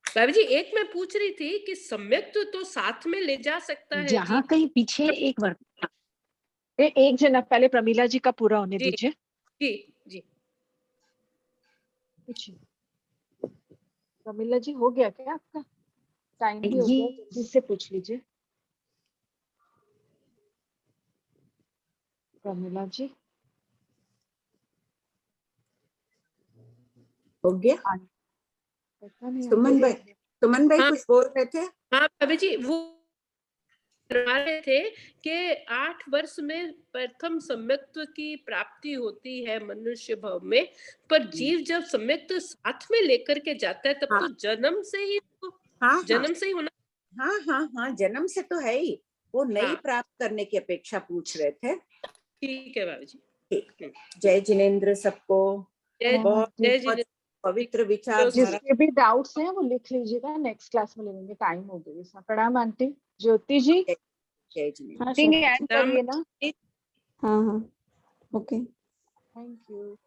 भाभी जी एक मैं पूछ रही थी कि सम्यक तो साथ में ले जा सकता है जहाँ कहीं पीछे एक बार एक जन पहले प्रमिला जी का पूरा होने दीजिए। जी। पूछिए। प्रमिला जी हो गया क्या आपका? टाइम भी हो जी। गया, जल्दी से पूछ लीजिए। प्रमिला जी हो गया। पता नहीं सुमन भाई हाँ। कुछ बोल रहे थे? हाँ भाभी जी, वो करवा रहे थे कि 8 वर्ष में प्रथम सम्यक्त्व की प्राप्ति होती है मनुष्य भाव में, पर जीव जब सम्यक्त्व साथ में लेकर के जाता है तब हाँ। तो जन्म से ही हाँ जन्म से ही होना। हाँ हाँ हाँ, जन्म से तो है ही। वो नई हाँ। प्राप्त करने की अपेक्षा पूछ रहे थे। ठीक है भाभी जी। ठीक। जय जिनेन्द्र सबको। जय बहुत जय बहुत जिनेन्द्र। पवित्र विचारधारा। जिसके भी डाउट्स हैं वो लिख लीजिएगा, नेक्स्ट क्लास में ले लेंगे, टाइम हो गया। प्रणाम आंटी। ज्योति जी जय जिनेन्द्र। हाँ मीटिंग श्वेता एंड जी। करिए ना। हाँ हाँ ओके। Thank you.